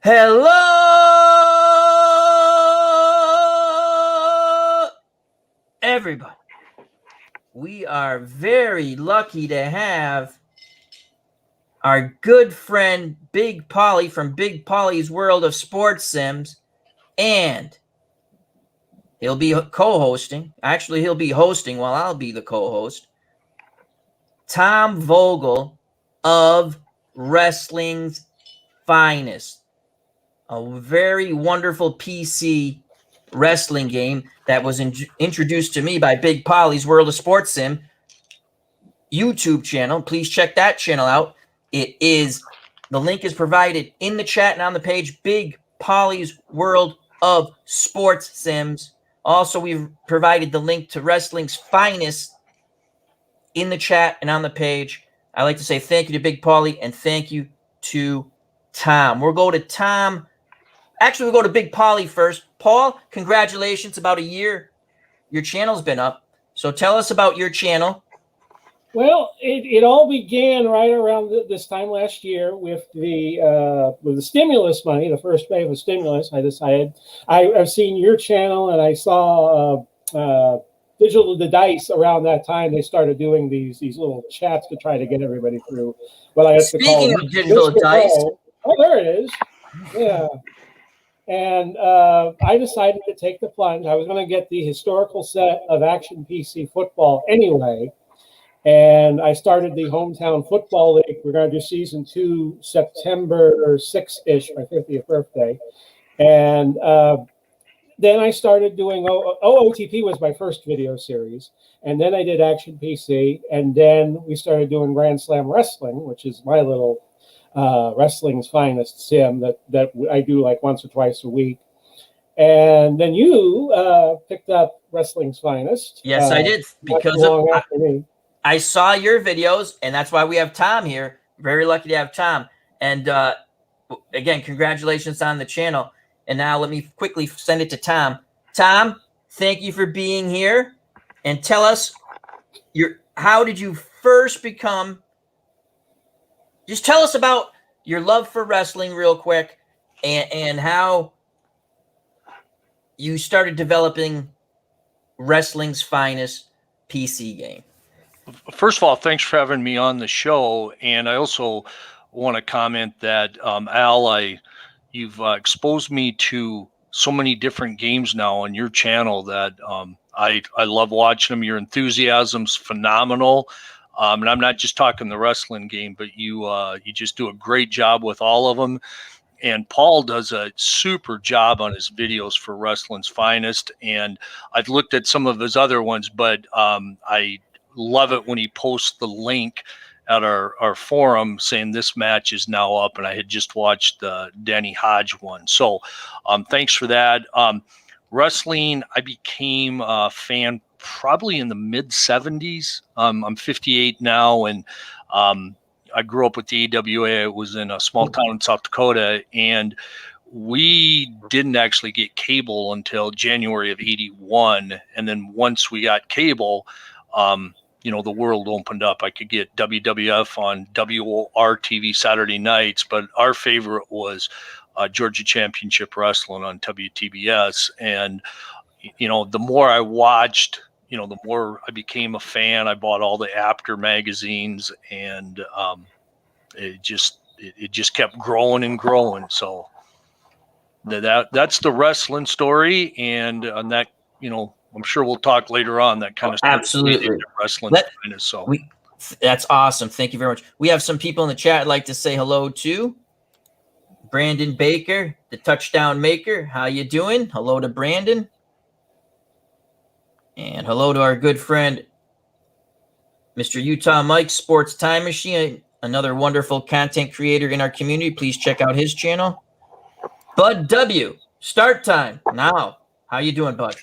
Hello, everybody. We are very lucky to have our good friend Big Pauly from Big Pauly's World of Sports Sims, and he'll be co-hosting. Actually, he'll be hosting while I'll be the co-host. Tom Vogel of Wrestling's Finest. A very wonderful PC wrestling game that was introduced to me by Big Pauly's World of Sports Sim YouTube channel. Please check that channel out. The link is provided in the chat and on the page. Big Pauly's World of Sports Sims. Also, we've provided the link to Wrestling's Finest in the chat and on the page. I'd like to say thank you to Big Pauly and thank you to Tom. We'll go to Tom. Actually, we'll go to Big Pauly first. Paul, congratulations. About a year your channel's been up. So tell us about your channel. Well, it all began right around this time last year with the stimulus money, the first wave of stimulus. I decided I've seen your channel, and I saw Digital the Dice around that time. They started doing these little chats to try to get everybody through. Well, I have to call Speaking of Digital Dice. Oh, there it is. Yeah. And I decided to take the plunge. I was going to get the historical set of Action PC Football anyway. And I started the Hometown Football League. We're going to do season 2, September 6th-ish, my 50th birthday. And then I started doing OOTP was my first video series. And then I did Action PC. And then we started doing Grand Slam Wrestling, which is my little Wrestling's Finest sim that I do like once or twice a week. And then you picked up Wrestling's Finest. Yes, I did. Because I saw your videos, and that's why we have Tom here. Very lucky to have Tom. And again, congratulations on the channel. And now let me quickly send it to Tom. Tom, thank you for being here. And tell us how did you first become? Just tell us about your love for wrestling real quick and how you started developing Wrestling's Finest PC game. First of all, thanks for having me on the show. And I also want to comment that, Al, you've exposed me to so many different games now on your channel that I love watching them. Your enthusiasm's phenomenal. And I'm not just talking the wrestling game, but you just do a great job with all of them. And Paul does a super job on his videos for Wrestling's Finest. And I've looked at some of his other ones, but I love it when he posts the link at our forum saying this match is now up. And I had just watched the Danny Hodge one. So thanks for that. Wrestling, I became a fan probably in the mid 70s. I'm 58 now, and I grew up with the AWA. I was in a small town in South Dakota, and we didn't actually get cable until January of 81. And then once we got cable, the world opened up. I could get WWF on WOR TV Saturday nights, but our favorite was Georgia Championship Wrestling on WTBS. And, the more I watched, the more I became a fan. I bought all the After magazines, and it just kept growing and growing. So that's the wrestling story, and on that, I'm sure we'll talk later on that kind of stuff. Absolutely, wrestling. That's awesome. Thank you very much. We have some people in the chat I'd like to say hello to. Brandon Baker, the touchdown maker. How you doing? Hello to Brandon. And hello to our good friend, Mr. Utah Mike, Sports Time Machine, another wonderful content creator in our community. Please check out his channel. Bud W, start time now. How you doing, Bud?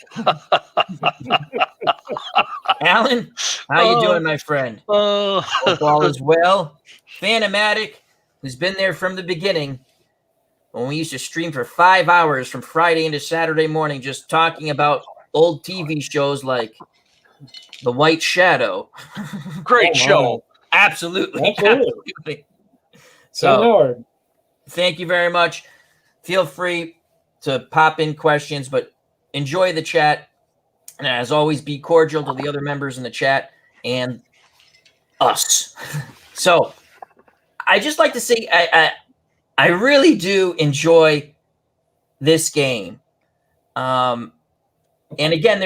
Alan, how you doing, my friend? Hope all is well. Phantomatic, who's been there from the beginning, when we used to stream for 5 hours from Friday into Saturday morning, just talking about old TV shows like The White Shadow. Great show. Absolutely. So, thank you very much. feel free to pop in questions, but enjoy the chat. And as always, be cordial to the other members in the chat and us. So I just like to say I really do enjoy this game. And again,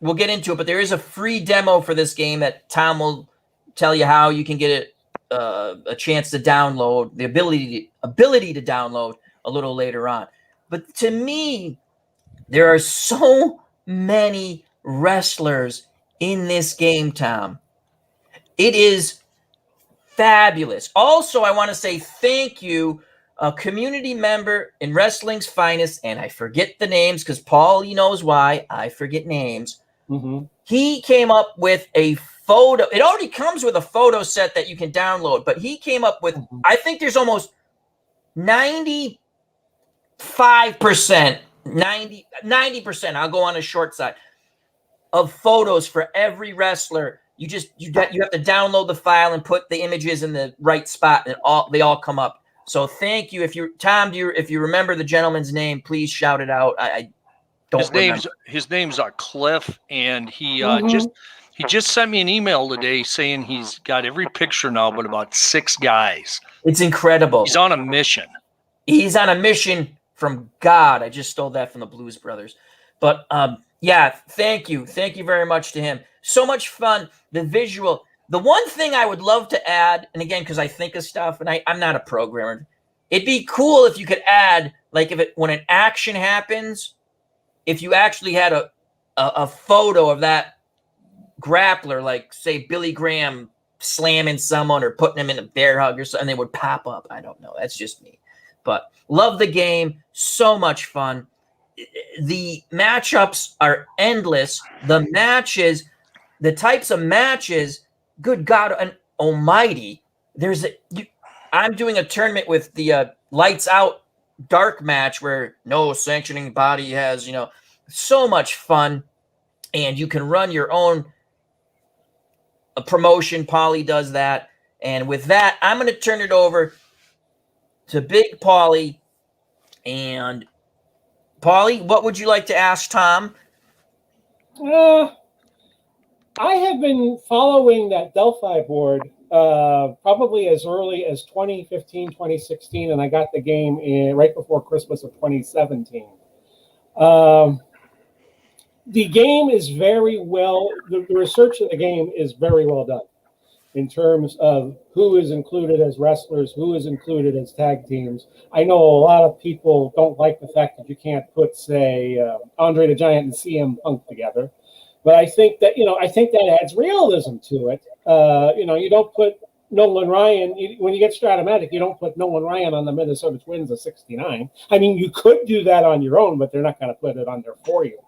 we'll get into it, but there is a free demo for this game that Tom will tell you how you can get a chance to download, the ability to download a little later on. But to me, there are so many wrestlers in this game, Tom. It is fabulous. Also, I want to say thank you, a community member in Wrestling's Finest, and I forget the names because Paulie knows why I forget names. Mm-hmm. He came up with a photo. It already comes with a photo set that you can download, but he came up with, I think there's almost 95%, 90%, I'll go on a short side, of photos for every wrestler. You have to download the file and put the images in the right spot, and they all come up. So thank you. If you remember the gentleman's name, please shout it out. I don't remember. His name's Cliff, and he Mm-hmm. just sent me an email today saying he's got every picture now, but about 6 guys. It's incredible. He's on a mission. He's on a mission from God. I just stole that from the Blues Brothers. But yeah, thank you very much to him. So much fun. The visual. The one thing I would love to add, and again, because I think of stuff, and I'm not a programmer, it'd be cool if you could add, like, when an action happens, if you actually had a photo of that grappler, like, say, Billy Graham slamming someone or putting him in a bear hug or something, and they would pop up. I don't know. That's just me. But love the game. So much fun. The matchups are endless. The matches, the types of matches, good God almighty. I'm doing a tournament with the lights out dark match where no sanctioning body has, so much fun. And you can run your own promotion. Pauly does that. And with that, I'm going to turn it over to Big Pauly. And Pauly, what would you like to ask Tom? I have been following that Delphi board probably as early as 2015, 2016, and I got the game right before Christmas of 2017. The game is very well, the research of the game is very well done in terms of who is included as wrestlers, who is included as tag teams. I know a lot of people don't like the fact that you can't put, say, Andre the Giant and CM Punk together. But I think that, that adds realism to it. You don't put Nolan Ryan, when you get Stratomatic, you don't put Nolan Ryan on the Minnesota Twins of 69. I mean, you could do that on your own, but they're not going to put it on there for you.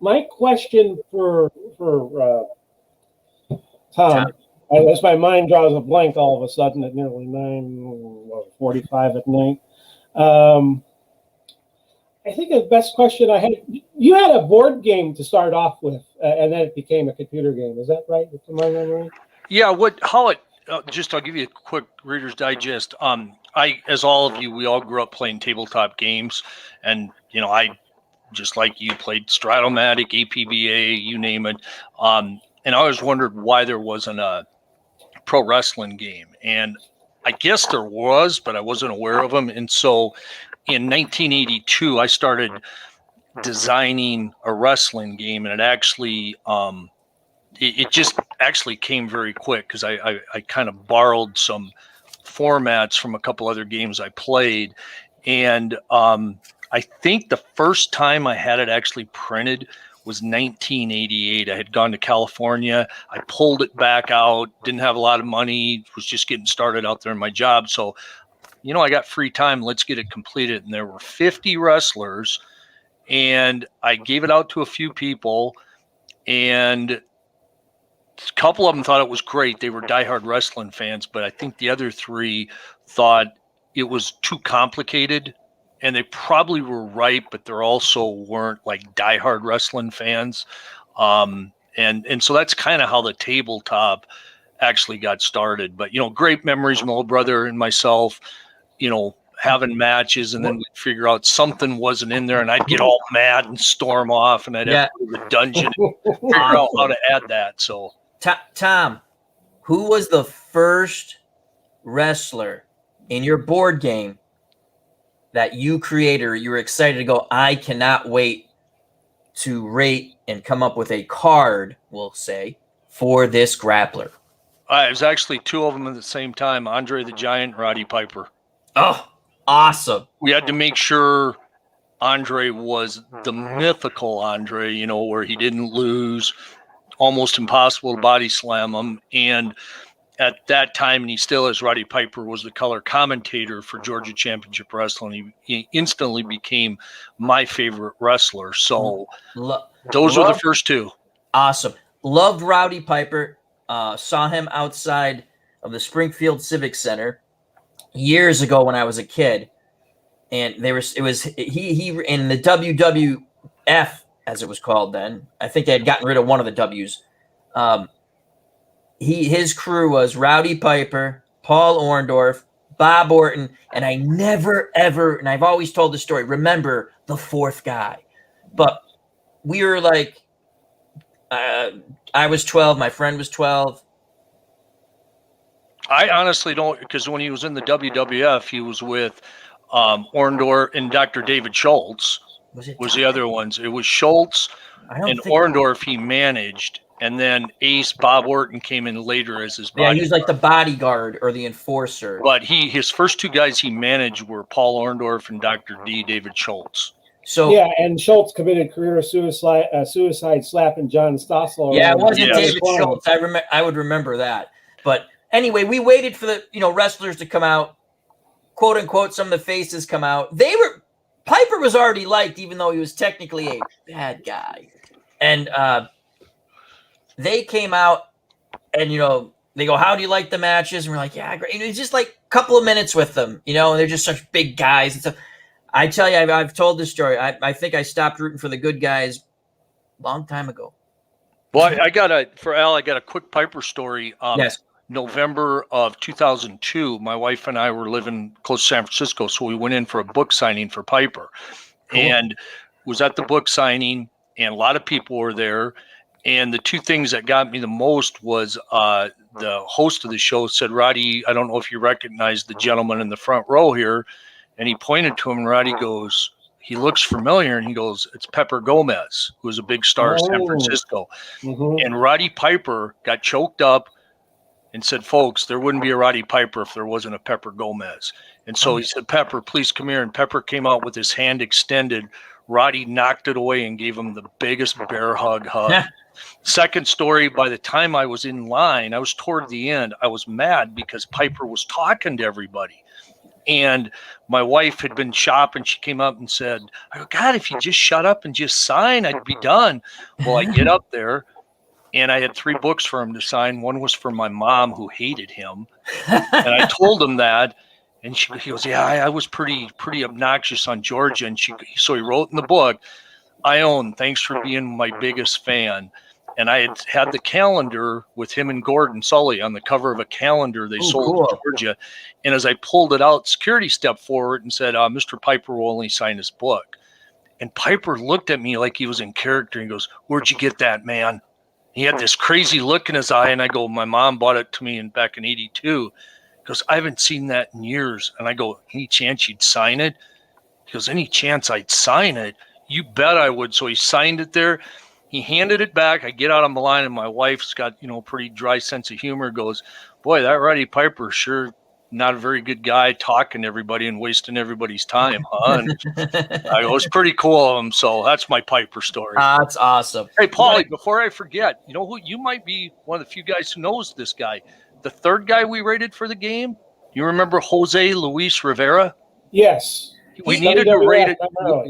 My question for Tom, as my mind draws a blank all of a sudden at nearly 9:45 at night. I think the best question I had, you had a board game to start off with, and then it became a computer game. Is that right? To my memory? Yeah. I'll give you a quick Reader's Digest. As all of you, we all grew up playing tabletop games, and I, just like you, played Stratomatic, APBA, you name it. And I always wondered why there wasn't a pro wrestling game, and I guess there was, but I wasn't aware of them. And so in 1982, I started designing a wrestling game, and it actually it just actually came very quick because I kind of borrowed some formats from a couple other games I played, and I think the first time I had it actually printed was 1988. I had gone to California. I pulled it back out, didn't have a lot of money, was just getting started out there in my job. So, I got free time. Let's get it completed. And there were 50 wrestlers, and I gave it out to a few people, and a couple of them thought it was great. They were diehard wrestling fans, but I think the other 3 thought it was too complicated. And they probably were right, but they also weren't like diehard wrestling fans. And so that's kind of how the tabletop actually got started. But, great memories. My old brother and myself, having matches, and then we'd figure out something wasn't in there, and I'd get all mad and storm off, and I'd have to go to the dungeon and figure out how to add that. So, Tom, who was the first wrestler in your board game that you created or you were excited to go, I cannot wait to rate and come up with a card, we'll say, for this grappler? it was actually two of them at the same time, Andre the Giant and Roddy Piper. Oh, awesome. We had to make sure Andre was the mythical Andre, you know, where he didn't lose, almost impossible to body slam him. And at that time, and he still is, Roddy Piper was the color commentator for Georgia Championship Wrestling. He instantly became my favorite wrestler. So those are the first two. Awesome. Loved Roddy Piper. Saw him outside of the Springfield Civic Center years ago when I was a kid. And he in the WWF, as it was called then. I think they had gotten rid of one of the W's. His crew was Rowdy Piper, Paul Orndorff, Bob Orton, and I never, ever, and I've always told the story, remember the fourth guy. But we were like, I was 12, my friend was 12. I honestly don't, because when he was in the WWF, he was with Orndorff and Dr. David Schultz was the other ones. It was Schultz and Orndorff he managed. And then Ace Bob Orton came in later as his bodyguard. Yeah, he was like the bodyguard or the enforcer. But his first two guys he managed were Paul Orndorff and Dr. D. David Schultz. So yeah, and Schultz committed career suicide slapping John Stossel. Yeah, it wasn't David Schultz. I would remember that. But anyway, we waited for the wrestlers to come out, quote unquote. Some of the faces come out. Piper was already liked, even though he was technically a bad guy, and they came out and, they go, how do you like the matches? And we're like, yeah, great. It's just like a couple of minutes with them, and they're just such big guys. And so I tell you, I've told this story. I think I stopped rooting for the good guys a long time ago. Well, I got a quick Piper story. Yes. November of 2002, my wife and I were living close to San Francisco. So we went in for a book signing for Piper. Cool. And was at the book signing, and a lot of people were there. And the two things that got me the most was the host of the show said, Roddy, I don't know if you recognize the gentleman in the front row here. And he pointed to him, and Roddy goes, he looks familiar. And he goes, it's Pepper Gomez, who was a big star in San Francisco. Mm-hmm. And Roddy Piper got choked up and said, folks, there wouldn't be a Roddy Piper if there wasn't a Pepper Gomez. And so he said, Pepper, please come here. And Pepper came out with his hand extended. Roddy knocked it away and gave him the biggest bear hug. Second story, by the time I was in line, I was toward the end. I was mad because Piper was talking to everybody. And my wife had been shopping. She came up and said, I go, God, if you just shut up and just sign, I'd be done. Well, I get up there, and I had 3 books for him to sign. One was for my mom, who hated him. And I told him that. And he goes, yeah, I was pretty obnoxious on Georgia. And so he wrote in the book, I own, thanks for being my biggest fan. And I had the calendar with him and Gordon Sully on the cover of a calendar they sold in Georgia. And as I pulled it out, security stepped forward and said, Mr. Piper will only sign his book. And Piper looked at me like he was in character and goes, where'd you get that, man? He had this crazy look in his eye. And I go, my mom bought it to me back in 82. He goes, I haven't seen that in years. And I go, any chance you'd sign it? He goes, any chance I'd sign it? You bet I would. So he signed it there. He handed it back. I get out on the line, and my wife's got, pretty dry sense of humor, goes, boy, that Roddy Piper sure not a very good guy, talking to everybody and wasting everybody's time, huh? And I go, it was pretty cool of him. So that's my Piper story. That's awesome. Hey, Pauly, before I forget, who you might be one of the few guys who knows this guy. The third guy we rated for the game, you remember Jose Luis Rivera? Yes. We needed to rate it.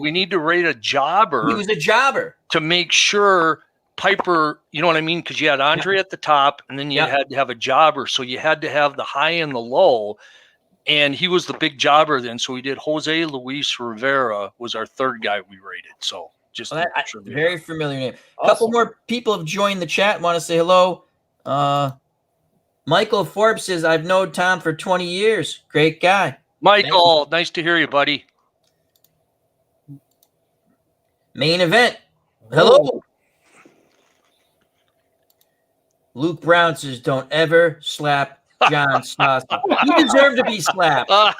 We need to rate a jobber. He was a jobber to make sure Piper. You know what I mean? Because you had Andre at the top, and then you had to have a jobber. So you had to have the high and the low, and he was the big jobber then. So we did Jose Luis Rivera was our third guy we rated. So just very familiar name. A couple more people have joined the chat. Want to say hello? Michael Forbes says, I've known Tom for 20 years. Great guy. Michael, nice to hear you, buddy. Main event. Hello. Luke Brown says, "Don't ever slap John Stossel. He deserved to be slapped." Well,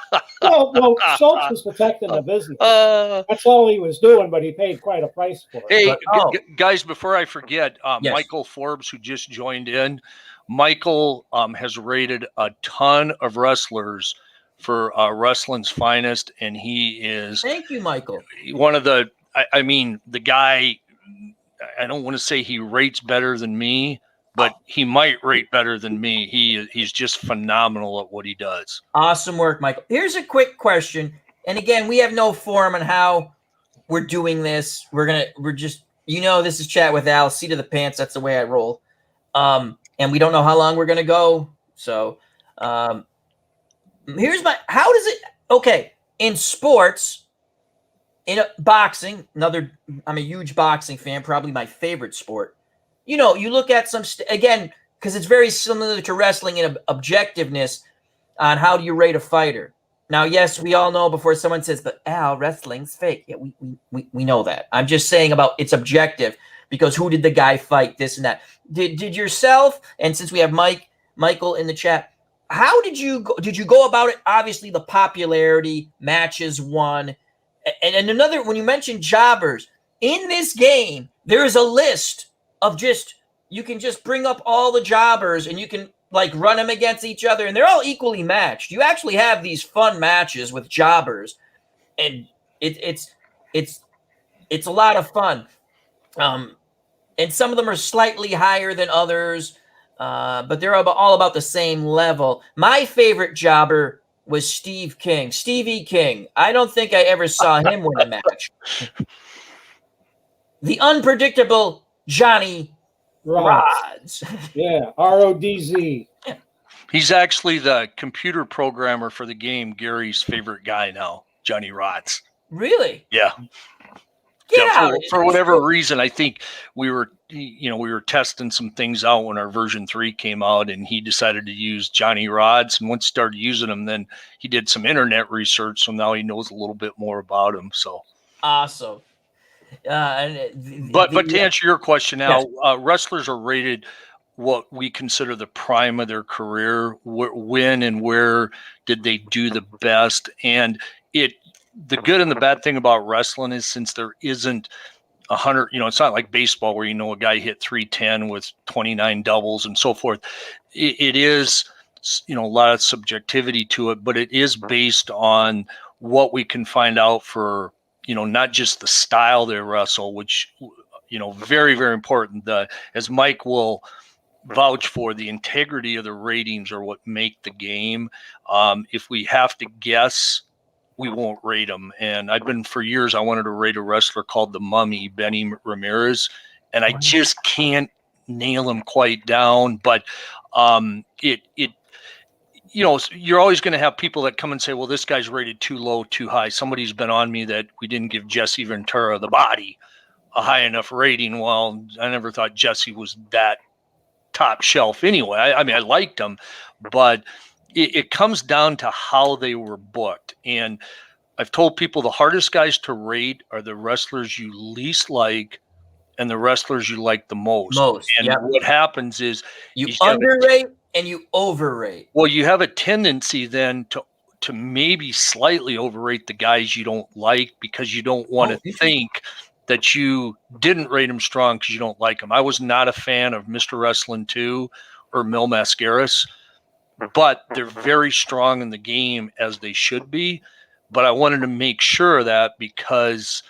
Schultz was protecting the business. That's all he was doing, but he paid quite a price for it. Hey, But, guys, before I forget, Yes. Michael Forbes, who just joined in, Michael has rated a ton of wrestlers for Wrestling's Finest, and he is Thank you, Michael. one of the, I mean, the guy, I don't want to say he rates better than me, but he might rate better than me. He's just phenomenal at what he does. Awesome work, Michael. Here's a quick question. And again, we have no form on how we're doing this. We're just, this is Chat with Al, seat of the pants. That's the way I roll. And we don't know how long we're going to go. So, how does it, okay, in sports, in boxing, I'm a huge boxing fan, probably my favorite sport. You look at again, because it's very similar to wrestling in objectiveness on how do you rate a fighter. Now, yes, we all know before someone says, "But Al, wrestling's fake." Yeah, we know that. I'm just saying about it's objective because who did the guy fight, this and that. Did yourself, and since we have Michael in the chat, how did you go about it? Obviously, the popularity, matches won. And another, when you mentioned jobbers, in this game, there is a list of you can just bring up all the jobbers and you can run them against each other and they're all equally matched. You actually have these fun matches with jobbers and it's a lot of fun. And some of them are slightly higher than others, but they're all about the same level. My favorite jobber was Stevie King. I don't think I ever saw him win a match. The unpredictable Johnny Rods. Yeah, RODZ. He's actually the computer programmer for the game. Gary's favorite guy now, Johnny Rods. Really? Yeah. Get out. For whatever reason, I think we were testing some things out when our version 3 came out, and he decided to use Johnny Rods. And once he started using them, then he did some internet research, so now he knows a little bit more about them. So awesome. But to answer your question now, yes. Wrestlers are rated what we consider the prime of their career. When and where did they do the best? And the good and the bad thing about wrestling is since there isn't 100, it's not like baseball where a guy hit 310 with 29 doubles and so forth. It is, a lot of subjectivity to it, but it is based on what we can find out for, not just the style they wrestle, which, very, very important. As Mike will vouch for, the integrity of the ratings are what make the game. If we have to guess, we won't rate them. And for years, I wanted to rate a wrestler called the Mummy, Benny Ramirez, and I just can't nail him quite down. But you're always going to have people that come and say, well, this guy's rated too low, too high. Somebody's been on me that we didn't give Jesse Ventura, the Body, a high enough rating. Well, I never thought Jesse was that top shelf anyway. I mean, I liked him, but it comes down to how they were booked. And I've told people the hardest guys to rate are the wrestlers you least like and the wrestlers you like the most. And what happens is you underrate and you overrate. Well, you have a tendency then to maybe slightly overrate the guys you don't like because you don't want to think that you didn't rate them strong because you don't like them. I was not a fan of Mr. Wrestling 2 or Mil Mascaras, but they're very strong in the game as they should be. But I wanted to make sure that because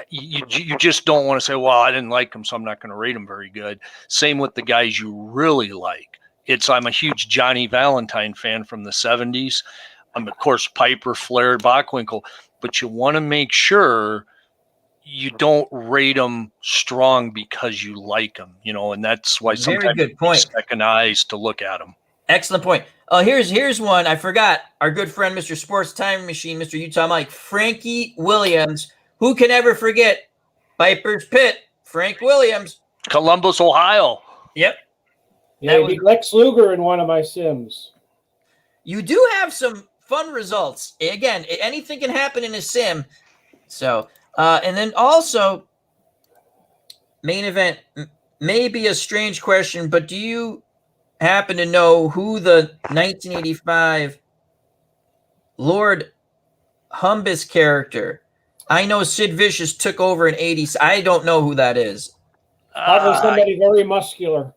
you just don't want to say, well, I didn't like them, so I'm not going to rate them very good. Same with the guys you really like. I'm a huge Johnny Valentine fan from the 70s. I'm, of course, Piper, Flair, Bockwinkel. But you want to make sure you don't rate them strong because you like them, and that's why sometimes good point. Second eyes to look at them. Excellent point. Here's one. I forgot. Our good friend, Mr. Sports Time Machine, Mr. Utah Mike, Frankie Williams. Who can ever forget Piper's Pit? Frank Williams. Columbus, Ohio. Yep. Yeah, he beat Lex Luger in one of my sims. You do have some fun results. Again, anything can happen in a sim. So, and then also, main event may be a strange question, but do you happen to know who the 1985 Lord Humbus character? I know Sid Vicious took over in 80s. I don't know who that is. Probably somebody very muscular.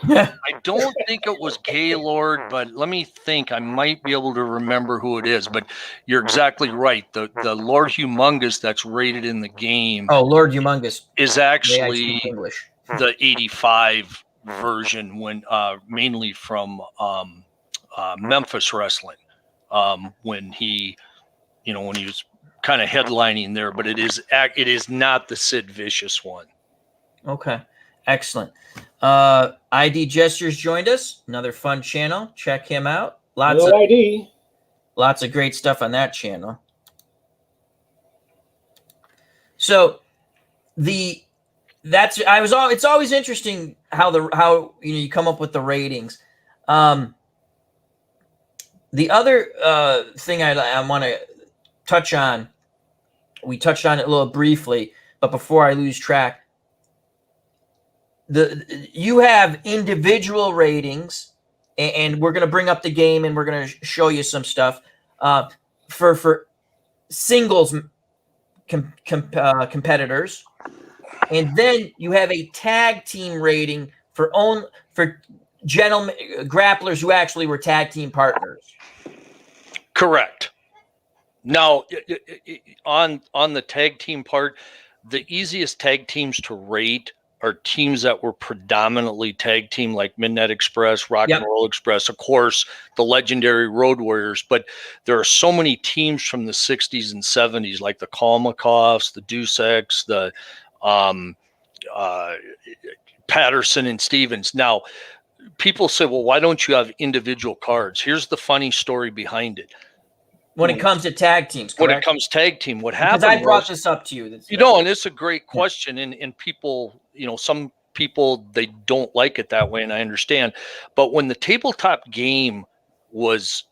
I don't think it was Gaylord, but let me think. I might be able to remember who it is. But you're exactly right. The Lord Humongous that's rated in the game Oh, Lord Humongous is May I actually speak English? the 85 version, when mainly from Memphis Wrestling, when he was kind of headlining there. But it is not the Sid Vicious one. Okay, excellent. ID Gestures joined us. Another fun channel. Check him out. Hello, ID. Lots of great stuff on that channel. So it's always interesting how you come up with the ratings. The other thing I want to touch on, we touched on it a little briefly, but before I lose track, you have individual ratings, and we're going to bring up the game and we're going to show you some stuff for singles competitors, and then you have a tag team rating for gentlemen grapplers who actually were tag team partners. Correct. Now, on the tag team part, the easiest tag teams to rate are teams that were predominantly tag team, like Midnight Express, Rock and Roll Express, of course, the legendary Road Warriors. But there are so many teams from the 60s and 70s, like the Kalmakoffs, the Deuce X, the Patterson and Stevens. Now, people say, well, why don't you have individual cards? Here's the funny story behind it. When it comes to tag teams, correct? When it comes tag team, what happened? Because I brought this up to you. And it's a great question, and people, some people, they don't like it that way, and I understand. But when the tabletop game was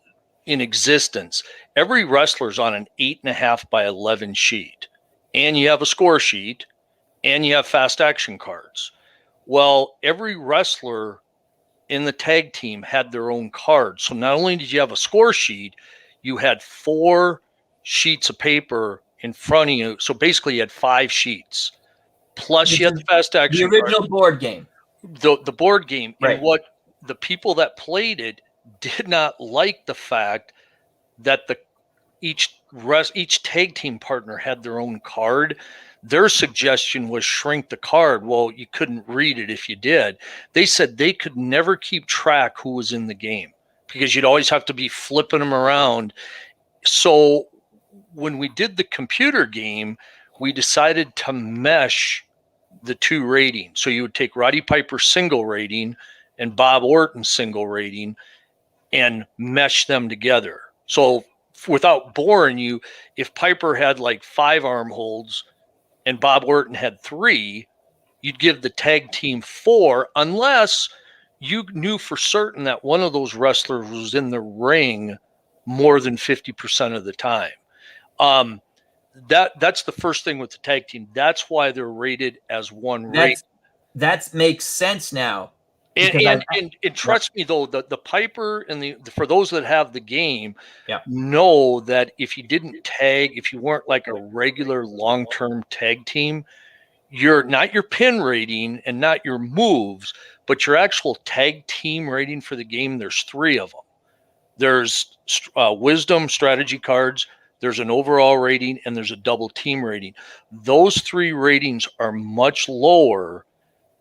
in existence, every wrestler's on an 8.5 by 11 sheet, and you have a score sheet, and you have fast action cards. Well, every wrestler in the tag team had their own card. So not only did you have a score sheet, you had 4 sheets of paper in front of you. So basically you had 5 sheets. Plus you had the fast action the original board game. The board game. Right. And what the people that played it did not like the fact that each tag team partner had their own card. Their suggestion was shrink the card. Well, you couldn't read it if you did. They said they could never keep track who was in the game, because you'd always have to be flipping them around. So when we did the computer game, we decided to mesh the 2 ratings. So you would take Roddy Piper's single rating and Bob Orton's single rating and mesh them together. So without boring you, if Piper had like 5 arm holds and Bob Orton had 3, you'd give the tag team 4, unless you knew for certain that one of those wrestlers was in the ring more than 50% of the time. That's the first thing with the tag team. That's why they're rated as one rate. That makes sense now. And trust me, though, the Piper and for those that have the game, know that if you didn't tag, if you weren't like a regular long-term tag team, you're not your pin rating and not your moves, but your actual tag team rating for the game. There's 3 of them. There's wisdom strategy cards, there's an overall rating, and there's a double team rating. Those 3 ratings are much lower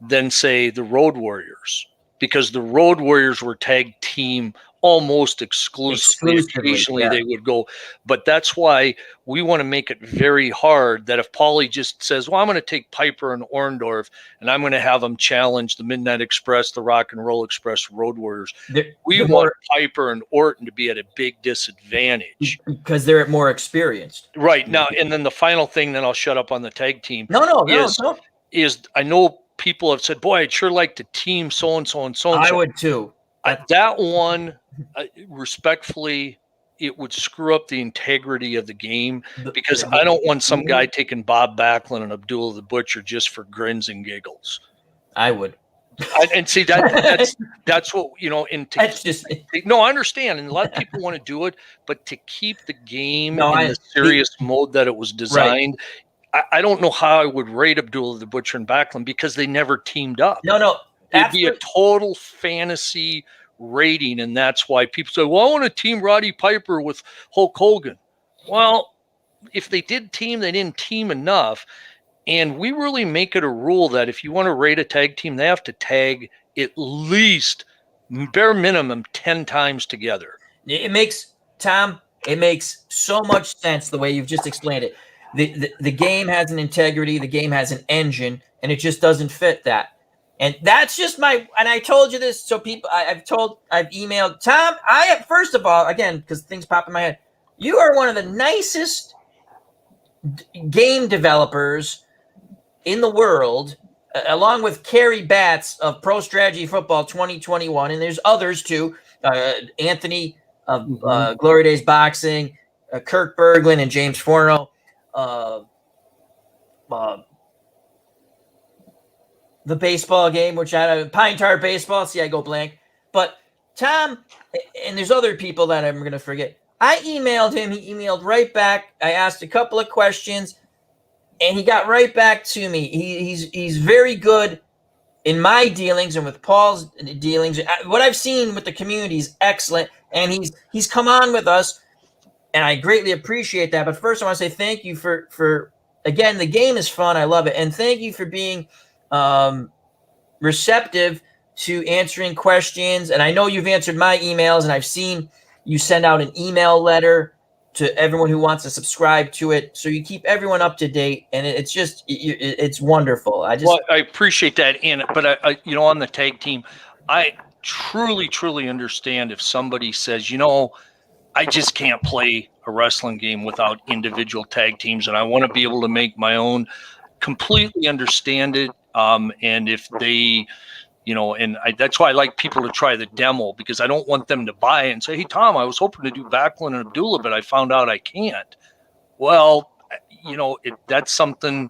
than, say, the Road Warriors, because the Road Warriors were tag team almost exclusively. Occasionally they would go, but that's why we want to make it very hard that if Pauly just says, well, I'm going to take Piper and Orndorff and I'm going to have them challenge the Midnight Express, the Rock and Roll Express, Road Warriors, we want Piper and Orton to be at a big disadvantage because they're more experienced. Right. Now, and then the final thing, then I'll shut up on the tag team. No. Is I know people have said, boy, I'd sure like to team so-and-so and so-and-so. I would too. That one, respectfully, it would screw up the integrity of the game, because The- I don't want some guy taking Bob Backlund and Abdullah the Butcher just for grins and giggles. I would. And see, that's what, That's just no, I understand, and a lot of people want to do it, but to keep the game No, in the serious mode that it was designed, I don't know how I would rate Abdullah the Butcher and Backlund, because they never teamed up. no. It'd be a total fantasy rating, and that's why people say, well, I want to team Roddy Piper with Hulk Hogan. Well, if they did team, they didn't team enough. And we really make it a rule that if you want to rate a tag team, they have to tag at least, bare minimum, 10 times together. It makes so much sense the way you've just explained it. The game has an integrity, the game has an engine, and it just doesn't fit that. And that's just and I told you this, so people, I've emailed Tom. First of all, again, because things pop in my head, you are one of the nicest game developers in the world, along with Kerry Batts of Pro Strategy Football 2021, and there's others too, Anthony of Glory Days Boxing, Kirk Berglund and James Forno, the baseball game, which Pine Tar Baseball. See, I go blank. But Tom, and there's other people that I'm going to forget. I emailed him. He emailed right back. I asked a couple of questions, and he got right back to me. He's very good in my dealings and with Paul's dealings. What I've seen with the community is excellent, and he's come on with us, and I greatly appreciate that. But first, I want to say thank you for again, the game is fun. I love it, and thank you for being receptive to answering questions. And I know you've answered my emails, and I've seen you send out an email letter to everyone who wants to subscribe to it. So you keep everyone up to date, and it's wonderful. I appreciate that. But I on the tag team, I truly understand if somebody says, I just can't play a wrestling game without individual tag teams, and I want to be able to make my own. Completely understand it. And if they, that's why I like people to try the demo, because I don't want them to buy it and say, hey, Tom, I was hoping to do Backlund and Abdullah, but I found out I can't. Well, that's something,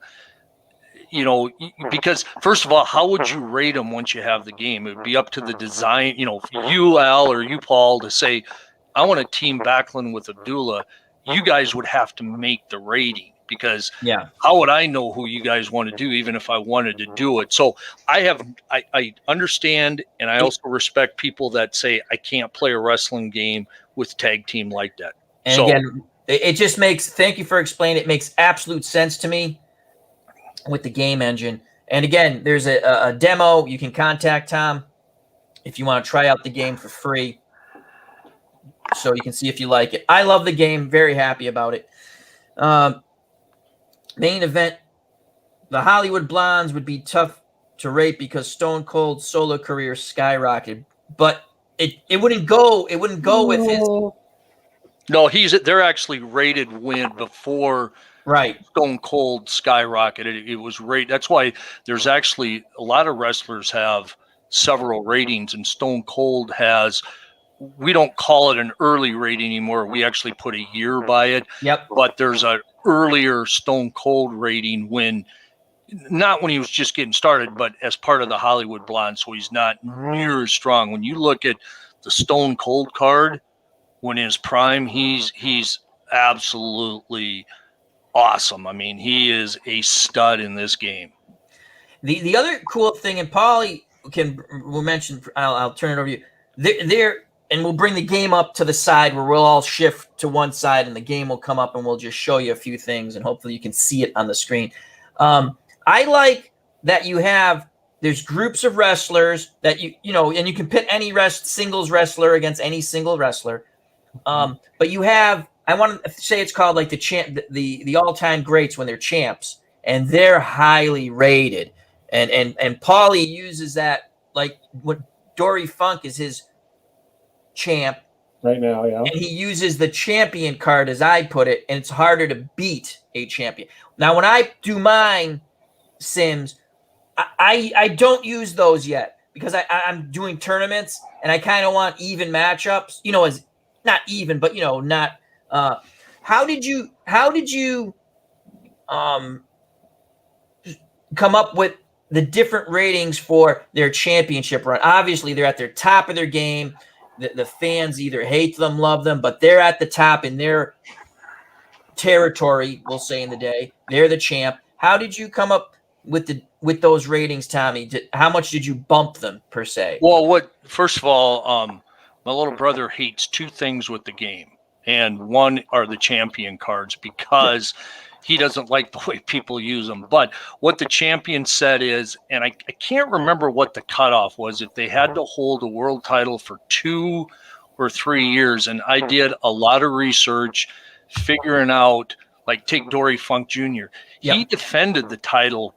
because first of all, how would you rate them once you have the game? It would be up to the design, you, Al, or you, Paul, to say, I want to team Backlund with Abdullah. You guys would have to make the rating, because how would I know who you guys want to do, even if I wanted to do it? So I understand, and I also respect people that say I can't play a wrestling game with tag team like that. And again, it just makes, thank you for explaining. It makes absolute sense to me with the game engine. And again, there's a demo. You can contact Tom if you want to try out the game for free, so you can see if you like it. I love the game. Very happy about it. Main event, the Hollywood Blondes would be tough to rate because Stone Cold's solo career skyrocketed, but it wouldn't go with his. No, they're actually rated before Stone Cold skyrocketed. It was rated. That's why there's actually a lot of wrestlers have several ratings, and Stone Cold has. We don't call it an early rating anymore. We actually put a year by it. Yep. But there's a earlier Stone Cold rating not when he was just getting started, but as part of the Hollywood Blonde. So he's not near as strong. When you look at the Stone Cold card, when in his prime, he's absolutely awesome. I mean, he is a stud in this game. The other cool thing, and Pauly will mention, I'll turn it over to you. And we'll bring the game up to the side where we'll all shift to one side, and the game will come up, and we'll just show you a few things, and hopefully you can see it on the screen. I like that there's groups of wrestlers that and you can pit any singles wrestler against any single wrestler. But I want to say it's called like the all-time greats when they're champs, and they're highly rated. And Pauly uses that, like what Dory Funk is his champ right now, yeah. And he uses the champion card, as I put it, and it's harder to beat a champion. Now, when I do mine Sims, I don't use those yet because I'm doing tournaments and I kind of want even matchups. not even, but not. How did you come up with the different ratings for their championship run? Obviously, they're at their top of their game. The fans either hate them, love them, but they're at the top in their territory, we'll say, in the day. They're the champ. How did you come up with those ratings, Tommy? How much did you bump them, per se? Well, first of all, my little brother hates two things with the game, and one are the champion cards, because he doesn't like the way people use them. But what the champion said is, and I can't remember what the cutoff was, if they had to hold a world title for 2 or 3 years. And I did a lot of research figuring out, like, take Dory Funk Jr. Yep. He defended the title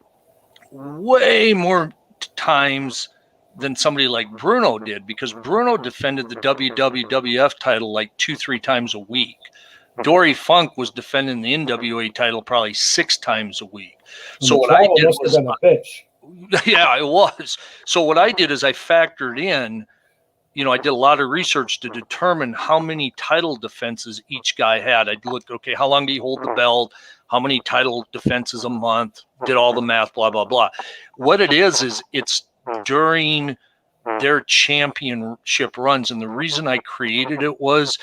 way more times than somebody like Bruno did, because Bruno defended the WWF title like 2-3 times a week. Dory Funk was defending the NWA title probably 6 times a week. So what I did was, yeah, it was. So what I did is I factored in, I did a lot of research to determine how many title defenses each guy had. I'd look, okay, how long do you hold the belt? How many title defenses a month? Did all the math, blah, blah, blah. What it is it's during their championship runs. And the reason I created it was,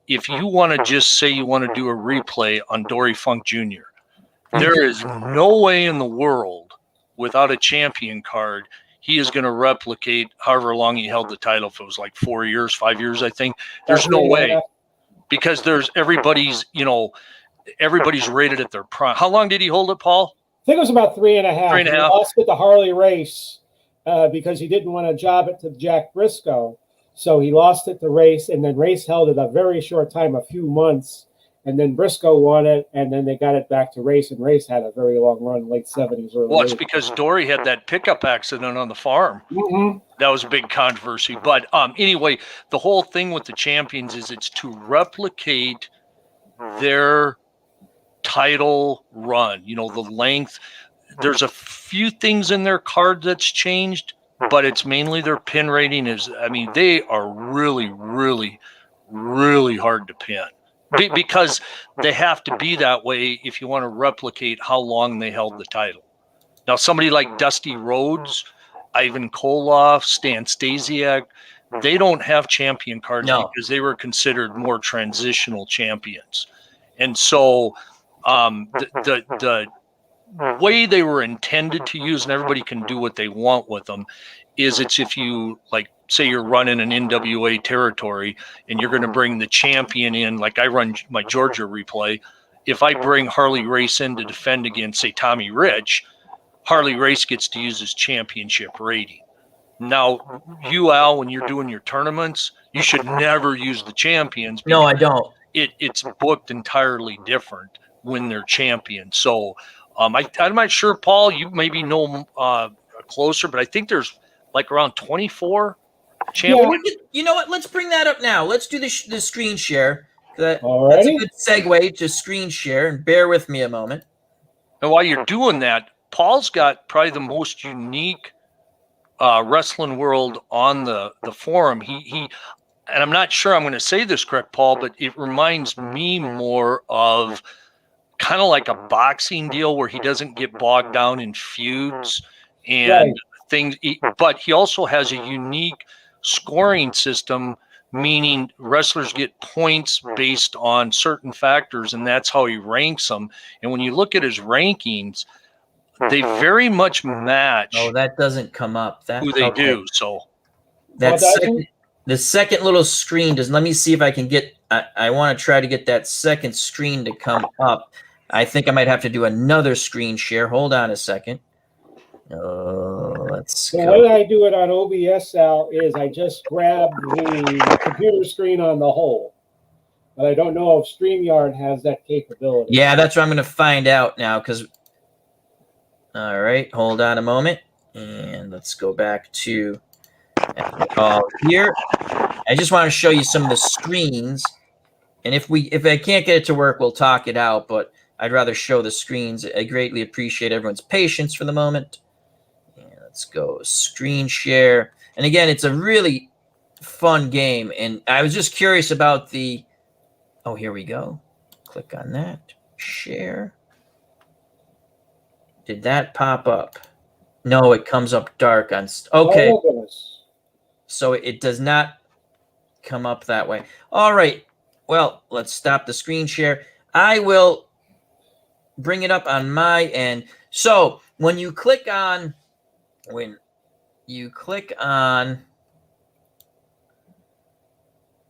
if you want to just say you want to do a replay on Dory Funk Jr., there is no way in the world, without a champion card, he is going to replicate however long he held the title. If it was like 4 years, 5 years, I think. There's no way, because everybody's rated at their prime. How long did he hold it, Paul? I think it was about 3.5. 3.5. He lost it to Harley Race because he didn't want to job it to Jack Briscoe. So he lost it to Race, and then Race held it a very short time, a few months, and then Briscoe won it, and then they got it back to Race, and Race had a very long run, late 70s. Well, it's because Dory had that pickup accident on the farm. Mm-hmm. That was a big controversy. But anyway, the whole thing with the champions is it's to replicate their title run, the length. There's a few things in their card that's changed, but it's mainly their pin rating. They are really, really, really hard to pin, because they have to be that way if you want to replicate how long they held the title. Now, somebody like Dusty Rhodes, Ivan Koloff, Stan Stasiak, they don't have champion cards because they were considered more transitional champions. And so the way they were intended to use, and everybody can do what they want with them, is it's if you, like, say you're running an NWA territory and you're going to bring the champion in, like I run my Georgia replay. If I bring Harley Race in to defend against, say, Tommy Rich, Harley Race gets to use his championship rating. Now, you, Al, when you're doing your tournaments, you should never use the champions. No, I don't. It's booked entirely different when they're champions. So I'm not sure, Paul, you maybe know closer, but I think there's like around 24 champions. Yeah. You know what? Let's bring that up now. Let's do the screen share. That's Alrighty. a good segue to screen share, and bear with me a moment. And while you're doing that, Paul's got probably the most unique wrestling world on the forum. He and I'm not sure I'm going to say this correct, Paul, but it reminds me more of kind of like a boxing deal where he doesn't get bogged down in feuds and things. But he also has a unique scoring system, meaning wrestlers get points based on certain factors, and that's how he ranks them. And when you look at his rankings, they very much match. Oh, that doesn't come up. Who they do. So the second little screen does. Let me see if I can get. I want to try to get that second screen to come up. I think I might have to do another screen share. Hold on a second. Let's The go. way I do it on OBS, Al, is I just grab the computer screen on the whole. But I don't know if StreamYard has that capability. Yeah, that's what I'm going to find out now. All right, hold on a moment, and let's go back to here. I just want to show you some of the screens, and if I can't get it to work, we'll talk it out. But I'd rather show the screens. I greatly appreciate everyone's patience for the moment. And let's go screen share. And again, it's a really fun game. And I was just curious about the, oh, here we go. Click on that. Share. Did that pop up? No, it comes up dark on, okay. Oh, goodness. So it does not come up that way. All right. Well, let's stop the screen share. I will bring it up on my end. So when you click on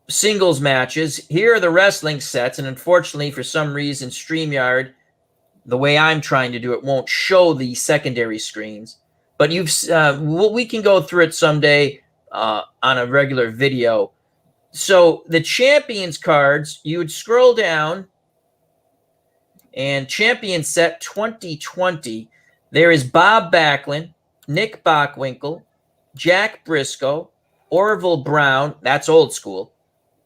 singles matches, here are the wrestling sets. And unfortunately, for some reason, StreamYard, the way I'm trying to do it, won't show the secondary screens. But we can go through it someday on a regular video. So the champions cards, you would scroll down, and champion set 2020. There is Bob Backlund, Nick Bockwinkel, Jack Briscoe, Orville Brown, that's old school,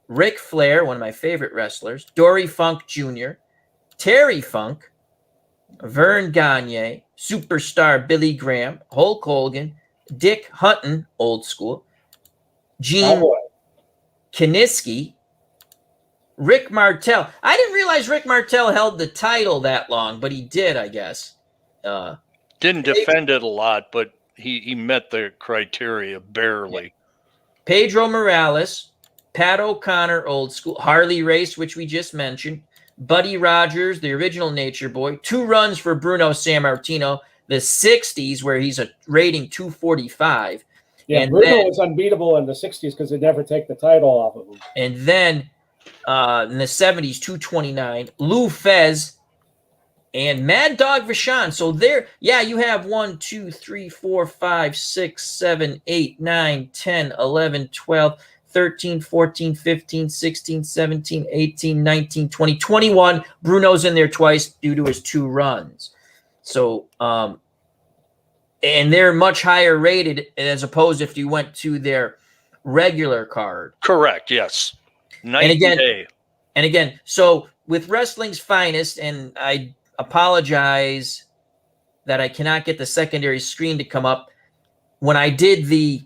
Ric Flair, one of my favorite wrestlers, Dory Funk Jr., Terry Funk, Vern Gagne, Superstar Billy Graham, Hulk Hogan, Dick Hutton, old school, Gene Kiniski, Rick Martel. I didn't realize Rick Martel held the title that long, but he did, I guess. Didn't defend it a lot, but he met the criteria barely. Pedro Morales, Pat O'Connor, old school, Harley Race, which we just mentioned, Buddy Rogers, the original Nature Boy, 2 runs for Bruno Sammartino, the 60s, where he's a rating 245. Yeah, and Bruno was unbeatable in the 60s because they'd never take the title off of him. And then in the 70s, 229, Lou Fez and Mad Dog Vachon. So there, yeah, you have 1, 2, 3, 4, 5, 6, 7, 8, 9, 10, 11, 12, 13, 14, 15, 16, 17, 18, 19, 20, 21. Bruno's in there twice due to his 2 runs. So, and they're much higher rated as opposed if you went to their regular card. Correct, yes. And again, so with Wrestling's Finest, and I apologize that I cannot get the secondary screen to come up. When I did the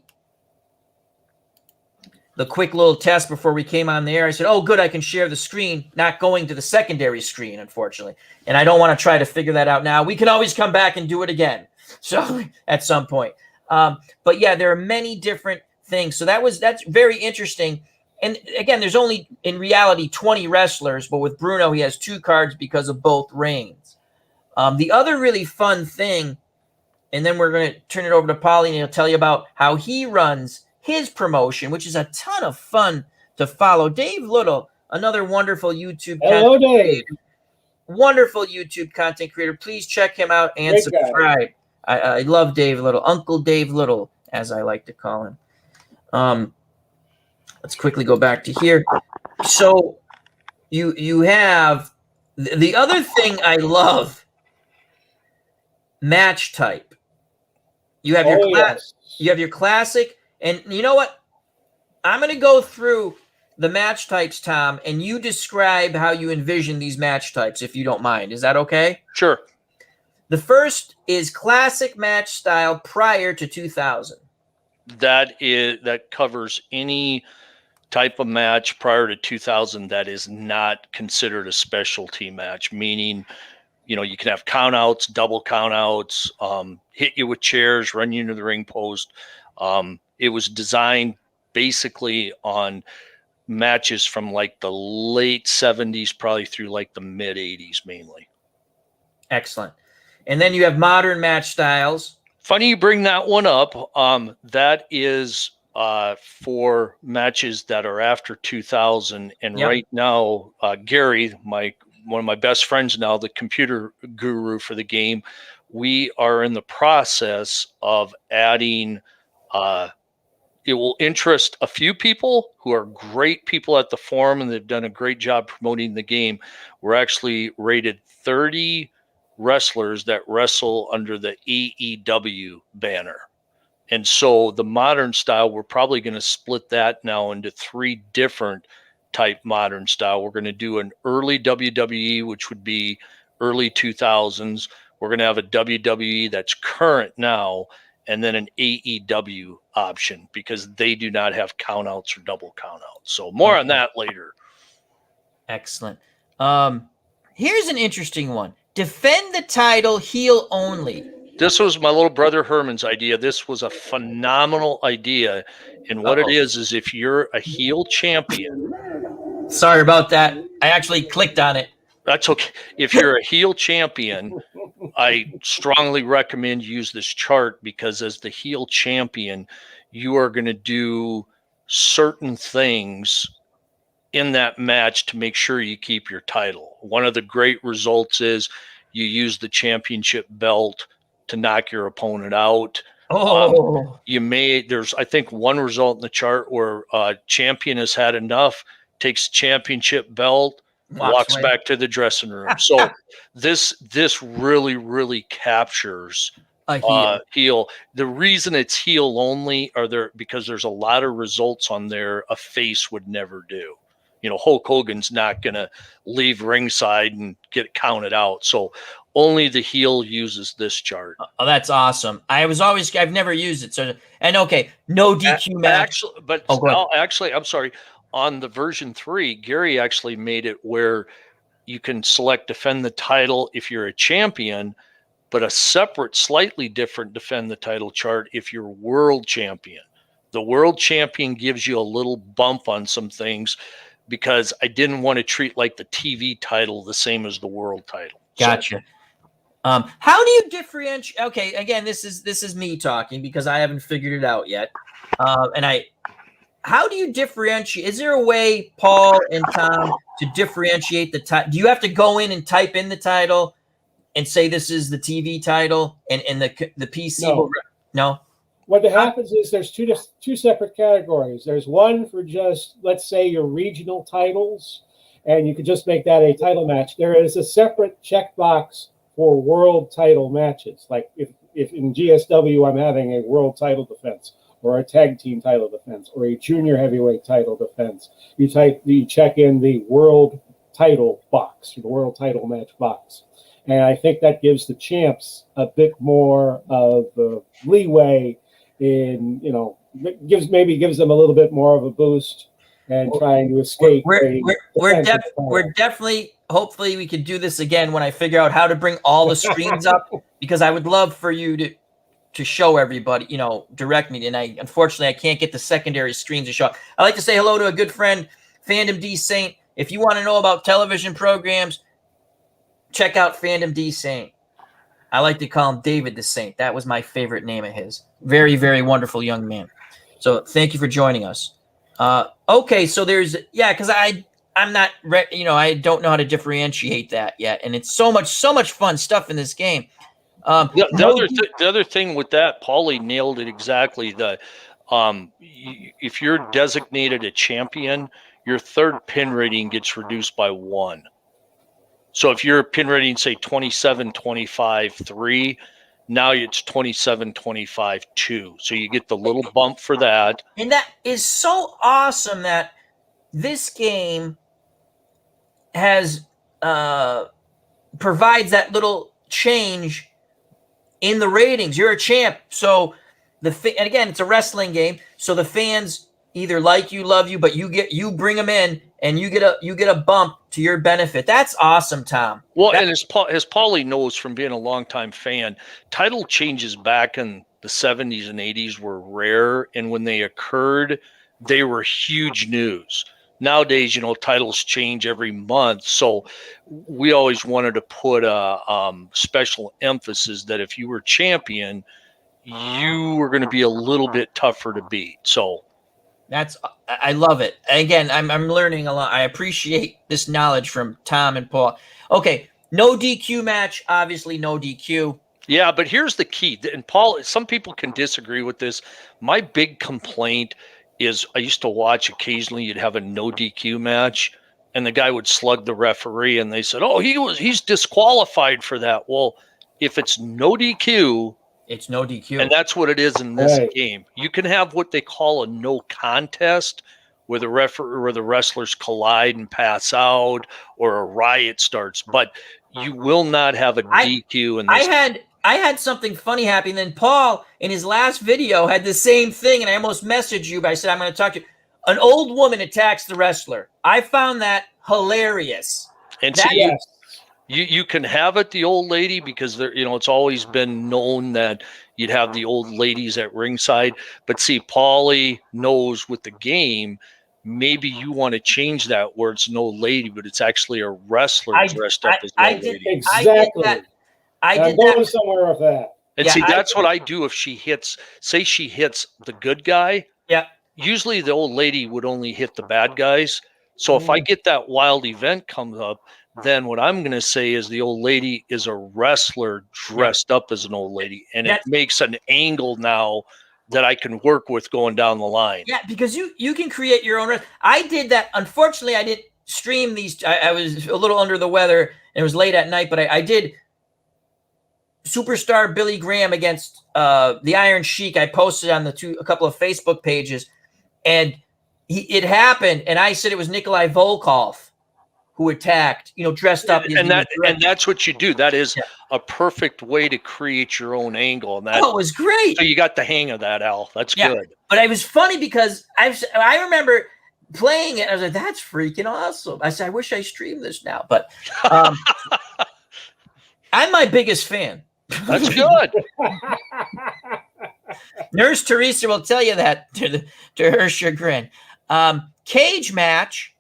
quick little test before we came on the air, I said, oh, good, I can share the screen, not going to the secondary screen, unfortunately. And I don't want to try to figure that out now. We can always come back and do it again. So at some point. But yeah, there are many different things. So that's very interesting. And again, there's only in reality 20 wrestlers, but with Bruno, he has 2 cards because of both reigns. The other really fun thing, and then we're going to turn it over to Pauly and he'll tell you about how he runs his promotion, which is a ton of fun to follow. Dave Little, another wonderful YouTube Hello, Dave. Wonderful YouTube content creator. Please check him out and Great subscribe. I love Dave Little, Uncle Dave Little, as I like to call him. Let's quickly go back to here. So you have the other thing I love, match type. You have you have your classic, and you know what? I'm going to go through the match types, Tom, and you describe how you envision these match types, if you don't mind. Is that okay? Sure. The first is classic match style prior to 2000. That covers any type of match prior to 2000 that is not considered a specialty match, meaning, you can have countouts, double countouts, hit you with chairs, run you into the ring post. It was designed basically on matches from like the late 70s, probably through like the mid 80s mainly. Excellent. And then you have modern match styles. Funny you bring that one up. That is for matches that are after 2000. And Yep. Right now, Gary, one of my best friends now, the computer guru for the game, we are in the process of adding, it will interest a few people who are great people at the forum, and they've done a great job promoting the game. We're actually rated 30 wrestlers that wrestle under the AEW banner. And so the modern style, we're probably going to split that now into 3 different type modern style. We're going to do an early WWE, which would be early 2000s. We're going to have a WWE that's current now. and then an AEW option because they do not have countouts or double countouts. So more on that later. Excellent. Here's an interesting one. Defend the title heel only. This was my little brother Herman's idea. This was a phenomenal idea. And what it is if you're a heel champion. Sorry about that. I actually clicked on it. That's okay. If you're a heel champion, I strongly recommend you use this chart because as the heel champion, you are going to do certain things in that match to make sure you keep your title. One of the great results is you use the championship belt to knock your opponent out. There's I think one result in the chart where champion has had enough, takes championship belt, walks back to the dressing room. So this really, really captures a heel. The reason it's heel only because there's a lot of results on there a face would never do. Hulk Hogan's not going to leave ringside and get counted out. So only the heel uses this chart. Oh, that's awesome. I've never used it. So, and okay, no DQ match. Actually, I'm sorry. On the version 3, Gary actually made it where you can select defend the title if you're a champion, but a separate, slightly different defend the title chart if you're world champion. The world champion gives you a little bump on some things because I didn't want to treat like the TV title the same as the world title. Gotcha. How do you differentiate? Okay, again, this is me talking because I haven't figured it out yet. How do you differentiate? Is there a way, Paul and Tom, to differentiate the title? Do you have to go in and type in the title and say this is the TV title and the PC? No. What happens is there's two separate categories. There's one for just, let's say, your regional titles, and you could just make that a title match. There is a separate checkbox for world title matches. Like if in GSW I'm having a world title defense or a tag team title defense or a junior heavyweight title defense, you check in the world title box, the world title match box. And I think that gives the champs a bit more of leeway in, gives them a little bit more of a boost and trying to escape. We're definitely, hopefully we could do this again when I figure out how to bring all the screens up, because I would love for you to show everybody, direct me. And unfortunately I can't get the secondary screens to show up. I'd like to say hello to a good friend, Fandom D Saint. If you want to know about television programs, check out Fandom D Saint. I like to call him David the Saint. That was my favorite name of his. Very, very wonderful young man. So thank you for joining us. Okay, so because I'm not, I don't know how to differentiate that yet, and it's so much fun stuff in this game. The other thing with that, Pauly nailed it exactly. If you're designated a champion, your third pin rating gets reduced by 1. So if your pin rating, say 27-25-3, now it's 27-25-2. So you get the little bump for that. And that is so awesome that this game has provides that little change in the ratings. You're a champ, so and again, it's a wrestling game, so the fans either like you, love you, but you bring them in, and you get a bump to your benefit. That's awesome, Tom. Well, and as Pauly knows from being a longtime fan, title changes back in the 70s and 80s were rare, and when they occurred, they were huge news. Nowadays, titles change every month, so we always wanted to put a special emphasis that if you were champion, you were going to be a little bit tougher to beat. So I love it. Again, I'm learning a lot. I appreciate this knowledge from Tom and Paul. Okay, no DQ match, obviously no DQ. Yeah, but here's the key. And Paul, some people can disagrey with this. My big complaint is I used to watch occasionally you'd have a no DQ match and the guy would slug the referee and they said, "Oh, he's disqualified for that." Well, if it's no DQ, it's no DQ. And that's what it is in this game. You can have what they call a no contest where the wrestlers collide and pass out or a riot starts, but you will not have a DQ in this. I had something funny happen. Then Paul, in his last video, had the same thing, and I almost messaged you, but I said I'm going to talk to you. An old woman attacks the wrestler. I found that hilarious. And That- see, Yes. you can have it, the old lady, because there, it's always been known that you'd have the old ladies at ringside. But see, Pauly knows with the game, maybe you want to change that where it's an old lady, but it's actually a wrestler dressed up as an old lady. Exactly. I I'm did going that. somewhere with that. And Yeah, see, that's what I do if she hits, say she hits the good guy. Yeah. Usually the old lady would only hit the bad guys. So if I get that wild event comes up, then what I'm going to say is the old lady is a wrestler dressed up as an old lady. And it makes an angle now that I can work with going down the line. Yeah, because you can create your own. I did that. Unfortunately, I didn't stream these. I was a little under the weather, and it was late at night, but I did Superstar Billy Graham against the Iron Sheik. I posted on a couple of Facebook pages, and it happened, and I said it was Nikolai Volkov who attacked, dressed up. And that's what you do. That is a perfect way to create your own angle. And that it was great. So you got the hang of that, Al. That's good. But it was funny because I remember playing it. I was like, that's freaking awesome. I said, I wish I streamed this now. But I'm my biggest fan. That's good. Nurse Teresa will tell you that to her chagrin. Cage match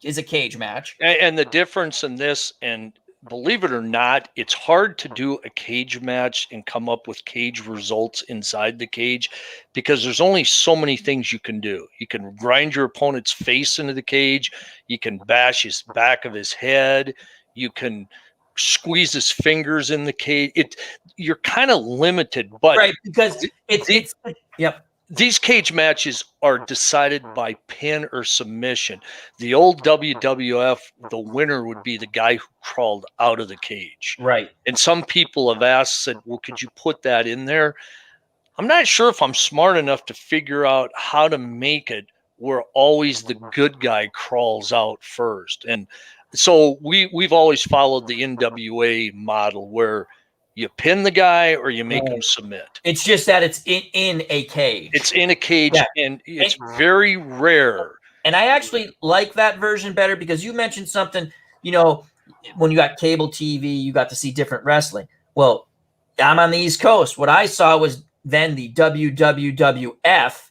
is a cage match. And the difference in this, and believe it or not, it's hard to do a cage match and come up with cage results inside the cage because there's only so many things you can do. You can grind your opponent's face into the cage. You can bash his back of his head. You can squeeze his fingers in the cage. You're kind of limited, but right, because it's these cage matches are decided by pin or submission. The old WWF, the winner would be the guy who crawled out of the cage. Right. And some people have said, well, could you put that in there? I'm not sure if I'm smart enough to figure out how to make it where always the good guy crawls out first. And so we've always followed the NWA model where you pin the guy or you make him submit. It's just that it's in a cage. It's in a cage, and it's very rare. And I actually like that version better because you mentioned something, when you got cable TV, you got to see different wrestling. Well, I'm on the East Coast. What I saw was then the WWWF,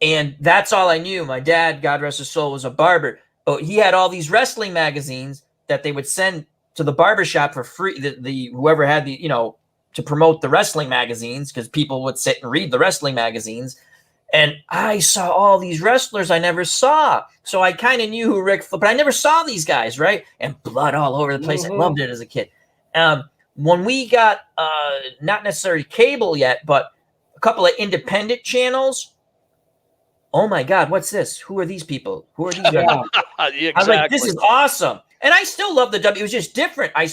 and that's all I knew. My dad, God rest his soul, was a barber. Oh, he had all these wrestling magazines that they would send to the barbershop for free. The whoever had to promote the wrestling magazines, because people would sit and read the wrestling magazines. And I saw all these wrestlers I never saw. So I kind of knew who but I never saw these guys, right? And blood all over the place. I loved it as a kid. When we got not necessarily cable yet, but a couple of independent channels. Oh my God, what's this? Who are these people? Who are these guys? Exactly. I was like, this is awesome. And I still love the W. It was just different. I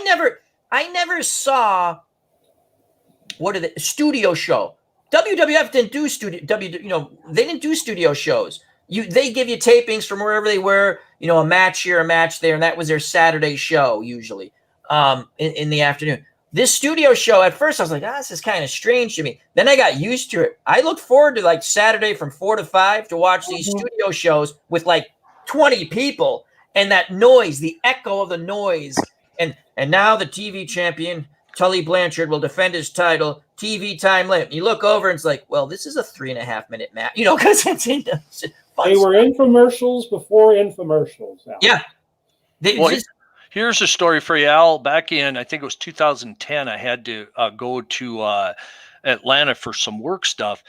never saw studio show. WWF didn't do they didn't do studio shows. They give you tapings from wherever they were, a match here, a match there, and that was their Saturday show usually in the afternoon. This studio show, at first I was like, this is kind of strange to me. Then I got used to it. I look forward to like Saturday from 4 to 5 to watch these studio shows with like 20 people. And that noise, the echo of the noise. And now the TV champion, Tully Blanchard, will defend his title, TV time limit. You look over and it's like, well, this is a 3.5-minute match, because it's they were infomercials before infomercials. Al. Yeah. Here's a story for you, Al. Back in, I think it was 2010, I had to go to Atlanta for some work stuff.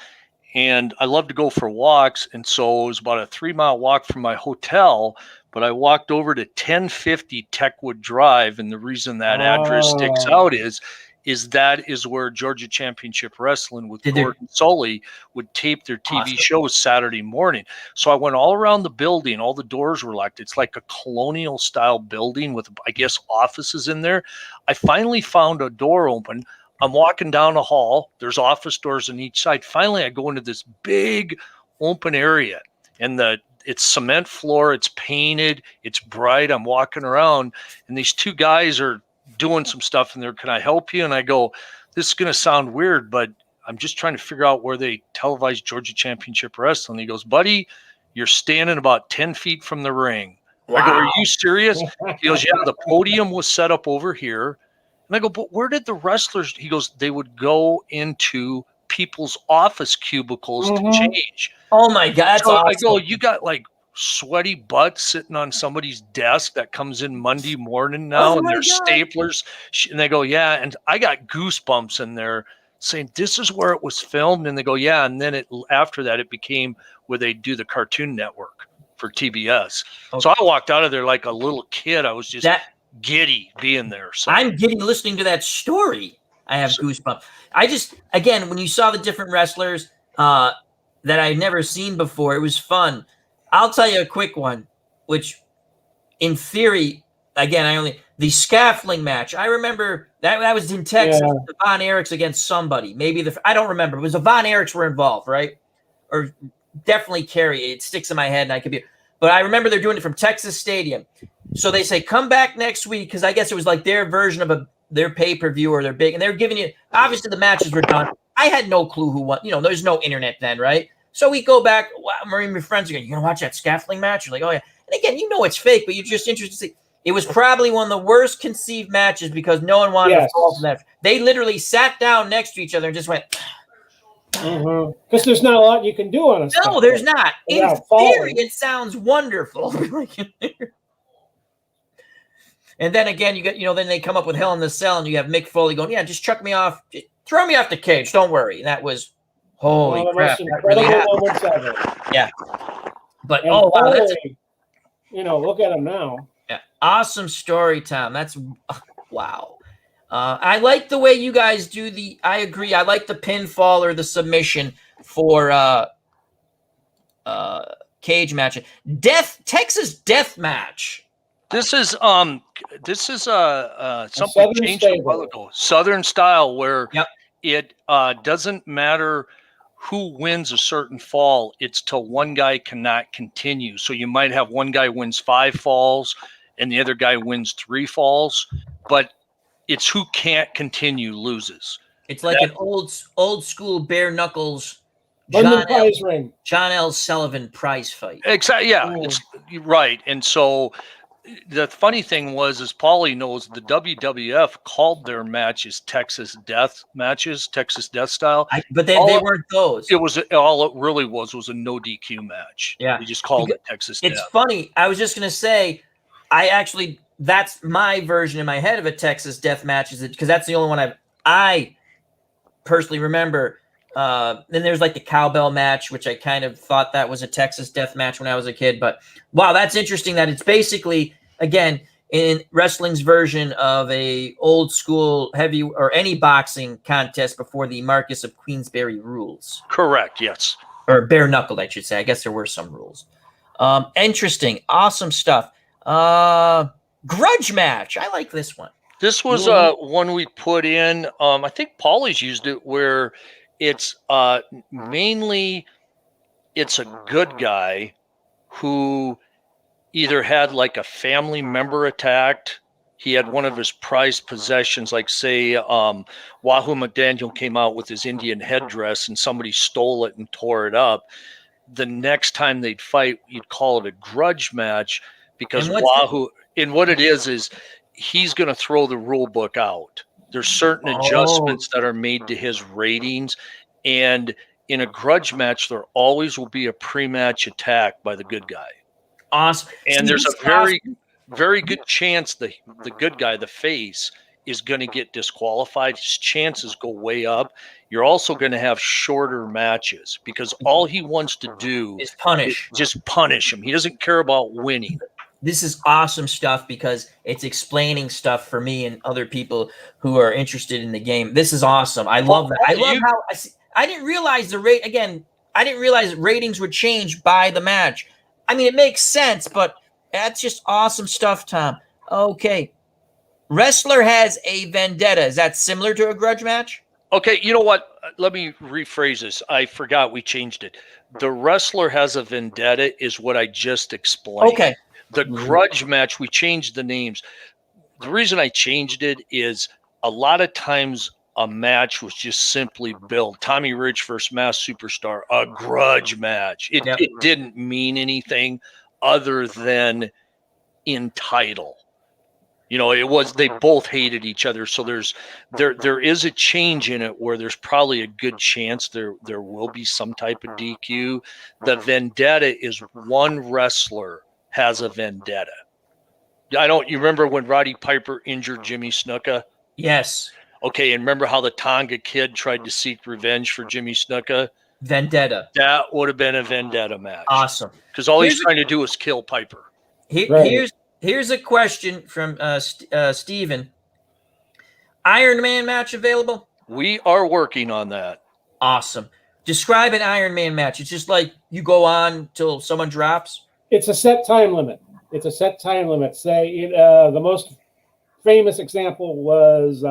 And I love to go for walks. And so it was about a 3-mile walk from my hotel. But I walked over to 1050 Techwood Drive. And the reason that address sticks out is that is where Georgia Championship Wrestling with Gordon Sully would tape their TV shows Saturday morning. So I went all around the building. All the doors were locked. It's like a colonial style building with, I guess, offices in there. I finally found a door open. I'm walking down a hall. There's office doors on each side. Finally, I go into this big open area, and it's cement floor. It's painted. It's bright. I'm walking around, and these two guys are doing some stuff in there. Can I help you? And I go, this is going to sound weird, but I'm just trying to figure out where they televised Georgia Championship Wrestling. He goes, buddy, you're standing about 10 feet from the ring. Wow. I go, are you serious? He goes, yeah, the podium was set up over here. And I go, but where did the wrestlers? He goes, they would go into people's office cubicles to change. Oh my God. That's so awesome. I go, you got like sweaty butts sitting on somebody's desk that comes in Monday morning now, and there's staplers. And they go, yeah. And I got goosebumps in there saying, this is where it was filmed. And they go, yeah. And then after that, it became where they do the Cartoon Network for TBS. Okay. So I walked out of there like a little kid. I was just giddy being there. So I'm giddy listening to that story. I have goosebumps. I just, again, when you saw the different wrestlers that I'd never seen before, it was fun. I'll tell you a quick one, which in theory, again, the scaffolding match. I remember that was in Texas, the Von Erichs against somebody. Maybe I don't remember. It was the Von Erichs were involved, right? Or definitely Kerry. It sticks in my head and I could be, but I remember they're doing it from Texas Stadium. So they say, come back next week. Cause I guess it was like their version of their pay-per-view or their big, and they're giving you, obviously the matches were done. I had no clue who won. There's no internet then, right? So we go back. My friends are going, you going to watch that scaffolding match? You're like, oh yeah. And again, it's fake, but you're just interested to see. It was probably one of the worst conceived matches because no one wanted to fall from that. They literally sat down next to each other and just went. Because there's not a lot you can do on a scaffold. No, there's not. In theory, it sounds wonderful. And then again, you get, then they come up with Hell in the Cell, and you have Mick Foley going, yeah, just chuck me off, throw me off the cage, don't worry. And that was, holy crap. That really happened. Yeah. But, wow, Foley, look at him now. Yeah. Awesome story, Tom. That's, wow. I like the way you guys do I agree, I like the pinfall or the submission for cage match. Texas Death Match. This is something changed a while ago. Southern style, where it doesn't matter who wins a certain fall. It's till one guy cannot continue. So you might have one guy wins 5 falls and the other guy wins 3 falls, but it's who can't continue loses. It's like an old school bare knuckles John L. Sullivan prize fight. Exactly. Yeah, it's right. And so the funny thing was Pauly knows the WWF called their matches Texas Death matches, Texas Death style. But they weren't those. It was all it really was a no DQ match. Yeah. We just called it Texas Death. It's funny. I was just going to say, that's my version in my head of a Texas Death match, because that's the only one I personally remember. Then there's like the cowbell match, which I kind of thought that was a Texas Death match when I was a kid. But wow, that's interesting that it's basically, again, in wrestling's version of a old school heavy or any boxing contest before the Marcus of Queensberry rules. Correct. Yes. Or bare knuckled, I should say. I guess there were some rules. Interesting. Awesome stuff. Grudge Match. I like this one. This was one we put in. I think Pauly's used it where it's mainly it's a good guy who either had like a family member attacked. He had one of his prized possessions, like say Wahoo McDaniel came out with his Indian headdress and somebody stole it and tore it up. The next time they'd fight, you'd call it a grudge match because Wahoo, and what it is he's going to throw the rule book out. There's certain adjustments that are made to his ratings. And in a grudge match, there always will be a pre-match attack by the good guy. Awesome. And there's a very, very good chance the good guy, the face, is going to get disqualified. His chances go way up. You're also going to have shorter matches because all he wants to do is punish. Just punish him. He doesn't care about winning. This is awesome stuff because it's explaining stuff for me and other people who are interested in the game. This is awesome. I love that. I love how I didn't realize I didn't realize ratings would change by the match. I mean, it makes sense, but that's just awesome stuff, Tom. Okay. Wrestler has a vendetta. Is that similar to a grudge match? Okay, you know what? Let me rephrase this. I forgot we changed it. The wrestler has a vendetta is what I just explained. Okay. The grudge match, we changed the names. The reason I changed it is a lot of times a match was just simply billed. Tommy Rich versus Mass Superstar, a grudge match. It didn't mean anything other than in title. You know, it was, they both hated each other. So there is a change in it where there's probably a good chance there will be some type of DQ. The vendetta is one wrestler has a vendetta. You remember when Roddy Piper injured Jimmy Snuka? Yes. Okay, and remember how the Tonga Kid tried to seek revenge for Jimmy Snuka? Vendetta. That would have been a vendetta match. Awesome. Because all he's trying to do is kill Piper. Here's a question from Steven. Iron Man match available? We are working on that. Awesome. Describe an Iron Man match. It's just like you go on till someone drops? It's a set time limit. Say the most famous example was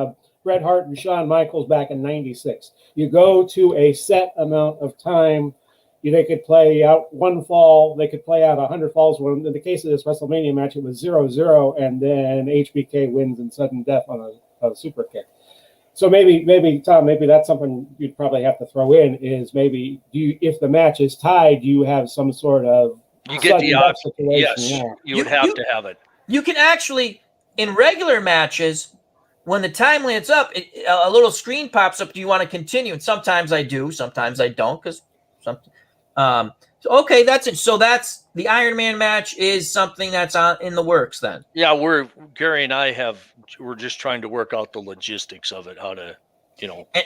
Bret Hart and Shawn Michaels back in '96. You go to a set amount of time. They could play out one fall. They could play out 100 falls. When in the case of this WrestleMania match, it was 0-0, and then HBK wins in sudden death on a super kick. So maybe Tom, maybe that's something you'd probably have to throw in. Is maybe if the match is tied, you have some sort of get the option. Yes, yeah. you would have to have it. You can actually, in regular matches, when the time limits up, a little screen pops up. Do you want to continue? And sometimes I do, sometimes I don't, because okay, that's it. So that's the Iron Man match is something that's in the works then. Yeah, Gary and I we're just trying to work out the logistics of it, how to,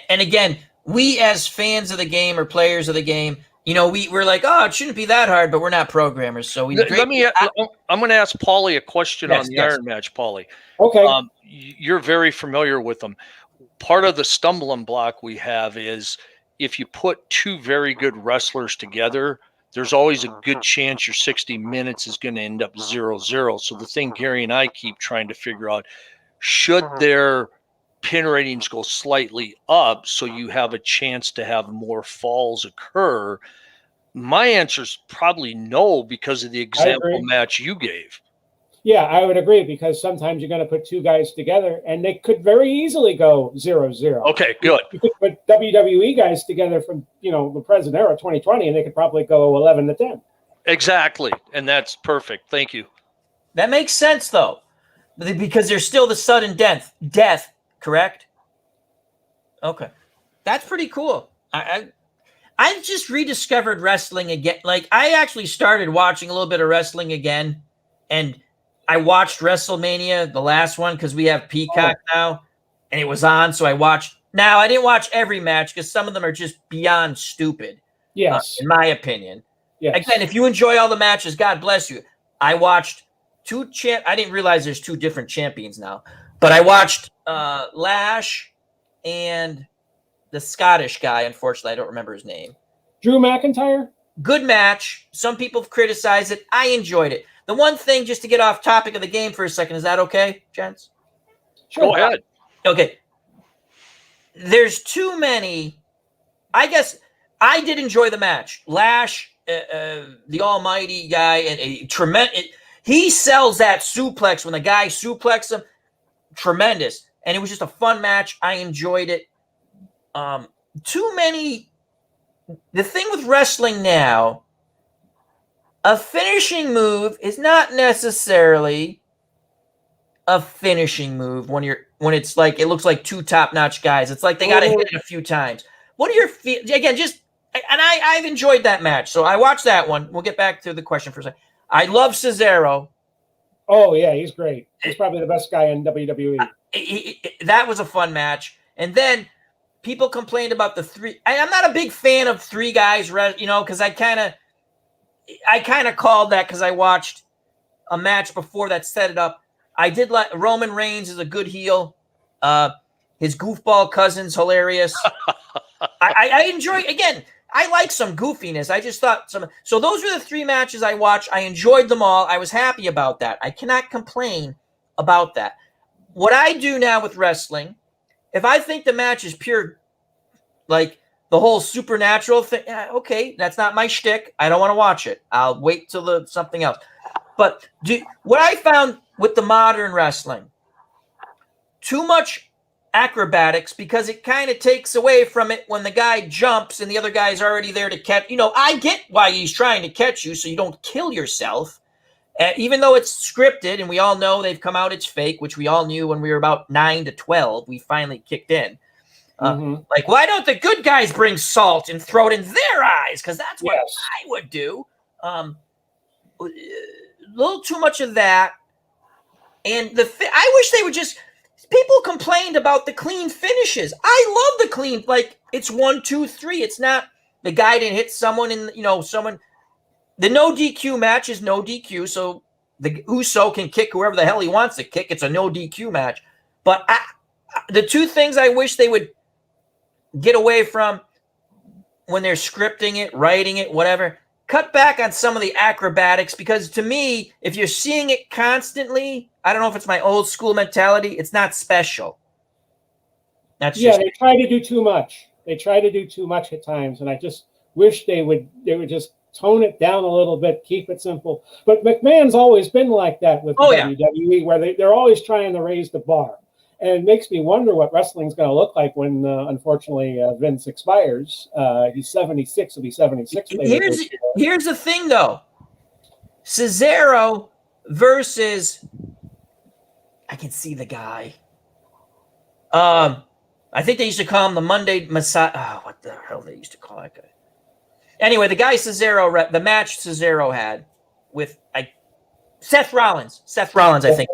And again, we as fans of the game or players of the game, we're like, oh, it shouldn't be that hard, but we're not programmers. So I'm going to ask Pauly a question on the Iron match, Pauly. Okay. You're very familiar with them. Part of the stumbling block we have is if you put two very good wrestlers together, there's always a good chance your 60 minutes is going to end up 0-0. So the thing Gary and I keep trying to figure out, should their pin ratings go slightly up so you have a chance to have more falls occur? My answer is probably no, because of the example match you gave. Yeah, I would agree, because sometimes you're going to put two guys together and they could very easily go 0-0. Okay, good. You could put WWE guys together from, the present era, 2020, and they could probably go 11-10. Exactly. And that's perfect. Thank you. That makes sense, though, because there's still the sudden death, correct? Okay. That's pretty cool. I just rediscovered wrestling again. Like, I actually started watching a little bit of wrestling again, and I watched WrestleMania, the last one, because we have Peacock now, and it was on, so I watched. Now, I didn't watch every match because some of them are just beyond stupid. Yes. In my opinion. Yes. Again, if you enjoy all the matches, God bless you. I watched I didn't realize there's two different champions now, but I watched Lash and the Scottish guy. Unfortunately, I don't remember his name. Drew McIntyre? Good match. Some people have criticized it. I enjoyed it. The one thing, just to get off topic of the game for a second, is that okay, gents? Sure. Go ahead. Okay. There's too many. I guess I did enjoy the match. Lash, the almighty guy, and a tremendous. He sells that suplex when the guy suplexes him. Tremendous. And it was just a fun match. I enjoyed it. Too many. The thing with wrestling now, a finishing move is not necessarily a finishing move when it's like it looks like two top-notch guys. It's like they got to hit it a few times. What are your again? I've enjoyed that match, so I watched that one. We'll get back to the question for a second. I love Cesaro. Oh yeah, he's great. He's probably the best guy in WWE. That was a fun match, and then people complained about the three. I'm not a big fan of three guys, because I kind of called that because I watched a match before that set it up. I did like Roman Reigns is a good heel. His goofball cousin's hilarious. I enjoy, again, I like some goofiness. I just thought so those were the three matches I watched. I enjoyed them all. I was happy about that. I cannot complain about that. What I do now with wrestling, if I think the match is pure, like the whole supernatural thing, okay, that's not my shtick. I don't want to watch it. I'll wait till something else. But what I found with the modern wrestling, too much acrobatics because it kind of takes away from it when the guy jumps and the other guy's already there to catch. I get why he's trying to catch you so you don't kill yourself. Even though it's scripted and we all know they've come out it's fake, which we all knew when we were about 9 to 12, we finally kicked in. Like, why don't the good guys bring salt and throw it in their eyes? Because that's what I would do. A little too much of that. And I wish they would just. People complained about the clean finishes. I love the clean, like it's 1, 2, 3. It's not the guy didn't hit someone in, someone. The no DQ match is no DQ, so the Uso can kick whoever the hell he wants to kick. It's a no DQ match. But the two things I wish they would get away from when they're scripting it, writing it, whatever, cut back on some of the acrobatics, because to me, if you're seeing it constantly, I don't know if it's my old school mentality, it's not special. They try to do too much. They try to do too much at times, and I just wish they would just tone it down a little bit, keep it simple. But McMahon's always been like that with WWE, where they're always trying to raise the bar. And it makes me wonder what wrestling's going to look like when, unfortunately, Vince expires. He's 76. He'll be 76. Here's the thing, though. Cesaro versus... I can see the guy. I think they used to call him the Monday Messiah. Oh, what the hell they used to call that guy? Anyway, the guy Cesaro, the match Cesaro had with Seth Rollins. Seth Rollins, I think.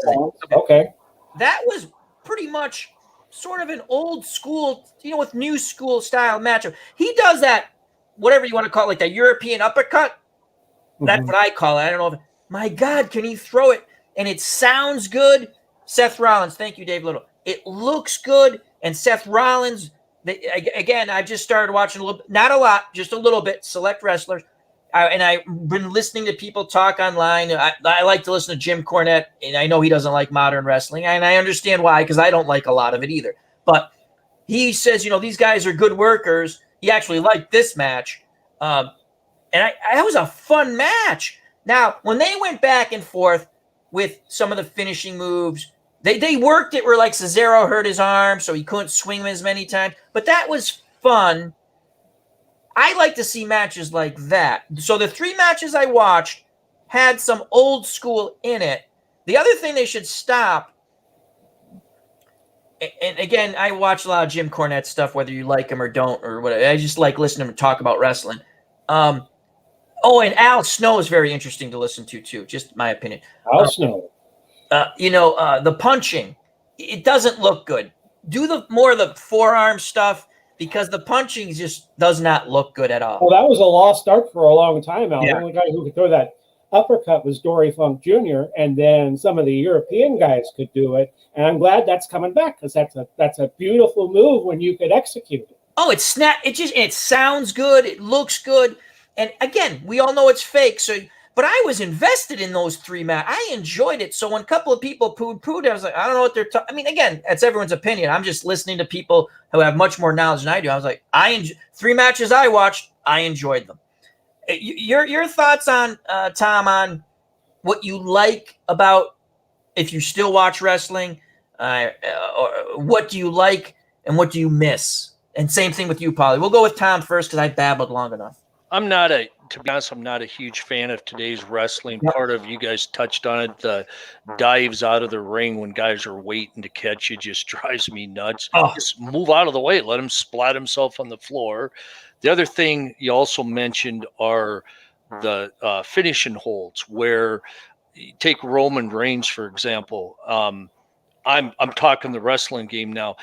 Okay. That was pretty much sort of an old school, with new school style matchup. He does that, whatever you want to call it, like that European uppercut. That's what I call it. I don't know if, my God, can he throw it? And it sounds good. Seth Rollins, thank you, Dave Little. It looks good. And Seth Rollins, again, I've just started watching a little, not a lot, just a little bit, select wrestlers. And I've been listening to people talk online. I like to listen to Jim Cornette, and I know he doesn't like modern wrestling, and I understand why, because I don't like a lot of it either. But he says, these guys are good workers. He actually liked this match. And that was a fun match. Now, when they went back and forth with some of the finishing moves, they worked it where, like, Cesaro hurt his arm, so he couldn't swing him as many times. But that was fun. I like to see matches like that. So the 3 matches I watched had some old school in it. The other thing they should stop, and again, I watch a lot of Jim Cornette stuff, whether you like him or don't, or whatever. I just like listening to him talk about wrestling. And Al Snow is very interesting to listen to, too, just my opinion. Al Snow. The punching, it doesn't look good. Do more of the forearm stuff, because the punching just does not look good at all. Well, that was a lost art for a long time, Al. The only guy who could throw that uppercut was Dory Funk Jr., and then some of the European guys could do it. And I'm glad that's coming back, because that's a beautiful move when you could execute it. Oh, it sounds good. It looks good. And again, we all know it's fake. But I was invested in those 3 matches. I enjoyed it. So when a couple of people pooed, I was like, I don't know what they're talking. I mean, again, that's everyone's opinion. I'm just listening to people who have much more knowledge than I do. I was like, 3 matches I watched, I enjoyed them. Your thoughts on Tom, on what you like about, if you still watch wrestling, or what do you like and what do you miss? And same thing with you, Pauly. We'll go with Tom first, because I babbled long enough. To be honest, I'm not a huge fan of today's wrestling. Part of, you guys touched on it, the dives out of the ring when guys are waiting to catch you just drives me nuts. Just move out of the way. Let him splat himself on the floor. The other thing you also mentioned are the finishing holds, where you take Roman Reigns, for example. I'm talking the wrestling game now.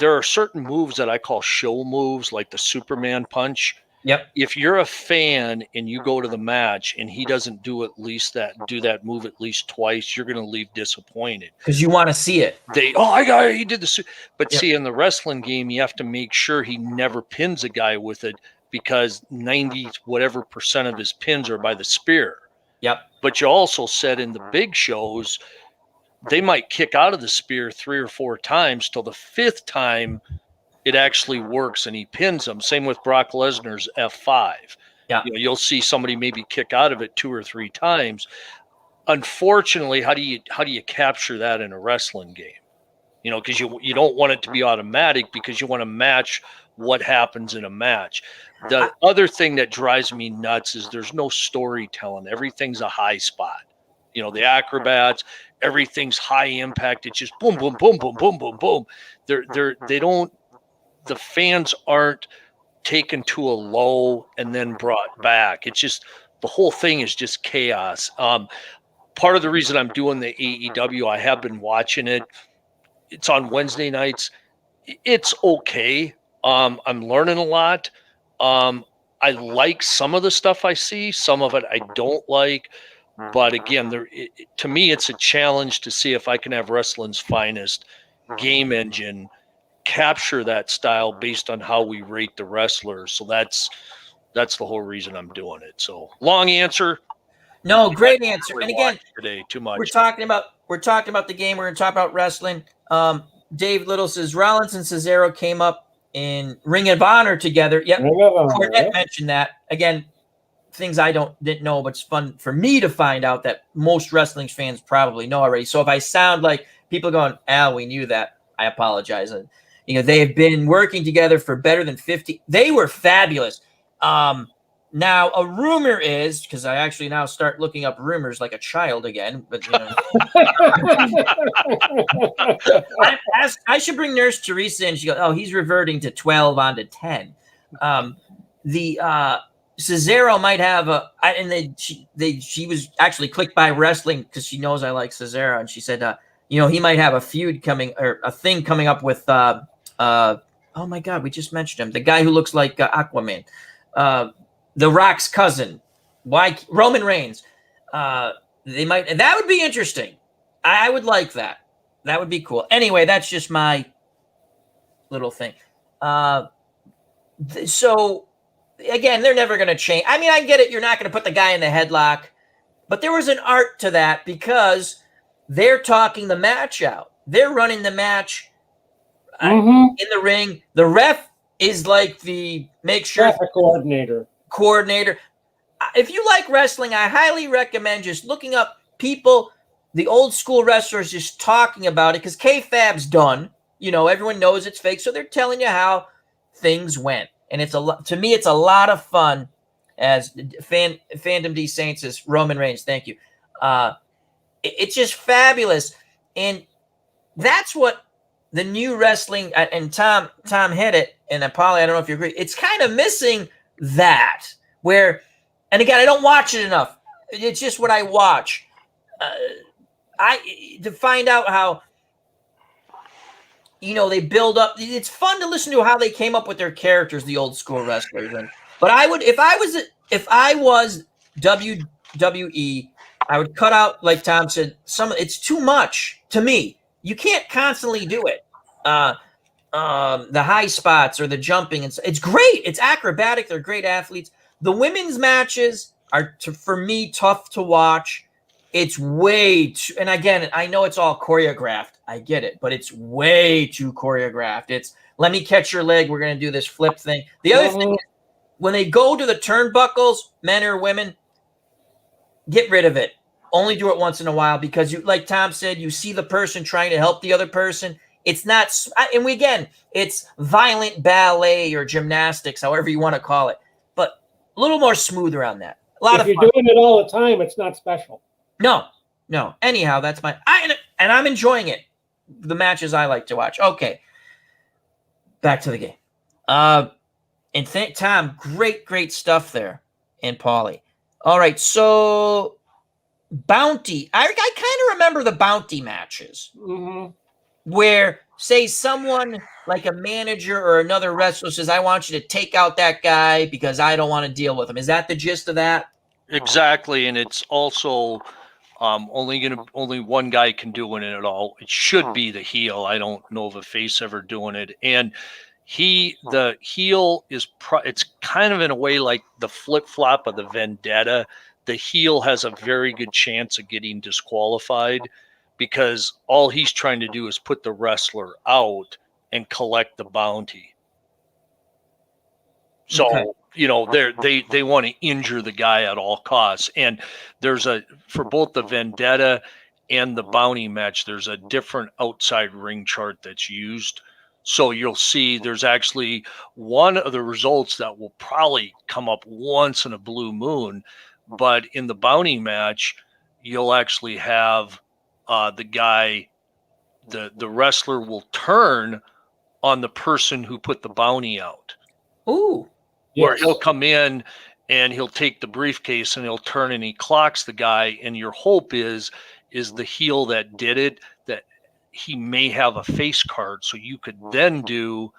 There are certain moves that I call show moves, like the Superman punch. Yep. If you're a fan and you go to the match and he doesn't do that move at least twice, you're going to leave disappointed, because you want to see it. He did this. But see, in the wrestling game, you have to make sure he never pins a guy with it, because 90% of his pins are by the spear. Yep. But you also said in the big shows, they might kick out of the spear 3 or 4 times till the 5th time it actually works and he pins them. Same with Brock Lesnar's F5. Yeah. You'll see somebody maybe kick out of it 2 or 3 times. Unfortunately, how do you capture that in a wrestling game? because you don't want it to be automatic because you want to match what happens in a match. The other thing that drives me nuts is there's no storytelling. Everything's a high spot. The acrobats, everything's high impact. It's just boom, boom, boom, boom, boom, boom, boom. They don't. The fans aren't taken to a low and then brought back. It's just the whole thing is just chaos. Part of the reason I'm doing the AEW, I have been watching it. It's on Wednesday nights. It's okay. I'm learning a lot. I like some of the stuff I see. Some of it I don't like. But again, to me, it's a challenge to see if I can have wrestling's finest game engine capture that style based on how we rate the wrestlers. So that's the whole reason I'm doing it. So long answer. No, great answer. And again, today too much. We're talking about the game. We're going to talk about wrestling. Dave Little says Rollins and Cesaro came up in Ring of Honor together. Yep. Cornette mentioned that. Again, things I didn't know, but it's fun for me to find out that most wrestling fans probably know already. So if I sound like people going, Al, we knew that, I apologize. And they have been working together for better than 50. They were fabulous. Now, a rumor is, because I actually now start looking up rumors like a child again, but I should bring Nurse Teresa in. She goes, oh, he's reverting to 12 on to 10. Cesaro might have she was actually clicked by wrestling because she knows I like Cesaro, and she said, he might have a feud coming or a thing coming up with, oh my God, we just mentioned him, the guy who looks like Aquaman. The Rock's cousin, Roman Reigns. They might, and that would be interesting. I would like that. That would be cool. Anyway, that's just my little thing. So again, they're never going to change. I mean, I get it. You're not going to put the guy in the headlock, but there was an art to that because they're talking the match out. They're running the match in the ring. The ref is like the coordinator. If you like wrestling, I highly recommend just looking up people, the old school wrestlers, just talking about it because kayfab's done. Everyone knows it's fake, so they're telling you how things went, and to me, it's a lot of fun. As Fandom D Saint says, Roman Reigns, thank you. It's just fabulous, and that's what the new wrestling. And Tom hit it, and Pauly, I don't know if you agree. It's kind of missing that where, and again, I don't watch it enough. It's just what I watch. To find out how they build up. It's fun to listen to how they came up with their characters, the old school wrestlers. But I would, if I was WWE, I would cut out, like Tom said, it's too much to me. You can't constantly do it. The high spots or the jumping, and it's great. It's acrobatic. They're great athletes. The women's matches are, for me, tough to watch. It's way too, and again, I know it's all choreographed. I get it, but it's way too choreographed. It's let me catch your leg. We're going to do this flip thing. The other thing is, when they go to the turnbuckles, men or women, get rid of it. Only do it once in a while because like Tom said, you see the person trying to help the other person. It's not, and it's violent ballet or gymnastics, however you want to call it, but a little more smooth around that. If you're doing it all the time, it's not special. No. Anyhow, that's and I'm enjoying it. The matches I like to watch. Okay, back to the game. And thank Tom, great stuff there, and Pauly. All right, so Bounty. I kind of remember the Bounty matches. Where, say, someone like a manager or another wrestler says, I want you to take out that guy because I don't want to deal with him. Is that the gist of that? Exactly. And it's also only one guy can do it at all. It should be the heel. I don't know of a face ever doing it. And the heel is, it's kind of in a way like the flip-flop of the Vendetta. The heel has a very good chance of getting disqualified because all he's trying to do is put the wrestler out and collect the bounty. So, they want to injure the guy at all costs. And there's for both the Vendetta and the bounty match, there's a different outside ring chart that's used. So you'll see there's actually one of the results that will probably come up once in a blue moon. But in the bounty match, you'll actually have the guy, the wrestler will turn on the person who put the bounty out. Ooh. Where Yes. he'll come in and he'll take the briefcase and he'll turn and he clocks the guy. And your hope is the heel that did it, that he may have a face card. So you could then do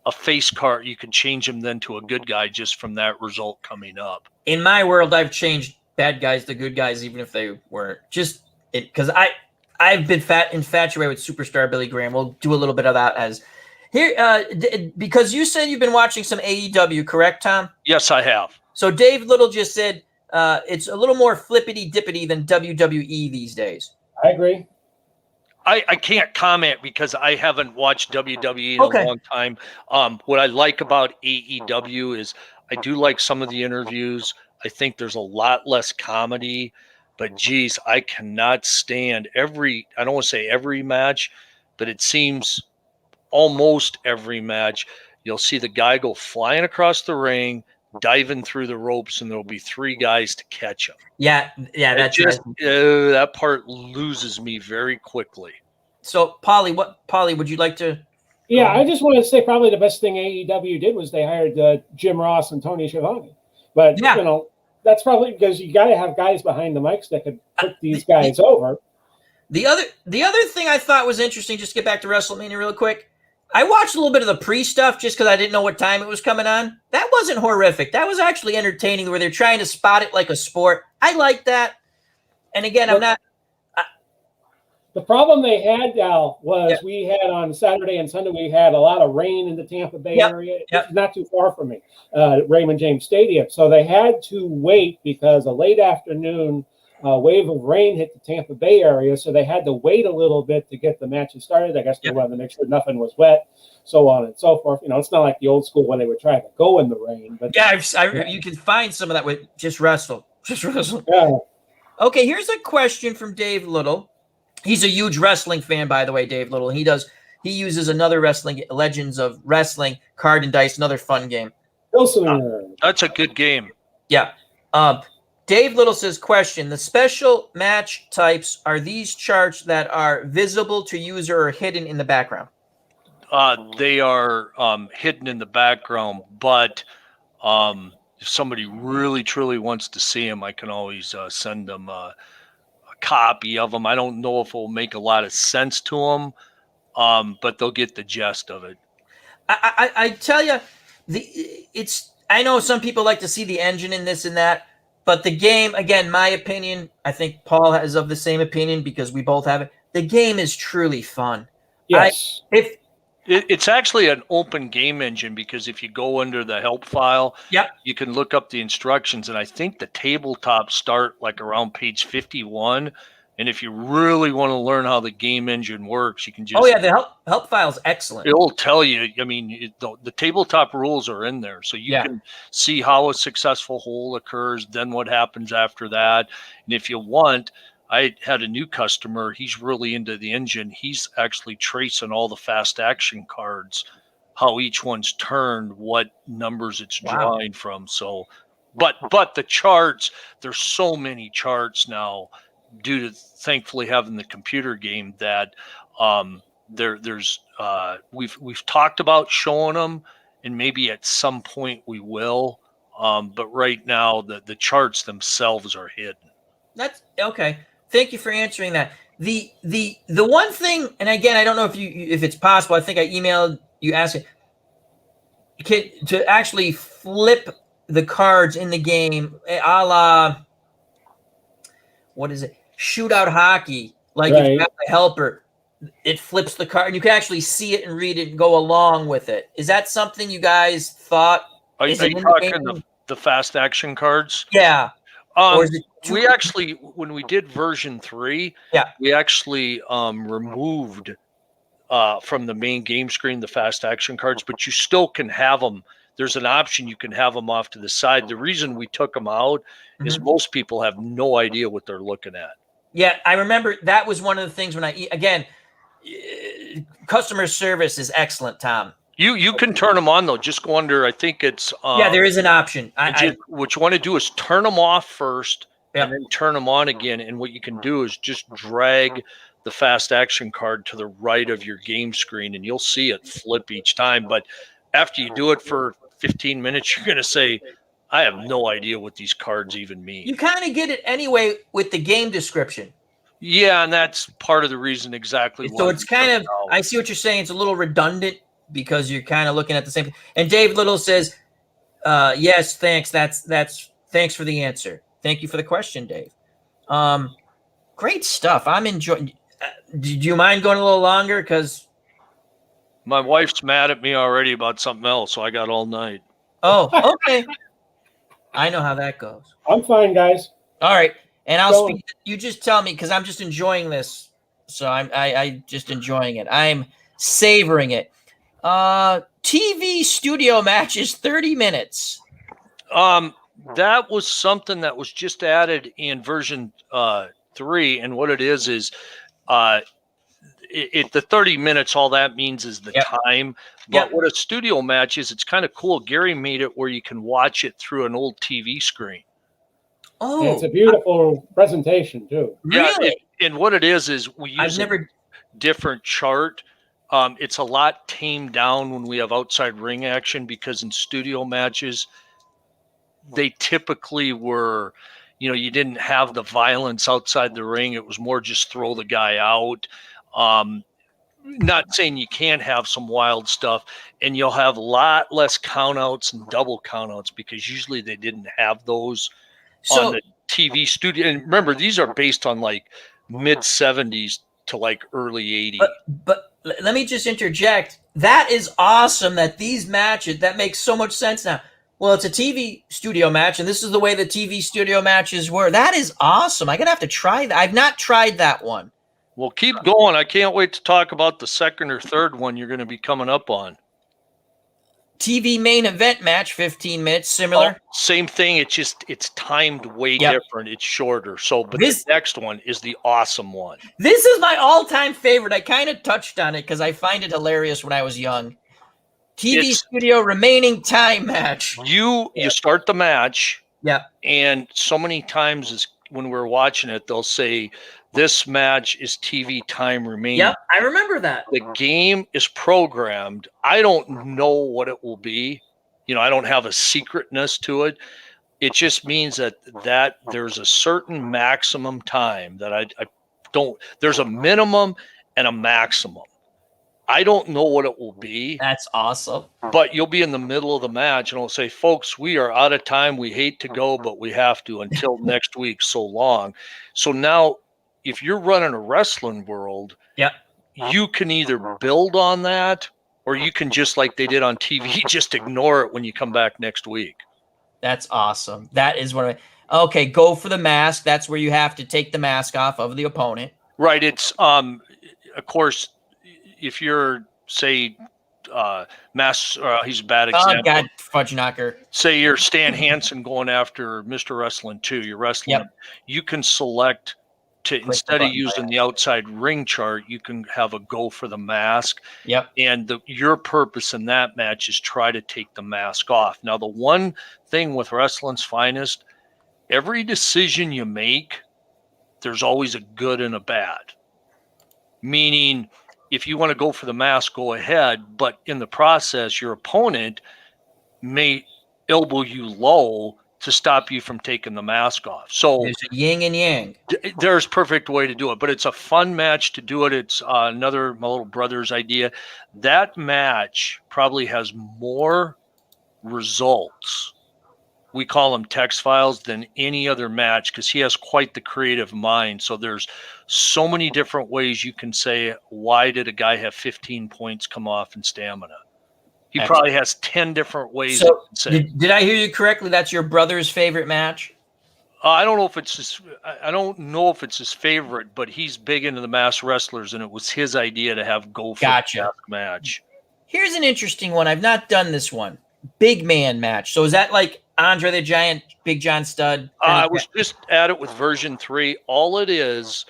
a face card. You could change him then to a good guy just from that result coming up. In my world, I've changed bad guys to good guys, even if they weren't. Just it, because I've been infatuated with superstar Billy Graham. We'll do a little bit of that as here, because you said you've been watching some AEW, correct, Tom? Yes, I have. So Dave Little just said it's a little more flippity dippity than WWE these days. I agree. I can't comment because I haven't watched WWE in Okay. a long time. What I like about AEW is I do like some of the interviews. I think there's a lot less comedy, but geez, I cannot stand I don't want to say every match, but it seems almost every match, you'll see the guy go flying across the ring, diving through the ropes, and there'll be three guys to catch him. Yeah, that's just right. that part loses me very quickly. So, Pauly, would you like to? Yeah, I just want to say probably the best thing AEW did was they hired Jim Ross and Tony Schiavone. But, Yeah. That's probably because you got to have guys behind the mics that could put these guys over. The other thing I thought was interesting, just to get back to WrestleMania real quick, I watched a little bit of the pre-stuff just because I didn't know what time it was coming on. That wasn't horrific. That was actually entertaining where they're trying to spot it like a sport. I like that. And again, I'm not... The problem they had, Al, was we had on Saturday and Sunday, we had a lot of rain in the Tampa Bay area. It's not too far from me, Raymond James Stadium. So they had to wait because a late afternoon wave of rain hit the Tampa Bay area. So they had to wait a little bit to get the matches started. I guess they wanted to make sure nothing was wet, so on and so forth. It's not like the old school when they would try to go in the rain. But you can find some of that with just wrestle. Yeah. Okay, here's a question from Dave Little. He's a huge wrestling fan, by the way, Dave Little. He uses another wrestling, Legends of Wrestling, Card and Dice, another fun game. That's a good game. Yeah. Dave Little says, question, the special match types, are these charts that are visible to user or hidden in the background? They are hidden in the background, but if somebody really, truly wants to see them, I can always send them a copy of them. I don't know if it will make a lot of sense to them, but they'll get the gist of it. I tell you, I know some people like to see the engine in this and that, but the game, again, my opinion, I think Paul is of the same opinion because we both have it. The game is truly fun. Yes. It's actually an open game engine because if you go under the help file, you can look up the instructions. And I think the tabletops start like around page 51. And if you really want to learn how the game engine works, you can just... Oh, yeah, the help file is excellent. It will tell you, I mean, the tabletop rules are in there. So you can see how a successful hole occurs, then what happens after that. And if you want... I had a new customer. He's really into the engine. He's actually tracing all the fast action cards, how each one's turned, what numbers it's drawing from. So, but the charts, there's so many charts now due to thankfully having the computer game that we've talked about showing them, and maybe at some point we will. But right now the charts themselves are hidden. That's okay. Thank you for answering that. The one thing, and again, I don't know if it's possible. I think I emailed you asking to actually flip the cards in the game, a la what is it? Shootout hockey. Like if you have a helper, it flips the card, and you can actually see it and read it and go along with it. Is that something you guys thought? Are you talking the fast action cards? Yeah. We actually, when we did version 3, we actually removed from the main game screen the fast action cards, but you still can have them. There's an option you can have them off to the side. The reason we took them out is most people have no idea what they're looking at. Yeah, I remember that was one of the things when again, customer service is excellent, Tom. You can turn them on though. Just go under. I think it's yeah, there is an option. What you want to do is turn them off first, Yep. and then turn them on again. And what you can do is just drag the fast action card to the right of your game screen, and you'll see it flip each time. But after you do it for 15 minutes, you're going to say, I have no idea what these cards even mean. You kind of get it anyway with the game description. Yeah, and that's part of the reason exactly. So it's kind of, I see what you're saying. It's a little redundant because you're kind of looking at the same thing. And Dave Little says, yes, thanks. That's thanks for the answer. Thank you for the question, Dave. Great stuff. I'm enjoying. Do you mind going a little longer? Because my wife's mad at me already about something else, so I got all night. Oh, okay. I know how that goes. I'm fine, guys. All right, and I'll speak. You just tell me because I'm just enjoying this. So I just enjoying it. I'm savoring it. TV studio matches 30 minutes. That was something that was just added in version 3, and what it is the 30 minutes. All that means is the time. But what a studio match is, it's kind of cool. Gary made it where you can watch it through an old TV screen. Oh, and it's a beautiful presentation too. Really? Yeah, and what it is we use a different chart. It's a lot tamed down when we have outside ring action, because in studio matches, they typically were, you didn't have the violence outside the ring. It was more just throw the guy out. Not saying you can't have some wild stuff, and you'll have a lot less countouts and double countouts because usually they didn't have those on the TV studio. And remember, these are based on like mid 70s to like early 80s. But let me just interject. That is awesome that these matches, that makes so much sense now. Well, it's a TV studio match, and this is the way the TV studio matches were. That is awesome. I'm going to have to try that. I've not tried that one. Well, keep going. I can't wait to talk about the second or third one you're going to be coming up on. TV main event match, 15 minutes, similar. Same thing. It's timed way different. It's shorter. But the next one is the awesome one. This is my all-time favorite. I kind of touched on it because I find it hilarious when I was young. TV studio remaining time match. You start the match. Yeah. And so many times when we're watching it, they'll say, this match is TV time remaining. Yeah, I remember that. The game is programmed. I don't know what it will be. I don't have a secretness to it. It just means that there's a certain maximum time that I don't. There's a minimum and a maximum. I don't know what it will be. That's awesome. But you'll be in the middle of the match and it'll say, folks, we are out of time. We hate to go, but we have to until next week. So long. So now, if you're running a wrestling world, you can either build on that, or you can, just like they did on TV, just ignore it when you come back next week. That's awesome. That is what okay, go for the mask. That's where you have to take the mask off of the opponent. Right. It's, of course, if you're, say, he's a bad example. Oh, God, fudge knocker. Say you're Stan Hansen going after Mr. Wrestling 2. You're wrestling. You can select to, instead of using the outside ring chart, you can have a go for the mask. Yep. And your purpose in that match is try to take the mask off. Now, the one thing with Wrestling's Finest, every decision you make, there's always a good and a bad. Meaning, if you want to go for the mask, go ahead. But in the process, your opponent may elbow you low to stop you from taking the mask off. So there's a yin and yang. There's a perfect way to do it, but it's a fun match to do it. It's my little brother's idea. That match probably has more results. We call them text files than any other match because he has quite the creative mind. So there's so many different ways you can say, why did a guy have 15 points come off in stamina? He probably has 10 different ways. So did I hear you correctly? That's your brother's favorite match? I don't know if it's his favorite, but he's big into the mass wrestlers, and it was his idea to have go for the mask match. Here's an interesting one. I've not done this one. Big man match. So is that like Andre the Giant, Big John Studd. I was just at it with version 3. All it is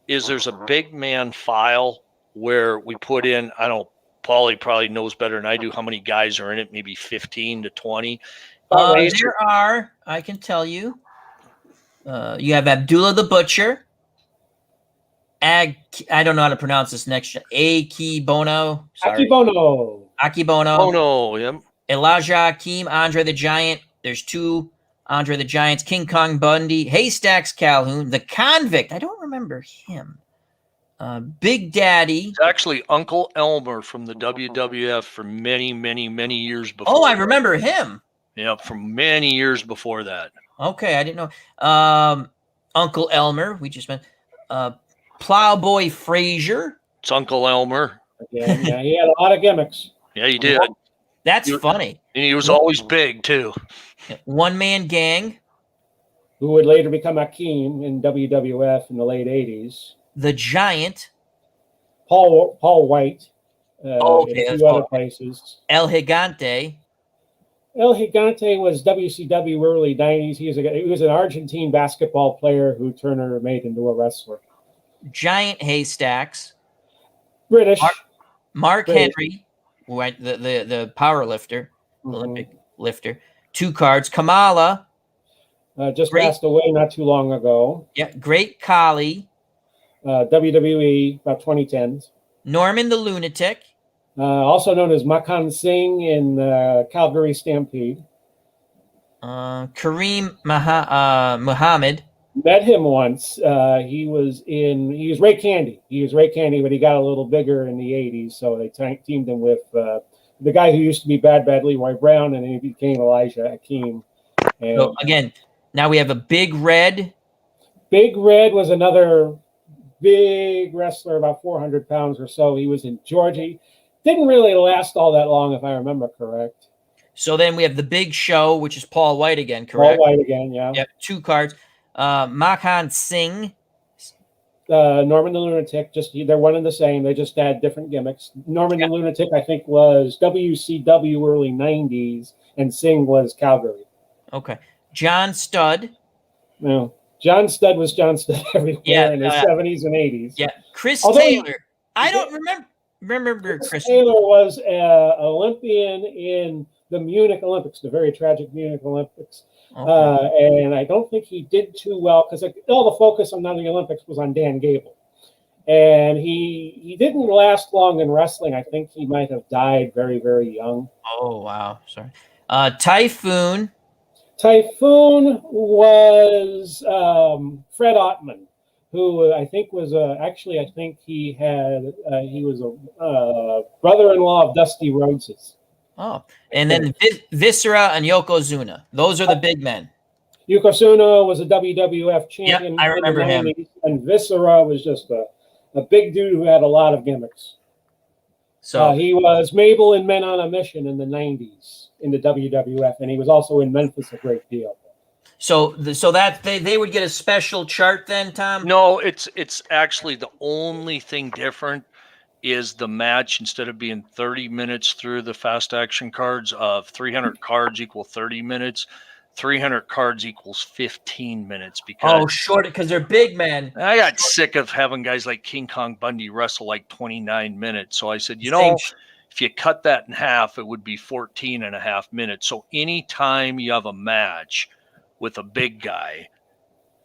there's a big man file where we put in, I don't know, Pauly probably knows better than I do how many guys are in it, maybe 15 to 20. There are, I can tell you, you have Abdullah the Butcher, I don't know how to pronounce this next. Akibono. Akibono. Oh, no. Yep. Elijah Hakeem, Andre the Giant. There's 2 Andre the Giants. King Kong Bundy. Haystacks Calhoun. The Convict. I don't remember him. Big Daddy. It's actually Uncle Elmer from the WWF for many, many, many years before. Oh, I remember him. Yeah, from many years before that. Okay, I didn't know. Uncle Elmer. We just met. Plowboy Frazier. It's Uncle Elmer. Yeah, he had a lot of gimmicks. Yeah, he did. That's funny. And he was always big, too. One Man Gang. Who would later become Akeem in WWF in the late 80s. The Giant. Paul White. Okay, in 2 other places. El Gigante. El Gigante was WCW early 90s. He was an Argentine basketball player who Turner made into a wrestler. Giant Haystacks. British. Mark Henry, right? The power lifter, Olympic lifter. 2 cards. Kamala. Just passed away not too long ago. Yeah. Great Khali. WWE, about 2010s. Norman the Lunatic. Also known as Makan Singh in Calgary Stampede. Kareem Muhammad. Met him once. He was Ray Candy. He was Ray Candy, but he got a little bigger in the 80s, so they teamed him with the guy who used to be Bad Leroy Brown, and then he became Elijah Hakeem. And so again, now we have a Big Red. Big Red was another big wrestler, about 400 pounds or so. He was in Georgia. Didn't really last all that long, if I remember correct. So then we have the Big Show, which is Paul White again, correct? Paul White again, yeah. Yep, 2 cards. Makan Singh. Norman the Lunatic, they're one and the same. They just had different gimmicks. Norman the Lunatic, I think, was WCW early 90s, and Singh was Calgary. Okay. John Studd. No. John Studd was John Studd everywhere in the 70s and 80s. Yeah. Chris Taylor. I don't remember Chris Taylor was an Olympian in the Munich Olympics, the very tragic Munich Olympics. Okay. And I don't think he did too well because all the focus on the Olympics was on Dan Gable. And he didn't last long in wrestling. I think he might have died very, very young. Oh, wow. Sorry. Typhoon. Typhoon was Fred Ottman, who I think was he was a brother-in-law of Dusty Rhodes's. Oh, and then Viscera and Yokozuna. Those are the big men. Yokozuna was a WWF champion. Yep, I remember him. And Viscera was just a big dude who had a lot of gimmicks. So he was Mabel in Men on a Mission in the 90s in the WWF, and he was also in Memphis a great deal. So that they would get a special chart then, Tom? No, it's actually the only thing different is the match, instead of being 30 minutes through the fast action cards of 300 cards equal 30 minutes, 300 cards equals 15 minutes. Because short, because they're big men. I got sick of having guys like King Kong Bundy wrestle like 29 minutes. So I said, if you cut that in half, it would be 14 and a half minutes. So anytime you have a match with a big guy,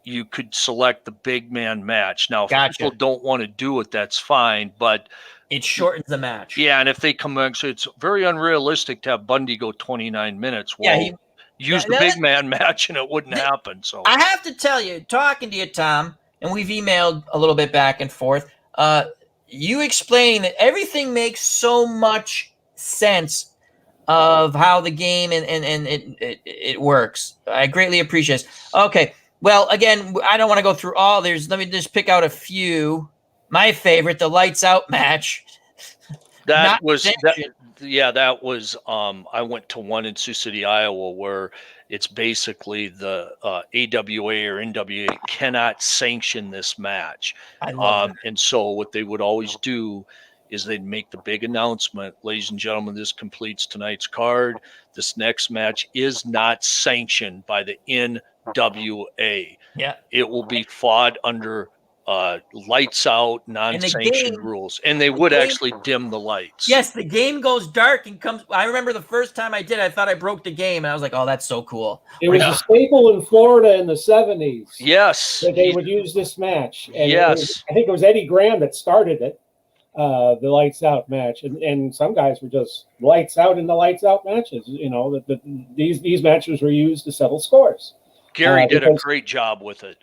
you could select the big man match. Now, if people don't want to do it, that's fine, but it shortens the match. Yeah, and if they come back, so it's very unrealistic to have Bundy go 29 minutes. Well, use the big man match and it wouldn't happen. So I have to tell you, talking to you, Tom, and we've emailed a little bit back and forth, you explaining that everything makes so much sense of how the game and it works. I greatly appreciate it. Okay. Well, again, I don't want to go through all. Let me just pick out a few. My favorite, the Lights Out match. That was. I went to one in Sioux City, Iowa, where it's basically the AWA or NWA cannot sanction this match. I love that. And so what they would always do is they'd make the big announcement, ladies and gentlemen, this completes tonight's card. This next match is not sanctioned by the NWA. Yeah. It will be fought under lights out, non-sanctioned rules. And they would actually dim the lights. Yes, the game goes dark and comes. I remember the first time I did, I thought I broke the game, and I was like, "Oh, that's so cool." It was a staple in Florida in the 70s. Yes. That they would use this match. And yes. I think it was Eddie Graham that started it, the lights out match. And some guys were just lights out in the lights out matches. You know, these matches were used to settle scores. Gary did a great job with it.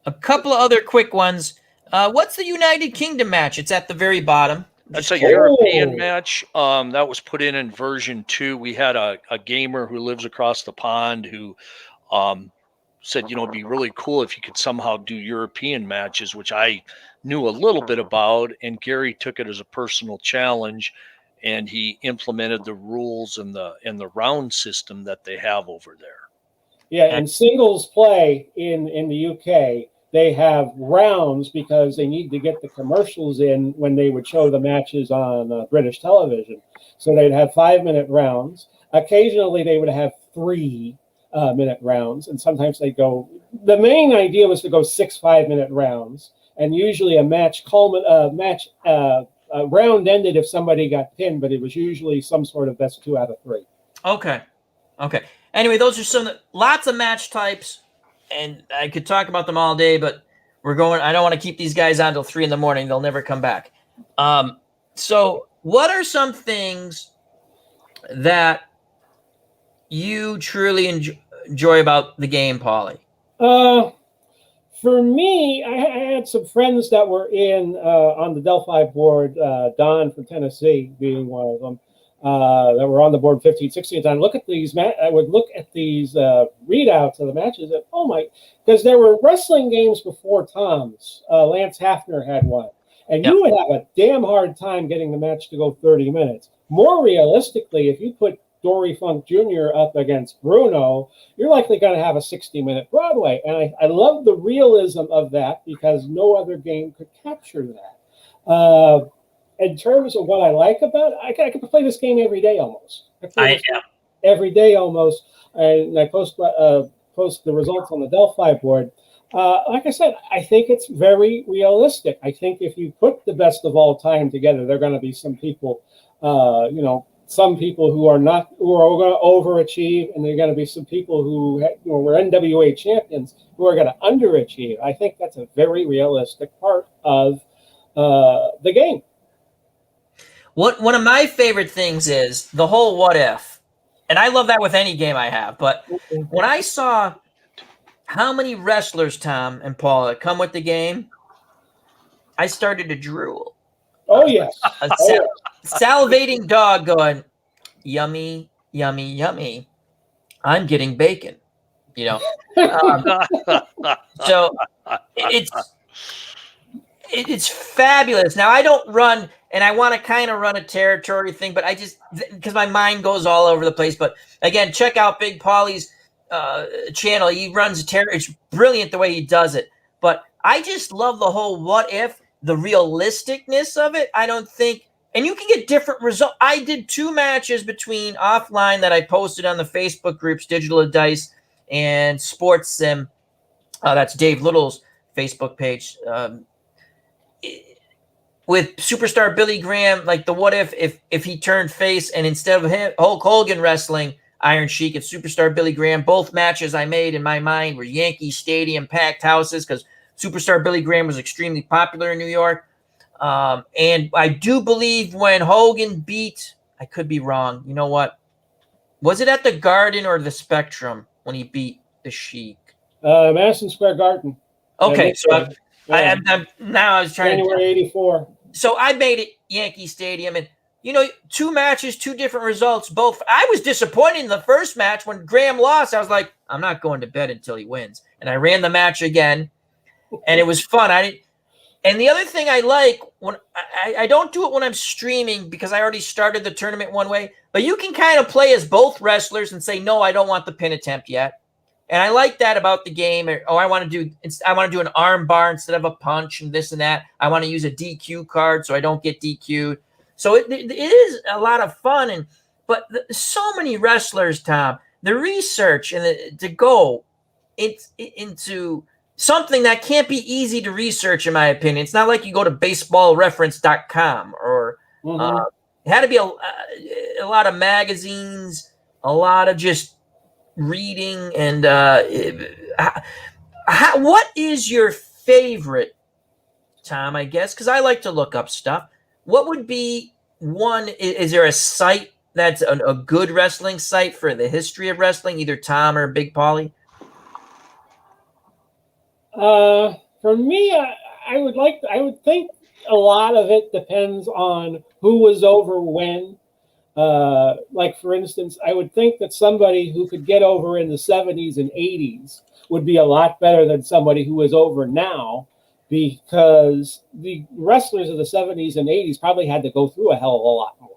A couple of other quick ones. What's the United Kingdom match? It's at the very bottom. That's a European match. That was put in version 2. We had a gamer who lives across the pond who said, you know, it'd be really cool if you could somehow do European matches, which I knew a little bit about. And Gary took it as a personal challenge, and he implemented the rules and the round system that they have over there. Yeah, and singles play in the UK, they have rounds because they need to get the commercials in when they would show the matches on British television. So they'd have 5-minute rounds. Occasionally, they would have 3-minute rounds, and sometimes they go. The main idea was to go 6 5-minute rounds, and usually a round ended if somebody got pinned, but it was usually some sort of best 2 out of 3. Okay. Anyway, those are lots of match types, and I could talk about them all day, but I don't want to keep these guys on until 3 a.m. They'll never come back. So what are some things that you truly enjoy about the game, Pauly? For me, I had some friends that were on the Delphi board, Don from Tennessee being one of them, that were on the board 15, 16 times. I would look at these readouts of the matches, and because there were wrestling games before Tom's. Lance Hafner had one, and you would have a damn hard time getting the match to go 30 minutes. More realistically, if you put Dory Funk Jr. up against Bruno, you're likely going to have a 60-minute Broadway. And I love the realism of that because no other game could capture that. In terms of what I like about it, I could play this game every day almost. Every day almost. And I post the results on the Delphi board. Like I said, I think it's very realistic. I think if you put the best of all time together, there are going to be some people, some people who are going to overachieve, and there are going to be some people who were NWA champions who are going to underachieve. I think that's a very realistic part of the game. One of my favorite things is the whole what if. And I love that with any game I have. But when I saw how many wrestlers, Tom and Paula, come with the game, I started to drool. Oh, yes. Salivating dog going, yummy, yummy, yummy. I'm getting bacon. So it's fabulous. Now, I don't run, and I want to kind of run a territory thing, but because my mind goes all over the place. But again, check out Big Pauly's channel. He runs a territory. It's brilliant the way he does it. But I just love the whole what if, the realisticness of it. I don't think, and you can get different results. I did 2 matches between offline that I posted on the Facebook groups, Digital Dice and Sports Sim. That's Dave Little's Facebook page. With superstar Billy Graham, like the what if he turned face, and instead of him, Hulk Hogan wrestling Iron Sheik, it's superstar Billy Graham. Both matches I made in my mind were Yankee Stadium packed houses because superstar Billy Graham was extremely popular in New York. And I do believe when Hogan beat, I could be wrong. You know what? Was it at the Garden or the Spectrum when he beat the Sheik? Madison Square Garden. Okay, so I'm now I was trying January '84. So I made it Yankee Stadium, and 2 matches, 2 different results. Both. I was disappointed in the first match when Graham lost. I was like, I'm not going to bed until he wins, and I ran the match again, and it was fun. And the other thing I like when I don't do it when I'm streaming because I already started the tournament one way, but you can kind of play as both wrestlers and say, no, I don't want the pin attempt yet. And I like that about the game. Oh, I want to do an arm bar instead of a punch and this and that. I want to use a DQ card so I don't get DQ'd. So it is a lot of fun. But so many wrestlers, Tom, the research and to go into something that can't be easy to research, in my opinion. It's not like you go to baseballreference.com or it had to be a lot of magazines, a lot of just reading. And what is your favorite, Tom, I guess, because I like to look up stuff. What would be one? Is there a site that's a good wrestling site for the history of wrestling, either Tom or Big Pauly? For me, I would think a lot of it depends on who was over when. Like, for instance, I would think that somebody who could get over in the 70s and 80s would be a lot better than somebody who is over now, because the wrestlers of the 70s and 80s probably had to go through a hell of a lot more.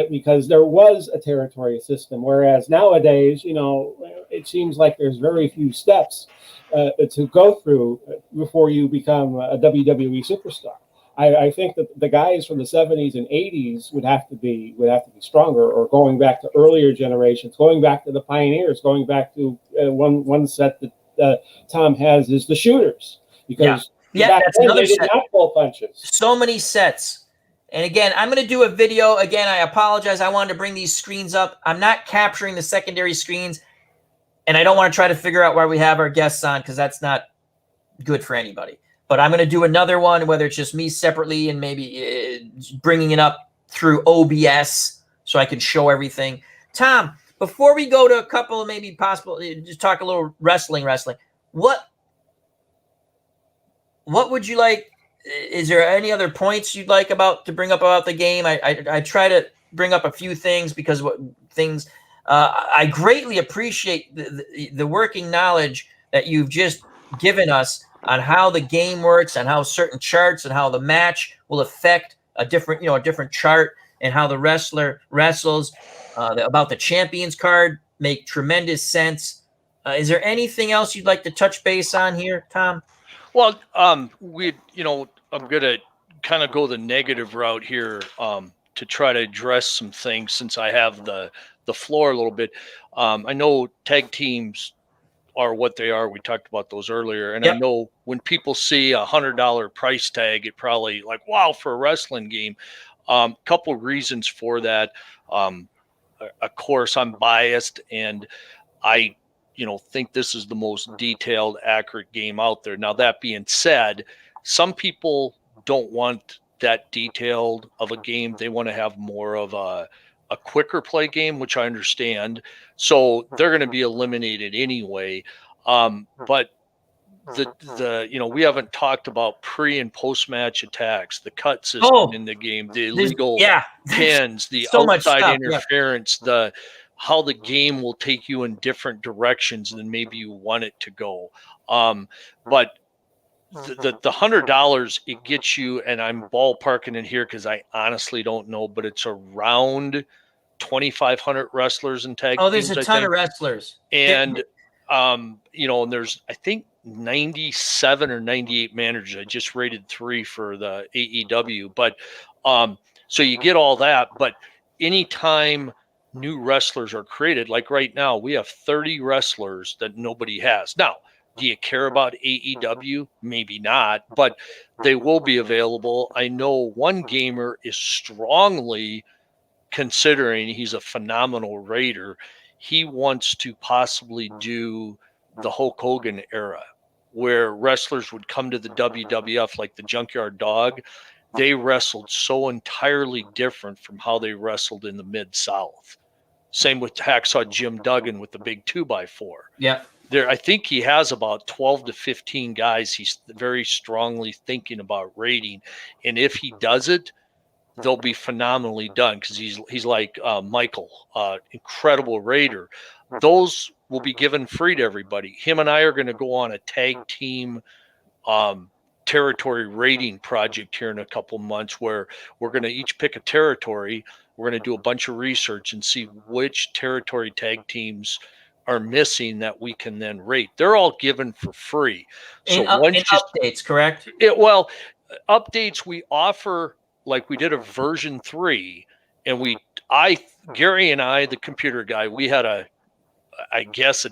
Because there was a territory system, whereas nowadays, it seems like there's very few steps to go through before you become a WWE superstar. I think that the guys from the 70s and 80s would have to be stronger, or going back to earlier generations, going back to the pioneers, going back to one set that Tom has is the shooters, because that's another set. Did not pull punches. So many sets. And again, I'm going to do a video. Again, I apologize. I wanted to bring these screens up. I'm not capturing the secondary screens, and I don't want to try to figure out where we have our guests on, because that's not good for anybody. But I'm going to do another one, whether it's just me separately and maybe bringing it up through OBS so I can show everything. Tom, before we go to a couple of maybe possible, just talk a little wrestling. What would you like? Is there any other points you'd like to bring up about the game? I try to bring up a few things, because I greatly appreciate the working knowledge that you've just given us on how the game works, and how certain charts and how the match will affect a different chart, and how the wrestler wrestles. About the champions card make tremendous sense. Is there anything else you'd like to touch base on here, Tom? Well, I'm gonna kind of go the negative route here to try to address some things, since I have the floor a little bit. I know tag teams are what they are. We talked about those earlier, and I know when people see $100 price tag, it probably like, wow, for a wrestling game. Couple reasons for that. Of course, I'm biased, and I think this is the most detailed, accurate game out there. Now, that being said, some people don't want that detailed of a game. They want to have more of a quicker play game, which I understand. So they're going to be eliminated anyway. But we haven't talked about pre and post match attacks, the cut system in the game, the illegal pins, the outside interference, how the game will take you in different directions than maybe you want it to go. But the $100, it gets you, and I'm ballparking in here because I honestly don't know, but it's around 2,500 wrestlers in tag teams. Oh, there's a ton of wrestlers. And, and there's, I think, 97 or 98 managers. I just rated 3 for the AEW. But so you get all that. But anytime new wrestlers are created, like right now, we have 30 wrestlers that nobody has. Now, do you care about AEW? Maybe not, but they will be available. I know one gamer is strongly considering, he's a phenomenal raider. He wants to possibly do the Hulk Hogan era, where wrestlers would come to the WWF like the Junkyard Dog. They wrestled so entirely different from how they wrestled in the Mid-South. Same with Hacksaw Jim Duggan with the big 2x4. Yeah. I think he has about 12 to 15 guys he's very strongly thinking about rating. And if he does it, they'll be phenomenally done, because he's like Michael, incredible raider. Those will be given free to everybody. Him and I are going to go on a tag team territory rating project here in a couple months, where we're going to each pick a territory. We're going to do a bunch of research and see which territory tag teams are missing that we can then rate. They're all given for free. So In once you updates, correct? updates we offer, like we did a version 3, and Gary and I, the computer guy, we had a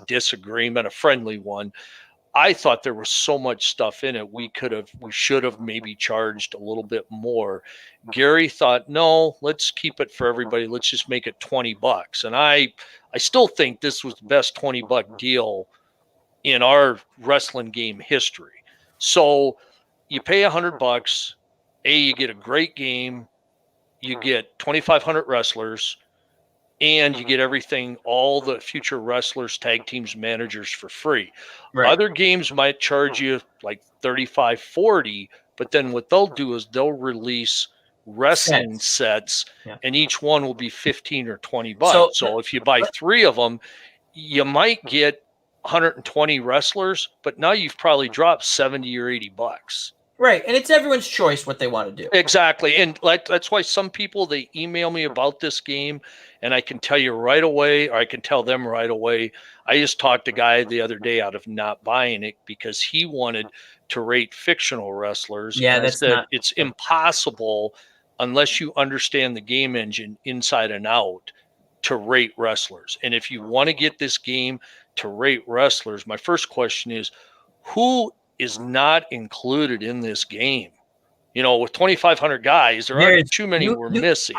disagreement, a friendly one. I thought there was so much stuff in it. We should have maybe charged a little bit more. Gary thought, no, let's keep it for everybody. Let's just make it $20. And I still think this was the best $20 deal in our wrestling game history. So you pay $100. You get a great game. You get 2,500 wrestlers. And you get everything, all the future wrestlers, tag teams, managers for free. Right. Other games might charge you like $35, $40, but then what they'll do is they'll release wrestling sets, and each one will be $15 or $20. So if you buy 3 of them, you might get 120 wrestlers, but now you've probably dropped $70 or $80. Right, and it's everyone's choice what they want to do. Exactly, and that's why some people, they email me about this game, and I can tell you right away, or I can tell them right away. I just talked to a guy the other day out of not buying it because he wanted to rate fictional wrestlers. Yeah, it's impossible unless you understand the game engine inside and out to rate wrestlers. And if you want to get this game to rate wrestlers, my first question is, who is not included in this game? With 2,500 guys, there aren't too many we're missing.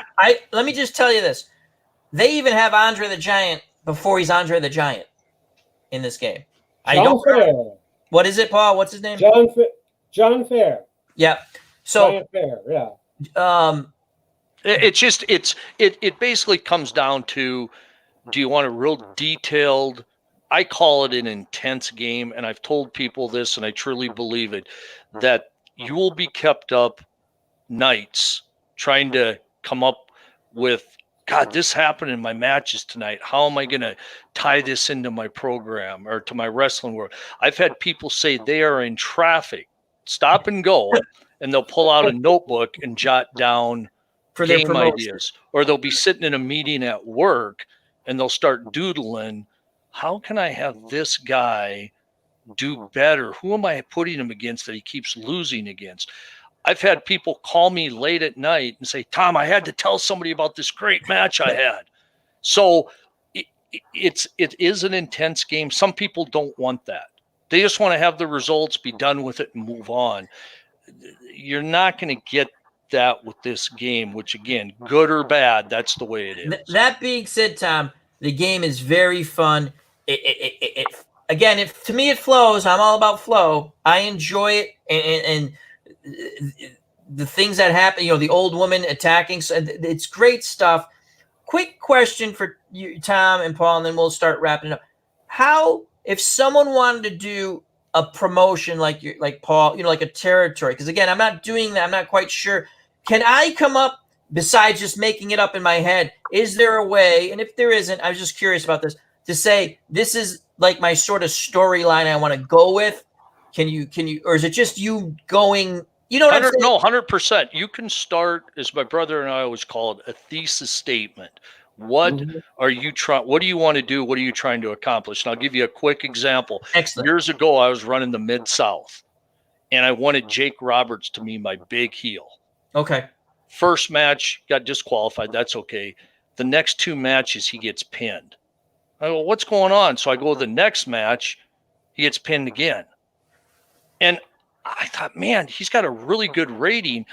Let me just tell you this. They even have Andre the Giant before he's Andre the Giant in this game. John Fair. What is it, Paul? What's his name? John Fair. Yeah. So Giant Fair, yeah. It basically comes down to, do you want a real detailed, I call it an intense game, and I've told people this, and I truly believe it, that you will be kept up nights trying to come up with, God, this happened in my matches tonight. How am I going to tie this into my program or to my wrestling world? I've had people say they are in traffic, stop and go, and they'll pull out a notebook and jot down for game ideas. Or they'll be sitting in a meeting at work and they'll start doodling, how can I have this guy do better? Who am I putting him against that he keeps losing against? I've had people call me late at night and say, Tom, I had to tell somebody about this great match I had. So it is an intense game. Some people don't want that. They just want to have the results, be done with it, and move on. You're not going to get that with this game, which, again, good or bad, that's the way it is. That being said, Tom, the game is very fun. Again, to me it flows. I'm all about flow. I enjoy it, and the things that happen, the old woman attacking, so it's great stuff. Quick question for you, Tom and Paul, and then we'll start wrapping it up. How, if someone wanted to do a promotion like Paul, like a territory, because again, I'm not doing that. I'm not quite sure. Can I come up, besides just making it up in my head, is there a way, and if there isn't, I was just curious about this, to say this is like my sort of storyline I want to go with? Can you, or is it just you going, what I'm saying? No, 100%. You can start, as my brother and I always call it, a thesis statement. What are you trying? What do you want to do? What are you trying to accomplish? And I'll give you a quick example. Excellent. Years ago, I was running the Mid-South, and I wanted Jake Roberts to be my big heel. Okay. First match, got disqualified. That's okay. The next 2 matches, he gets pinned. I go, what's going on? So I go to the next match, he gets pinned again. And I thought, man, he's got a really good rating.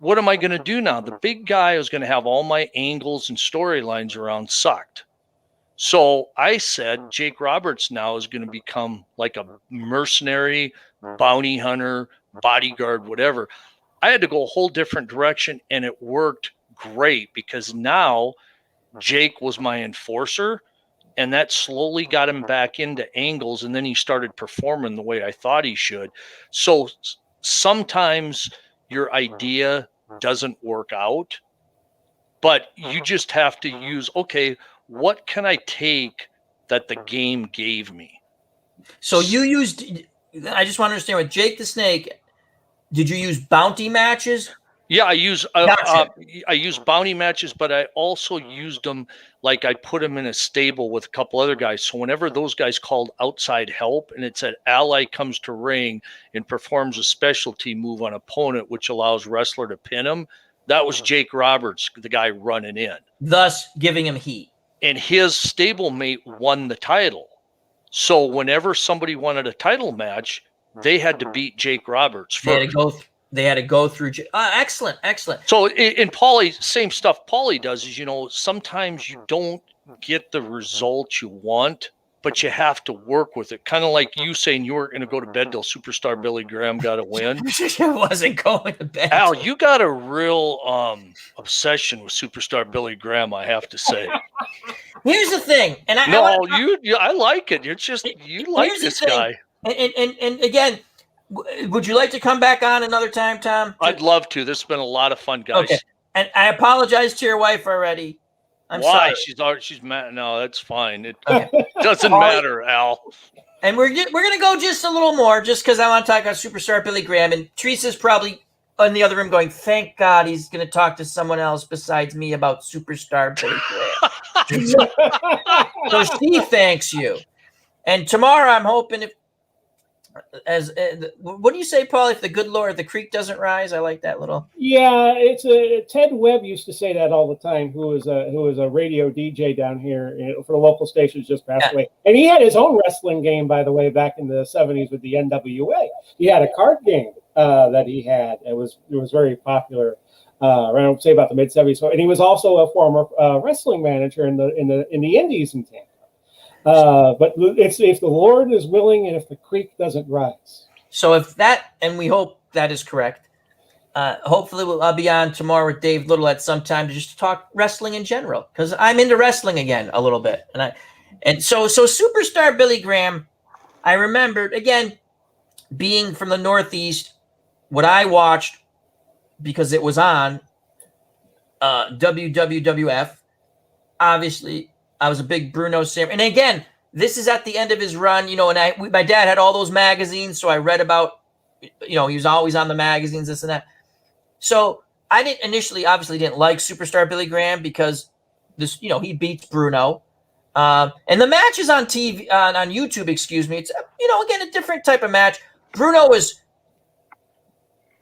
What am I going to do now? The big guy who's going to have all my angles and storylines around sucked. So I said, Jake Roberts now is going to become like a mercenary, bounty hunter, bodyguard, whatever. I had to go a whole different direction, and it worked great because now Jake was my enforcer, and that slowly got him back into angles, and then he started performing the way I thought he should. So sometimes your idea doesn't work out, but you just have to use, okay, what can I take that the game gave me? So you used, I just want to understand, with Jake the Snake, did you use bounty matches? Yeah, I use Gotcha. I use bounty matches, but I also used them like I put them in a stable with a couple other guys. So whenever those guys called outside help and it said ally comes to ring and performs a specialty move on opponent, which allows wrestler to pin him, that was Jake Roberts, the guy running in. Thus giving him heat. And his stablemate won the title. So whenever somebody wanted a title match, they had to beat Jake Roberts first. They had to go through. Excellent. So in Pauly, same stuff Pauly does is, sometimes you don't get the results you want, but you have to work with it. Kind of like you saying you weren't going to go to bed till Superstar Billy Graham got a win. I wasn't going to bed. Al, you got a real obsession with Superstar Billy Graham, I have to say. Here's the thing, and I like it. It's just you like this guy. And again, would you like to come back on another time, Tom? I'd love to. This has been a lot of fun, guys. Okay. And I apologize to your wife already. I'm Why? sorry. She's mad. No, that's fine. It Okay. doesn't matter, Al. And we're gonna go just a little more, just because I want to talk about Superstar Billy Graham. And Teresa's probably in the other room going, "Thank God he's gonna talk to someone else besides me about Superstar Billy Graham." So she thanks you. And tomorrow, I'm hoping what do you say, Paul? If the good Lord, the creek doesn't rise, I like that little. Yeah, it's Ted Webb used to say that all the time. Who was a radio DJ down here for the local stations, just passed away, and he had his own wrestling game, by the way, back in the '70s with the NWA. He had a card game that he had. It was very popular around, say, about the mid '70s. And he was also a former wrestling manager in the Indies in Tampa. But it's if the Lord is willing and if the creek doesn't rise. So if that, and we hope that is correct, hopefully I'll be on tomorrow with Dave Little at some time to just talk wrestling in general, because I'm into wrestling again a little bit. And so Superstar Billy Graham, I remembered, again, being from the Northeast, what I watched, because it was on WWF, obviously. I was a big Bruno Sam. And again, this is at the end of his run, and my dad had all those magazines, so I read about, he was always on the magazines, this and that. So I obviously didn't like Superstar Billy Graham because this, he beats Bruno. And the match is on TV, on YouTube, excuse me. It's, again, a different type of match. Bruno was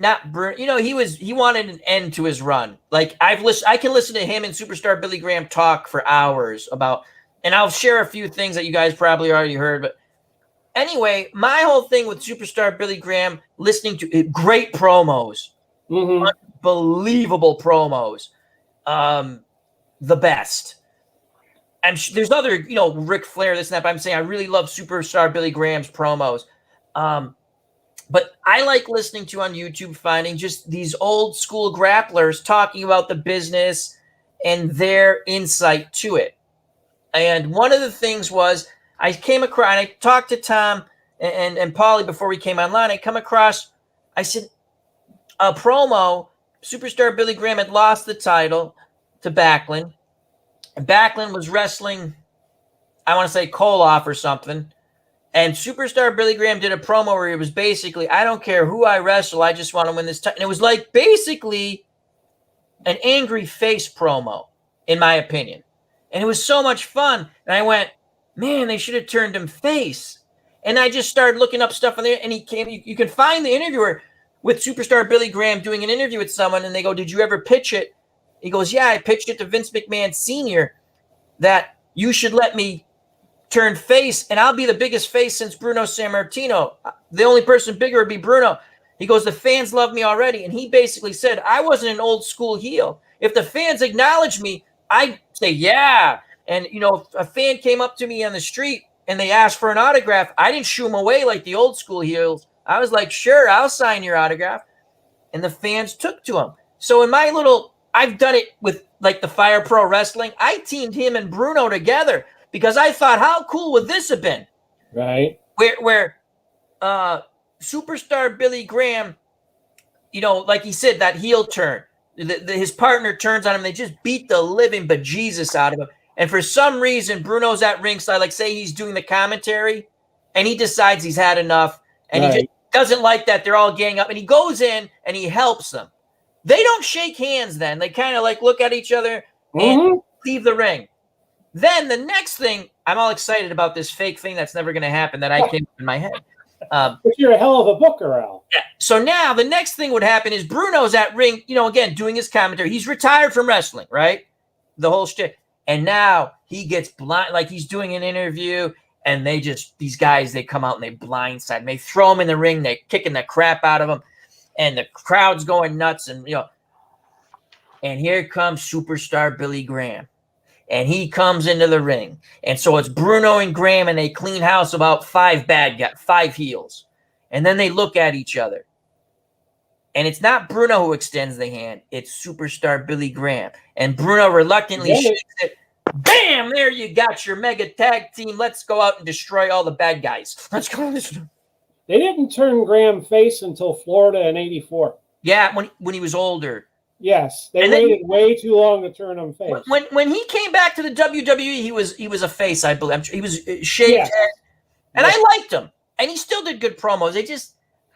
not Bruno, he wanted an end to his run. Like I can listen to him and Superstar Billy Graham talk for hours about, and I'll share a few things that you guys probably already heard. But anyway, my whole thing with Superstar Billy Graham, listening to great promos, unbelievable promos, the best. There's other, Ric Flair, this and that, but I'm saying I really love Superstar Billy Graham's promos. But I like listening to on YouTube, finding just these old school grapplers talking about the business and their insight to it. And one of the things was I came across, and I talked to Tom and Pauly before we came online. I said, a promo, Superstar Billy Graham had lost the title to Backlund. And Backlund was wrestling, I want to say Koloff or something. And Superstar Billy Graham did a promo where he was basically, I don't care who I wrestle, I just want to win this title. And it was like basically an angry face promo, in my opinion. And it was so much fun. And I went, man, they should have turned him face. And I just started looking up stuff on there. And you can find the interviewer with Superstar Billy Graham doing an interview with someone. And they go, did you ever pitch it? He goes, yeah, I pitched it to Vince McMahon Sr. that you should let me turn face, and I'll be the biggest face since Bruno Sammartino. The only person bigger would be Bruno. He goes, the fans love me already. And he basically said, I wasn't an old school heel. If the fans acknowledge me, I say, yeah. And, if a fan came up to me on the street and they asked for an autograph, I didn't shoo them away like the old school heels. I was like, sure, I'll sign your autograph. And the fans took to him. So I've done it with like the Fire Pro Wrestling. I teamed him and Bruno together, because I thought, how cool would this have been? Right. Where Superstar Billy Graham, like he said, that heel turn. His partner turns on him. They just beat the living bejesus out of him. And for some reason, Bruno's at ringside, like say he's doing the commentary, and he decides he's had enough. And he just doesn't like that. They're all gang up. And he goes in and he helps them. They don't shake hands then. They kind of like look at each other and leave the ring. Then the next thing, I'm all excited about this fake thing that's never going to happen that I came up in my head. But you're a hell of a booker, Al. Yeah. So now the next thing would happen is Bruno's at ring, again, doing his commentary. He's retired from wrestling, right? The whole shit. And now he gets blind, like he's doing an interview, and these guys, they come out and they blindside him. They throw him in the ring. They're kicking the crap out of him. And the crowd's going nuts. And, and here comes superstar Billy Graham. And he comes into the ring. And so it's Bruno and Graham, and they clean house about 5 bad guys, 5 heels. And then they look at each other. And it's not Bruno who extends the hand. It's superstar Billy Graham. And Bruno reluctantly shakes it. Bam! There you got your mega tag team. Let's go out and destroy all the bad guys. Let's go. They didn't turn Graham face until Florida in '84. Yeah, when he was older. Yes, they waited way too long to turn him face. When he came back to the WWE, he was a face, I believe. He was shaved head, and I liked him, and he still did good promos.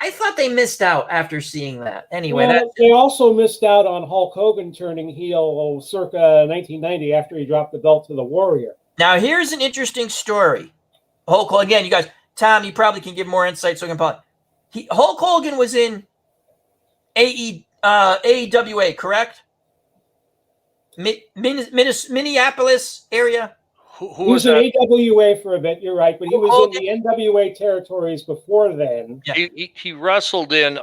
I thought they missed out after seeing that. Anyway, they also missed out on Hulk Hogan turning heel circa 1990 after he dropped the belt to the Warrior. Now here's an interesting story. Hulk Hogan, again, you guys, Tom, you probably can give more insight. So Hulk Hogan was in AEWA, correct? Minneapolis area. He was in AWA for a bit, you're right, but he was in the NWA territories before then. Yeah. He wrestled in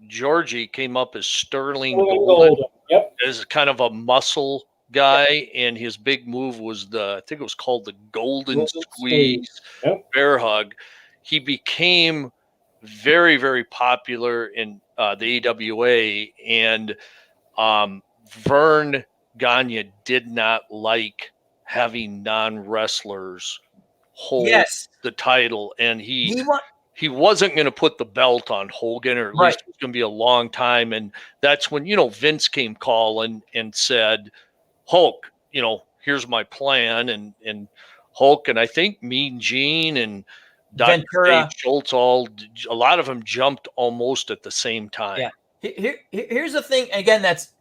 Georgie, came up as Sterling Golden. Yep. As kind of a muscle guy, and his big move was I think it was called the Golden Squeeze Bear Hug. He became very, very popular in the AWA, and Vern Gagne did not like having non-wrestlers hold the title, and he wasn't going to put the belt on Hogan, or at least it was going to be a long time. And that's when Vince came calling and said, Hulk, here's my plan. And Hulk, and I think Mean Gene and Dr. Dave Schultz, a lot of them jumped almost at the same time. Yeah. Here's the thing. Again, it's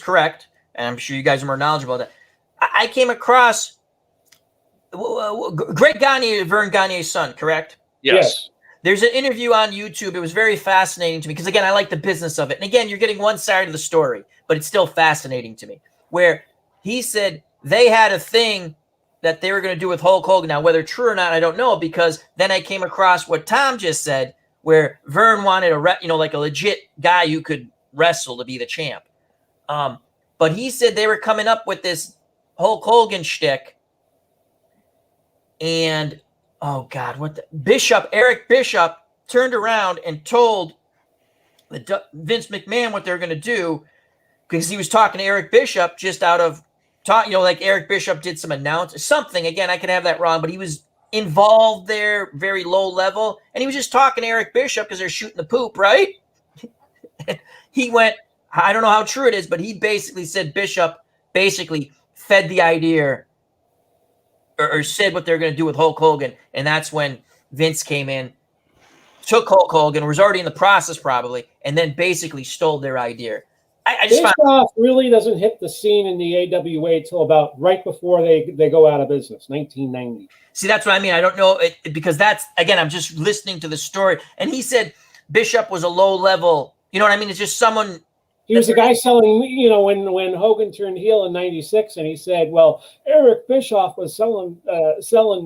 correct, and I'm sure you guys are more knowledgeable about that. I came across Greg Gagne, Vern Gagne's son, correct? Yes. There's an interview on YouTube. It was very fascinating to me because, again, I like the business of it. And, again, you're getting one side of the story, but it's still fascinating to me, where he said they had a thing that they were going to do with Hulk Hogan. Now, whether true or not, I don't know, because then I came across what Tom just said, where Vern wanted like a legit guy who could wrestle to be the champ. But he said they were coming up with this Hulk Hogan shtick, and Eric Bishop turned around and told Vince McMahon what they're going to do, because he was talking to Eric Bishop just out of talk, like Eric Bishop did some something. Again, I could have that wrong, but he was involved there, very low level, and he was just talking to Eric Bishop because they're shooting the poop, right? He went, I don't know how true it is, but he basically said Bishop basically fed the idea or said what they're going to do with Hulk Hogan. And that's when Vince came in, took Hulk Hogan, was already in the process probably, and then basically stole their idea. Bischoff really doesn't hit the scene in the AWA till about right before they go out of business, 1990. See, that's what I mean. I don't know because I'm just listening to the story. And he said Bishop was a low level, you know what I mean? It's just someone. He was the guy selling, when Hogan turned heel in '96, and he said, "Well, Eric Bischoff was selling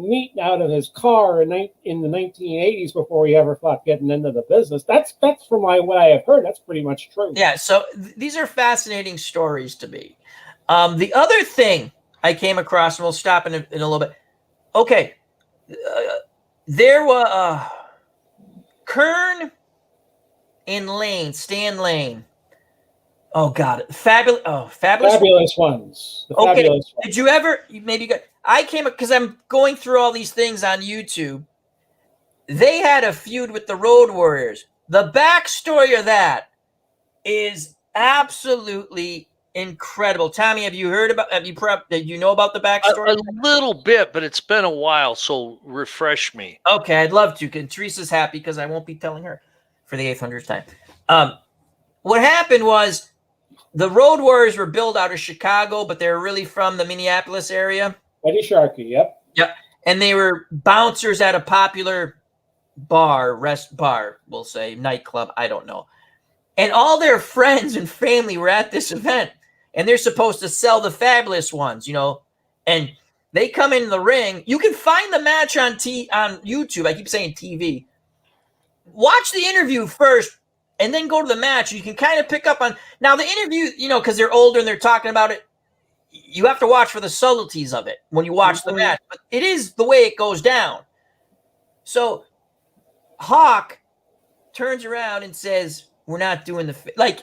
meat out of his car in the 1980s before he ever thought getting into the business." That's from what I have heard. That's pretty much true. Yeah. So these are fascinating stories to me. The other thing I came across, and we'll stop in a little bit. Okay, there was Kern and Stan Lane. Oh God, fabulous ones. Fabulous ones. Did you ever? I came because I'm going through all these things on YouTube. They had a feud with the Road Warriors. The backstory of that is absolutely incredible. Tommy, have you heard about? Did you know about the backstory? A little bit, but it's been a while, so refresh me. Okay, I'd love to. And Teresa's happy because I won't be telling her for the 800th time. What happened was the Road Warriors were built out of Chicago, but they're really from the Minneapolis area. Eddie Sharkey, yep. Yep. And they were bouncers at a popular rest bar, we'll say, nightclub, I don't know. And all their friends and family were at this event, and they're supposed to sell the Fabulous Ones, and they come in the ring. You can find the match on YouTube. I keep saying TV. Watch the interview first and then go to the match. You can kind of pick up on now the interview, because they're older and they're talking about it. You have to watch for the subtleties of it when you watch the match, but it is the way it goes down. So Hawk turns around and says, "We're not doing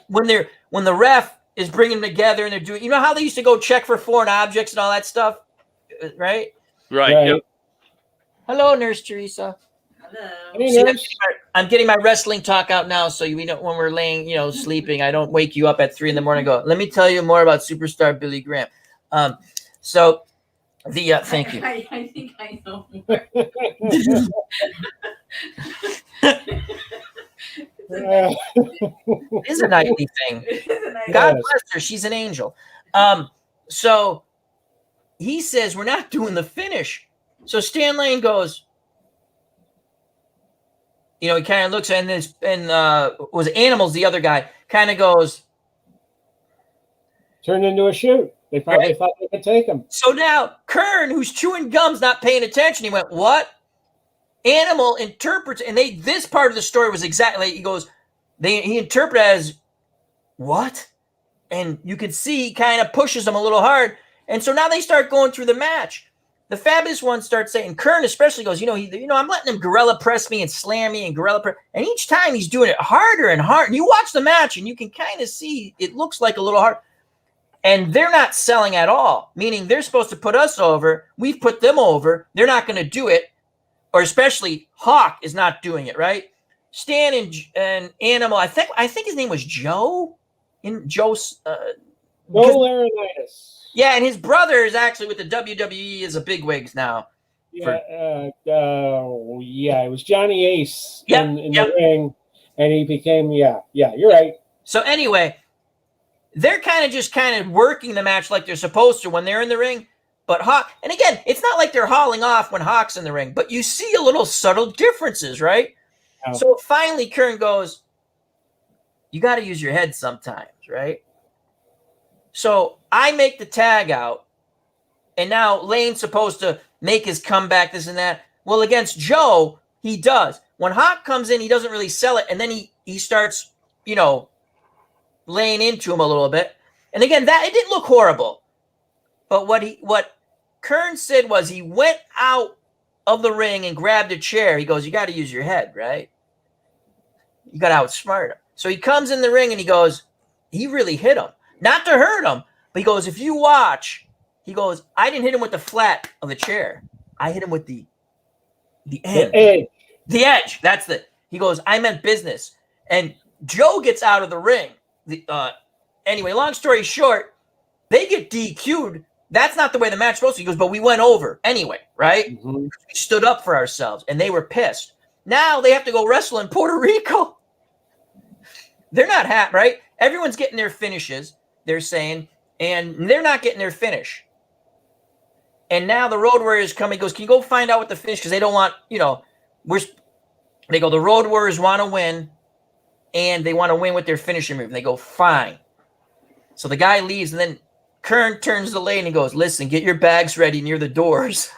when the ref is bringing them together and they're doing, how they used to go check for foreign objects and all that stuff, right? Right. Yep. Hello, Nurse Teresa. Hello. Hey, See, nurse. I'm getting my wrestling talk out now, so when we're laying, sleeping, I don't wake you up at 3 a.m. and go, let me tell you more about superstar Billy Graham. So the thank you. I think I know more. It is a nightly thing. God bless her. She's an angel. So he says, we're not doing the finish. So Stan Lane goes, he kind of looks and was Animals, the other guy, kind of goes. Turned into a shoot. They probably thought they could take him. So now Kern, who's chewing gums, not paying attention, he went, what? Animal interprets, and this part of the story was exactly, he goes, he interpreted as, what? And you can see he kind of pushes them a little hard. And so now they start going through the match. The Fabulous Ones start saying, Kern especially goes, I'm letting him gorilla press me and slam me and gorilla press. And each time he's doing it harder and harder. And you watch the match and you can kind of see it looks like a little hard. And they're not selling at all, meaning they're supposed to put us over. We've put them over. They're not going to do it. Or especially Hawk is not doing it, right? Stan and Animal, I think his name was Joe. Joe Laurinaitis. Yeah, and his brother is actually with the WWE as a bigwigs now. Yeah, it was Johnny Ace in the ring, and he became, you're right. So anyway, they're kind of working the match like they're supposed to when they're in the ring. But Hawk, and again, it's not like they're hauling off when Hawk's in the ring, but you see a little subtle differences, right? Oh. So finally, Kern goes, you got to use your head sometimes, right? So I make the tag out, and now Lane's supposed to make his comeback, this and that. Well, against Joe, he does. When Hawk comes in, he doesn't really sell it, and then he starts, laying into him a little bit. And again, it didn't look horrible. But what Kern said was he went out of the ring and grabbed a chair. He goes, you got to use your head, right? You got to outsmart him. So he comes in the ring and he goes, he really hit him. Not to hurt him, but he goes, if you watch, he goes, I didn't hit him with the flat of the chair. I hit him with the end. The edge. He goes, I meant business. And Joe gets out of the ring. Anyway, long story short, they get DQ'd. That's not the way the match is supposed to. He goes, but we went over anyway, right? Mm-hmm. We stood up for ourselves, and they were pissed. Now they have to go wrestle in Puerto Rico. They're not happy, right? Everyone's getting their finishes, they're saying, and they're not getting their finish. And now the Road Warriors come and goes, can you go find out what the finish? Because they don't want, they go, the Road Warriors want to win, and they want to win with their finishing move. And they go, fine. So the guy leaves, and then Kern turns the lane and goes, listen, get your bags ready near the doors.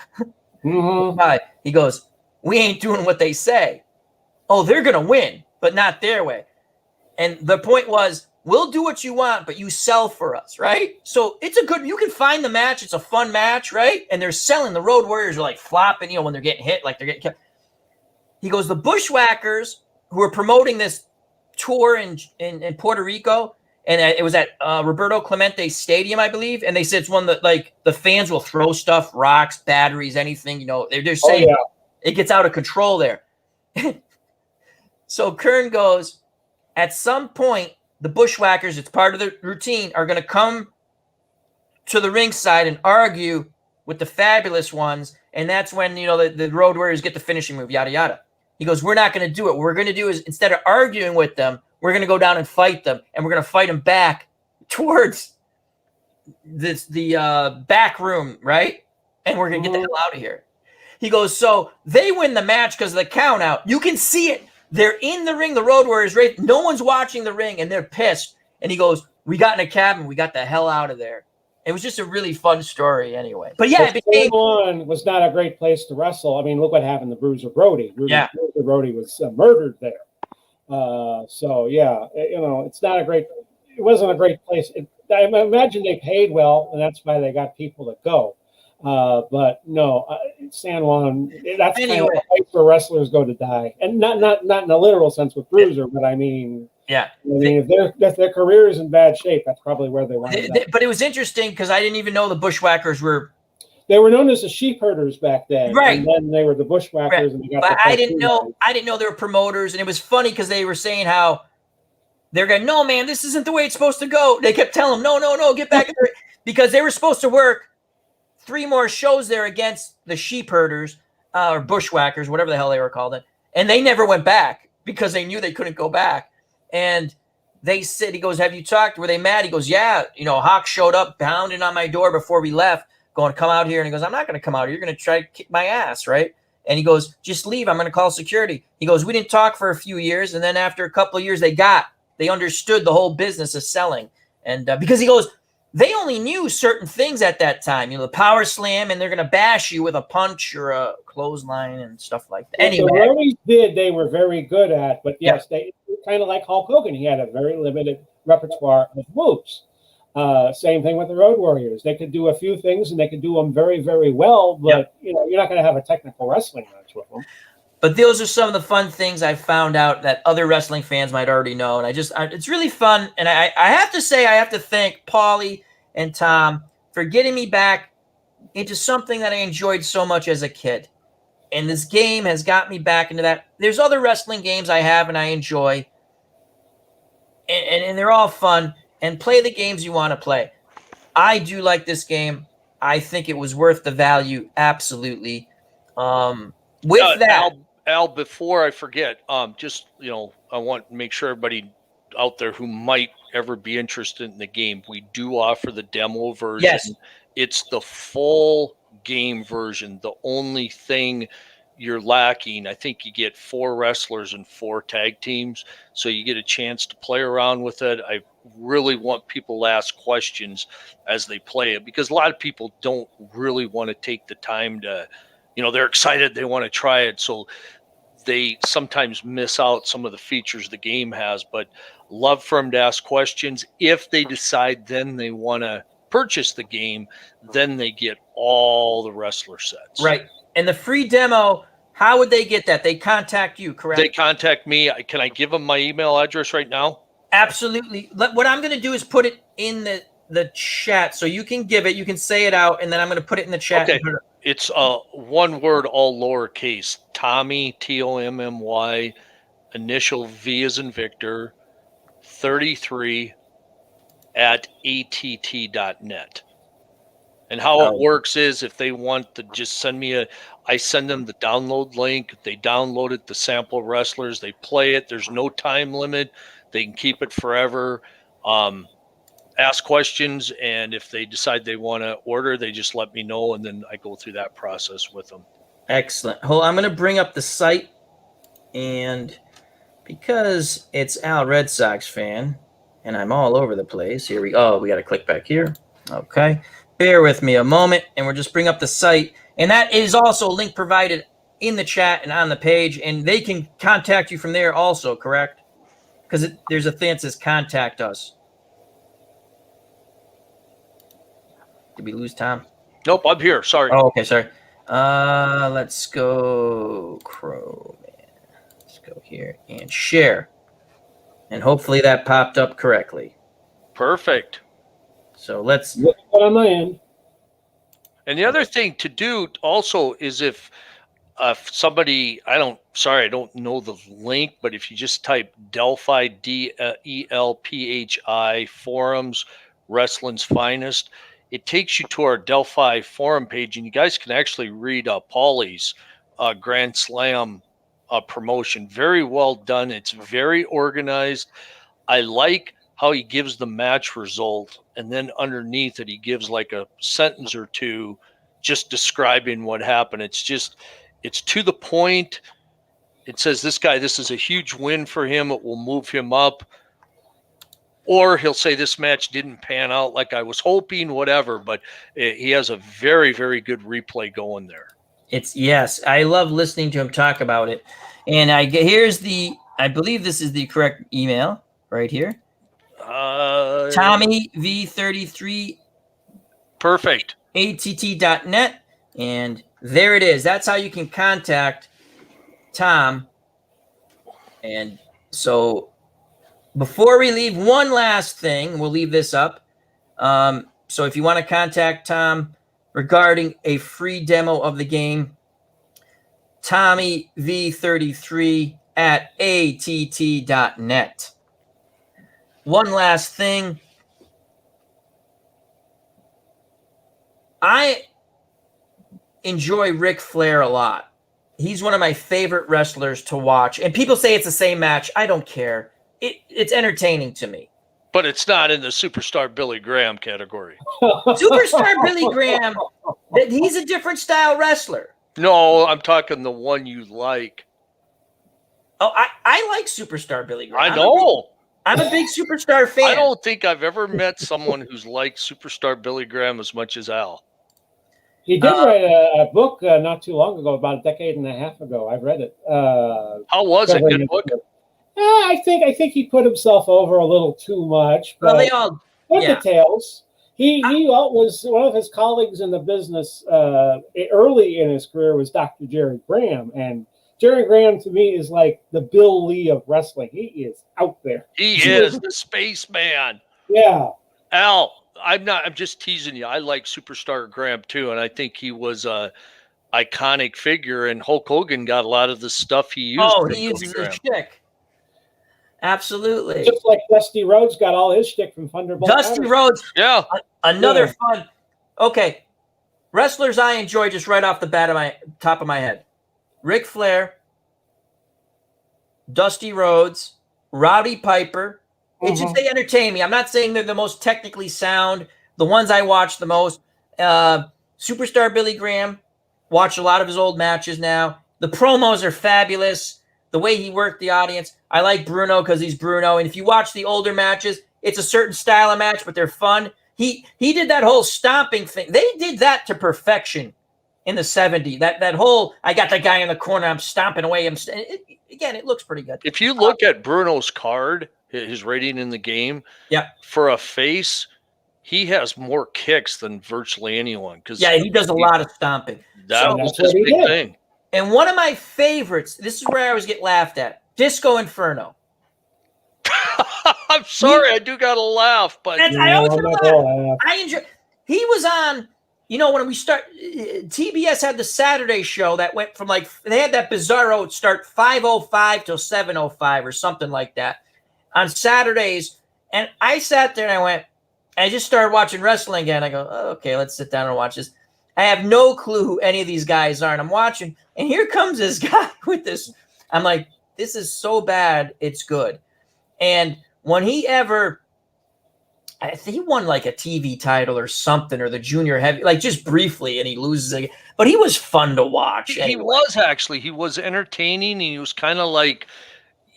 Mm-hmm. He goes, we ain't doing what they say. Oh, they're going to win, but not their way. And the point was, we'll do what you want, but you sell for us, right? So you can find the match. It's a fun match, right? And they're selling. The Road Warriors are like flopping, when they're getting hit, like they're getting kept. He goes, the Bushwhackers, who are promoting this tour in Puerto Rico, and it was at Roberto Clemente Stadium, I believe. And they said it's one that the fans will throw stuff, rocks, batteries, anything. They're saying it gets out of control there. So Kern goes, at some point, the Bushwhackers, it's part of the routine, are going to come to the ringside and argue with the Fabulous Ones. And that's when, the Road Warriors get the finishing move, yada, yada. He goes, we're not going to do it. What we're going to do is, instead of arguing with them, we're going to go down and fight them, and we're going to fight them back towards the back room, right? And we're gonna get the hell out of here. He goes, so they win the match because of the count out. You can see it. They're in the ring, the Road Warriors, right? No one's watching the ring, and they're pissed. And he goes, we got in a cabin. We got the hell out of there. It was just a really fun story anyway. But yeah, it became... One was not a great place to wrestle. I mean, look what happened to Bruiser Brody. Bruiser Brody was murdered there. So, yeah, it's not a great... It wasn't a great place. I imagine they paid well, and that's why they got people to go. But no, San Juan, that's kind of a place where wrestlers go to die. And not in a literal sense with Bruiser, but I mean... Yeah, if their career is in bad shape, that's probably where they want to go. But it was interesting because I didn't even know the Bushwhackers were. They were known as the sheep herders back then, right? And then they were the Bushwhackers, right. And they got. But I didn't know they were promoters, and it was funny because they were saying how they're going, no man, this isn't the way it's supposed to go. They kept telling them, no, get back there, because they were supposed to work 3 more shows there against the sheep herders or Bushwhackers, whatever the hell they were called it, and they never went back because they knew they couldn't go back. And they said, he goes, have you talked? Were they mad? He goes, yeah. Hawk showed up pounding on my door before we left, going, come out here. And he goes, I'm not going to come out here. You're going to try to kick my ass, right? And he goes, just leave. I'm going to call security. He goes, we didn't talk for a few years. And then after a couple of years, they understood the whole business of selling. And because he goes, they only knew certain things at that time, the power slam, and they're going to bash you with a punch or a clothesline and stuff like that. Anyway, the Roadies they were very good at, but yes, they kind of like Hulk Hogan. He had a very limited repertoire of moves. Same thing with the Road Warriors. They could do a few things, and they could do them very, very well, but you're not going to have a technical wrestling match with them. But those are some of the fun things I found out that other wrestling fans might already know. And it's really fun. And I have to say, I have to thank Pauly and Tom for getting me back into something that I enjoyed so much as a kid. And this game has got me back into that. There's other wrestling games I have and I enjoy. And they're all fun. And play the games you want to play. I do like this game. I think it was worth the value. Absolutely. With that... Al, before I forget, I want to make sure everybody out there who might ever be interested in the game, we do offer the demo version. Yes. It's the full game version. The only thing you're lacking, I think you get 4 wrestlers and 4 tag teams, so you get a chance to play around with it. I really want people to ask questions as they play it, because a lot of people don't really want to take the time to, they're excited, they want to try it, so they sometimes miss out some of the features the game has. But love for them to ask questions. If they decide then they want to purchase the game, then they get all the wrestler sets. Right. And the free demo, how would they get that? They contact you, correct? They contact me. Can I give them my email address right now? Absolutely. What I'm going to do is put it in the chat, so you can give it. You can say it out, and then I'm going to put it in the chat. Okay. It's one word, all lowercase. Tommy, Tommy, initial V as in Victor, 33 at att.net. And how it works is, if they want to just send me I send them the download link. They download it, the sample wrestlers, they play it. There's no time limit. They can keep it forever. Ask questions, and if they decide they want to order, they just let me know, and then I go through that process with them. Excellent. Hold on, I'm going to bring up the site, and because it's Al Red Sox fan, and I'm all over the place, we got to click back here. Okay. Bear with me a moment, and we'll just bring up the site, and that is also a link provided in the chat and on the page, and they can contact you from there also, correct? Because there's a thing that says contact us. Did we lose Tom? Nope, I'm here. Sorry. Oh, okay, sorry. Let's go Chrome. Let's go here and share. And hopefully that popped up correctly. Perfect. So let's look on my end. And the other thing to do also is if somebody, I don't know the link, but if you just type Delphi, DELPHI forums, Wrestling's Finest, it takes you to our Delphi forum page, and you guys can actually read Pauly's Grand Slam promotion. Very well done. It's very organized. I like how he gives the match result, and then underneath it he gives like a sentence or two just describing what happened. It's to the point. It says this is a huge win for him. It will move him up. Or he'll say this match didn't pan out like I was hoping, whatever. But he has a very, very good replay going there. Yes, I love listening to him talk about it. And I believe this is the correct email right here. Tommy V33. Perfect. att.net. And there it is. That's how you can contact Tom. And so before we leave, one last thing, we'll leave this up. So if you want to contact Tom regarding a free demo of the game, Tommy V33 at att.net. One last thing. I enjoy Ric Flair a lot. He's one of my favorite wrestlers to watch. And people say it's the same match. I don't care. It's entertaining to me. But it's not in the Superstar Billy Graham category. Superstar Billy Graham, he's a different style wrestler. No, I'm talking the one you like. Oh, I like Superstar Billy Graham. I know. I'm a big Superstar fan. I don't think I've ever met someone who's liked Superstar Billy Graham as much as Al. He did write a book not too long ago, about a decade and a half ago. I've read it. How was it? Good book? I think he put himself over a little too much. But details. He was one of his colleagues in the business early in his career was Dr. Jerry Graham, and Jerry Graham to me is like the Bill Lee of wrestling. He is out there. He is the spaceman. Yeah. Al, I'm just teasing you. I like Superstar Graham too, and I think he was a iconic figure, and Hulk Hogan got a lot of the stuff he used. Oh, he used the shtick. Absolutely. Just like Dusty Rhodes got all his shtick from Thunderbolt. Dusty Rhodes. Yeah. Another fun. Okay. Wrestlers I enjoy just right off the bat of my top of my head. Ric Flair, Dusty Rhodes, Rowdy Piper. It's just they entertain me. I'm not saying they're the most technically sound. The ones I watch the most. Superstar Billy Graham. Watch a lot of his old matches now. The promos are fabulous. The way he worked the audience. I like Bruno because he's Bruno. And if you watch the older matches, it's a certain style of match, but they're fun. He did that whole stomping thing. They did that to perfection in the 70s. That whole, I got that guy in the corner, I'm stomping away. Again, it looks pretty good. If you look at Bruno's card, his rating in the game, for a face, he has more kicks than virtually anyone. He does a lot of stomping. That was his big thing. And one of my favorites, this is where I always get laughed at, Disco Inferno. I'm sorry, I do gotta laugh, but I always laugh. I enjoy. He was on, when we start. TBS had the Saturday show that went from they had that bizarro start 5:05 till 7:05 or something like that on Saturdays, and I sat there and I just started watching wrestling again. I go, okay, let's sit down and watch this. I have no clue who any of these guys are, and I'm watching, and here comes this guy with this. I'm like, this is so bad, it's good. And when I think he won like a TV title or something, or the junior heavy, just briefly, and he loses again. But he was fun to watch. He was actually. He was entertaining, and he was kind of like,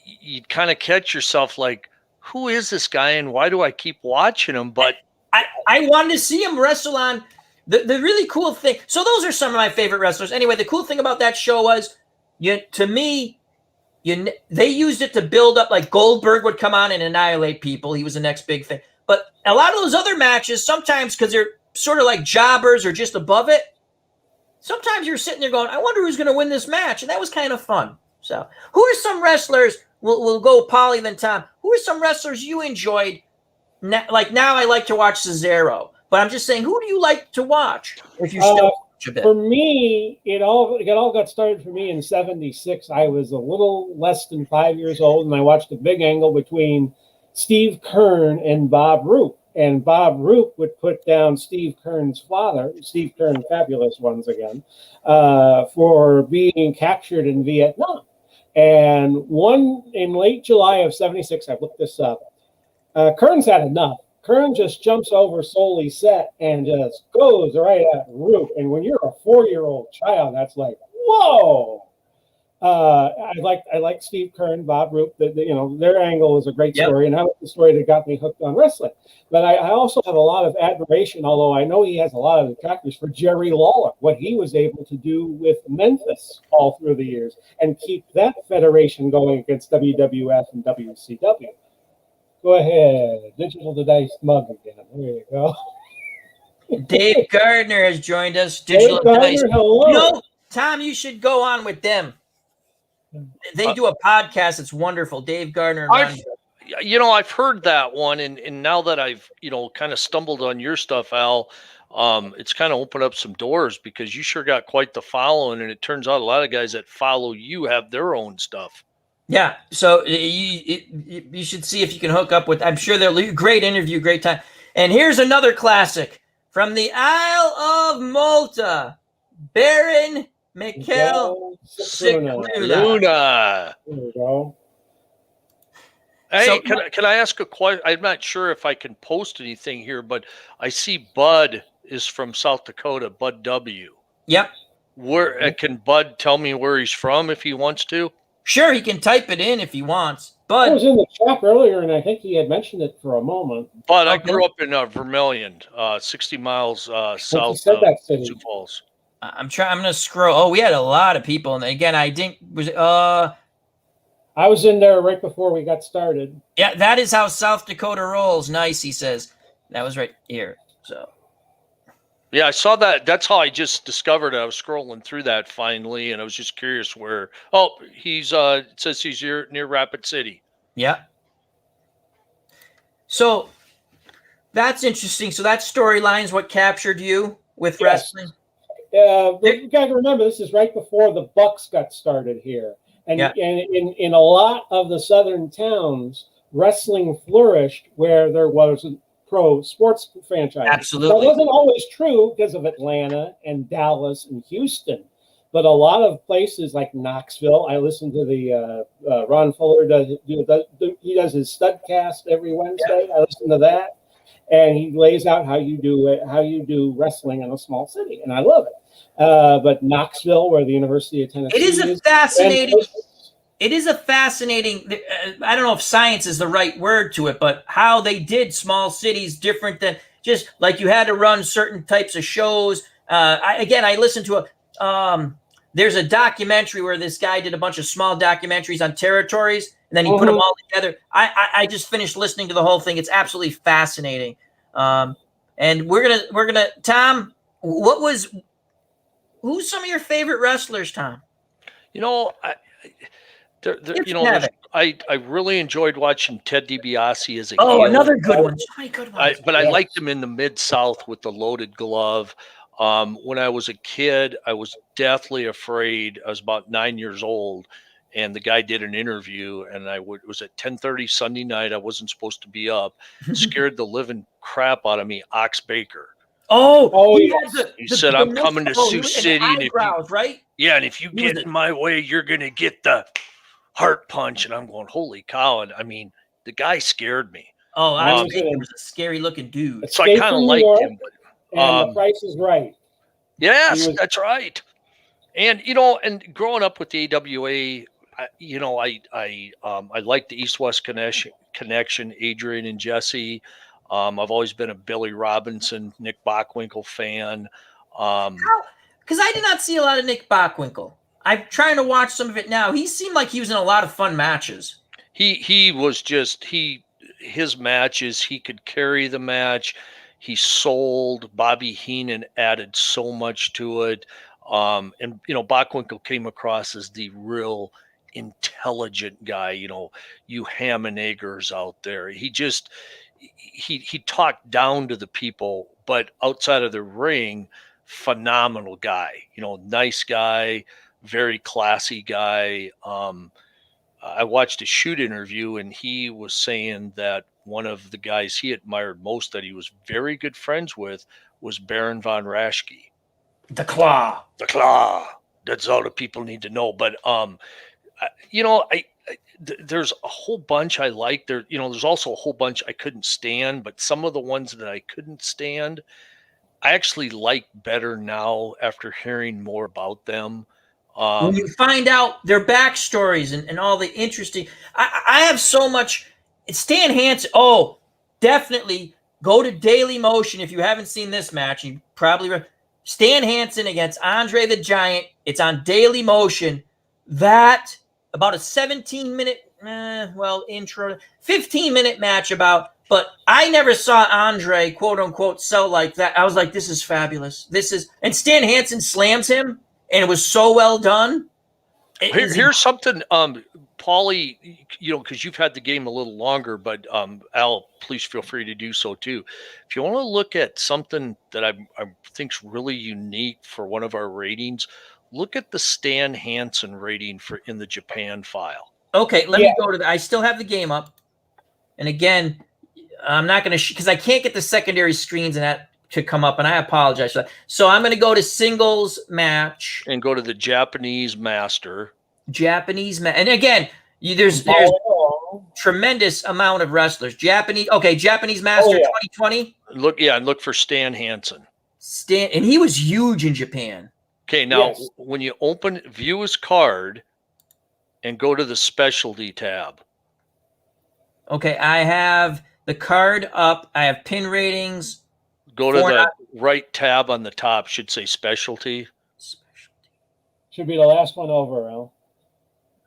you'd kind of catch yourself like, who is this guy, and why do I keep watching him? But I wanted to see him wrestle on. The really cool thing, so those are some of my favorite wrestlers. Anyway, the cool thing about that show was, to me, they used it to build up, like Goldberg would come on and annihilate people. He was the next big thing. But a lot of those other matches, sometimes because they're sort of like jobbers or just above it, sometimes you're sitting there going, I wonder who's going to win this match. And that was kind of fun. So who are some wrestlers, we'll go Pauly then Tom, who are some wrestlers you enjoyed? Now I like to watch Cesaro. But I'm just saying, who do you like to watch? If you still watch a bit. For me, it all got started for me in '76. I was a little less than 5 years old, and I watched a big angle between Steve Keirn and Bob Roop. And Bob Roop would put down Steve Keirn's father, Steve Keirn, fabulous once again, for being captured in Vietnam. And in late July of '76, I looked this up. Kern's had enough. Kern just jumps over Soli's set and just goes right at Roop. And when you're a 4-year-old child, that's like, whoa. I like Steve Kern, Bob Roop. Their angle is a great story, and that was the story that got me hooked on wrestling. But I also have a lot of admiration, although I know he has a lot of detractors, for Jerry Lawler, what he was able to do with Memphis all through the years and keep that federation going against WWF and WCW. Go ahead, Digital to Dice mug again. There you go. Dave Gardner has joined us. Digital Dave Gardner, Dice. hello. Tom, you should go on with them. They do a podcast. It's wonderful. Dave Gardner. And I've heard that one, and now that I've kind of stumbled on your stuff, Al, it's kind of opened up some doors because you sure got quite the following, and it turns out a lot of guys that follow you have their own stuff. Yeah, so you should see if you can hook up with. I'm sure they'll great interview, great time. And here's another classic from the Isle of Malta, Baron Mikel Luna. There we go. Hey, So- can I ask a question? I'm not sure if I can post anything here, but I see Bud is from South Dakota, Bud W. Yep. Where can Bud tell me where he's from if he wants to? Sure, he can type it in if he wants. I was But in the chat earlier, and I think he had mentioned it for a moment. Bud, I Okay. grew up in Vermilion, 60 miles south said of that city. Sioux Falls. I'm going to scroll. Oh, we had a lot of people. And again, I think I was in there right before we got started. yeah, that is how South Dakota rolls. Nice, he says. That was right here. So Yeah, I saw that. That's how I just discovered it. I was scrolling through that finally, and I was just curious where. Oh, he's it says he's near Rapid City. yeah. So that's interesting. So that storyline is what captured you with Yes. wrestling. You got to remember, this is right before the Bucks got started here. And, Yeah. and in a lot of the southern towns, wrestling flourished where there was a pro sports franchise. Absolutely. That wasn't always true because of Atlanta and Dallas and Houston. But a lot of places like Knoxville, I listen to the Ron Fuller he does his studcast every Wednesday. I listen to that, and he lays out how you do wrestling in a small city, and I love it. But Knoxville, where the University of Tennessee It is a is, fascinating. and- It is a fascinating. I don't know if science is the right word to it, but how they did small cities different than just like you had to run certain types of shows. I listened to there's a documentary where this guy did a bunch of small documentaries on territories, and then he put them all together. I just finished listening to the whole thing. It's absolutely fascinating. And we're gonna Tom. Who's some of your favorite wrestlers, Tom? I really enjoyed watching Ted DiBiase as a Oh, heel. another good one. So many good ones. I liked him in the Mid-South with the loaded glove. When I was a kid, I was deathly afraid. I was about 9 years old, and the guy did an interview, and it was at 10:30 Sunday night. I wasn't supposed to be up. Scared the living crap out of me, Ox Baker. Oh, he yes. had He said, "I'm coming to Sioux City, and eyebrows, right? yeah, and if you He get was in my way, you're gonna get the heart punch." And I'm going, "Holy cow!" And I mean, the guy scared me. Oh, Wow. Ox Baker was a scary looking dude. So I Escape kind of from New liked York, him. But, And The Price is Right. yes, He was- that's right. And and growing up with the AWA, I like the East-West connection, Adrian and Jesse. I've always been a Billy Robinson, Nick Bockwinkel fan. Because I did not see a lot of Nick Bockwinkel. I'm trying to watch some of it now. He seemed like he was in a lot of fun matches. He was just his matches. He could carry the match. He sold. Bobby Heenan added so much to it. And Bockwinkel came across as the real intelligent guy. You ham and eggers out there. He talked down to the people, but outside of the ring, phenomenal guy. Nice guy, very classy guy. I watched a shoot interview, and he was saying that one of the guys he admired most that he was very good friends with was Baron von Raschke. The Claw. The Claw. That's all the people need to know. But there's a whole bunch I like. There's also a whole bunch I couldn't stand, but some of the ones that I couldn't stand, I actually like better now after hearing more about them. When you find out their backstories and all the interesting, I have so much. Stan Hansen. Oh, definitely go to Daily Motion if you haven't seen this match. You probably Stan Hansen against Andre the Giant. It's on Daily Motion. That about a 17-minute, intro, 15-minute match about. But I never saw Andre, quote unquote, sell like that. I was like, this is fabulous. And Stan Hansen slams him. And it was so well done. Here's something, Pauly, because you've had the game a little longer, but Al, please feel free to do so too. If you want to look at something that I think's really unique for one of our ratings, look at the Stan Hansen rating in the Japan file. Okay, let me go to I still have the game up. And again, I'm not going to, because I can't get the secondary screens and that to come up, and I apologize for that. So I'm going to go to singles match and go to the Japanese master. And again, there's tremendous amount of wrestlers. Japanese master 2020. Look for Stan Hansen. And he was huge in Japan. Okay, now when you view his card and go to the specialty tab. Okay, I have the card up. I have pin ratings. Go to the right tab on the top. Should say specialty. Should be the last one over, Al.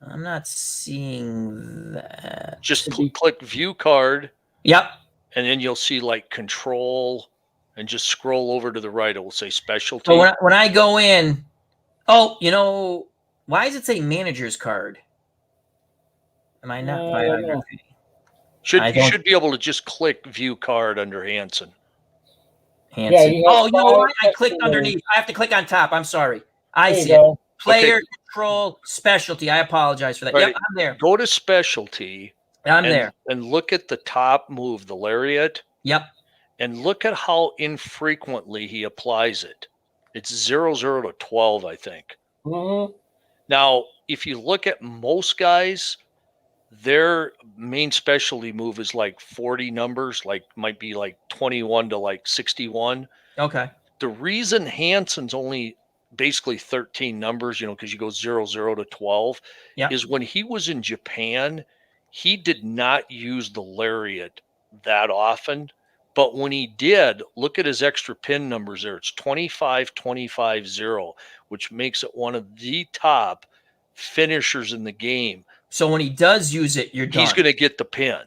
I'm not seeing that. Just click view card. Yep. And then you'll see like control and just scroll over to the right. It will say specialty. So when I go in, why does it say manager's card? Am I not biography? You should be able to just click view card under Hansen. Yeah, you know what? I clicked underneath. I have to click on top. I'm sorry. I see it. Player control specialty. I apologize for that. Right. Yep, I'm there. Go to specialty. I'm there. And look at the top move, the lariat. Yep. And look at how infrequently he applies it. It's 0, 0 to 12, I think. Mm-hmm. Now, if you look at most guys, their main specialty move is like 40 numbers, might be like 21 to like 61. Okay. The reason Hansen's only basically 13 numbers, because you go 0, 0 to 12, is when he was in Japan, he did not use the lariat that often. But when he did, look at his extra pin numbers there. It's 25, 25, 0, which makes it one of the top finishers in the game. So when he does use it, you're done. He's going to get the pin.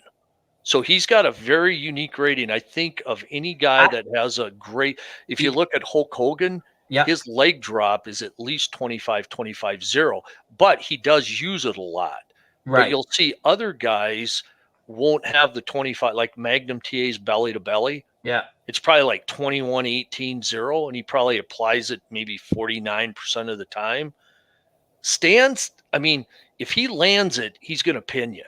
So he's got a very unique rating. I think of any guy that has a great, if you look at Hulk Hogan, his leg drop is at least 25, 25, 0, but he does use it a lot. Right. But you'll see other guys won't have the 25, like Magnum TA's belly to belly. Yeah. It's probably like 21, 18, 0, and he probably applies it maybe 49% of the time. Stan's, if he lands it, he's going to pin you.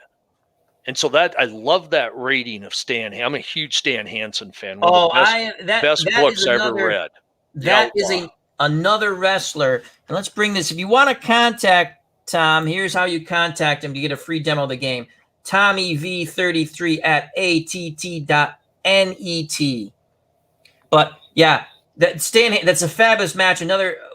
And so I love that rating of Stan. I'm a huge Stan Hansen fan. One of the best books I ever read. That is another wrestler. And let's bring this. If you want to contact Tom, here's how you contact him to get a free demo of the game. TommyV33 at att.net. But yeah, that's a fabulous match.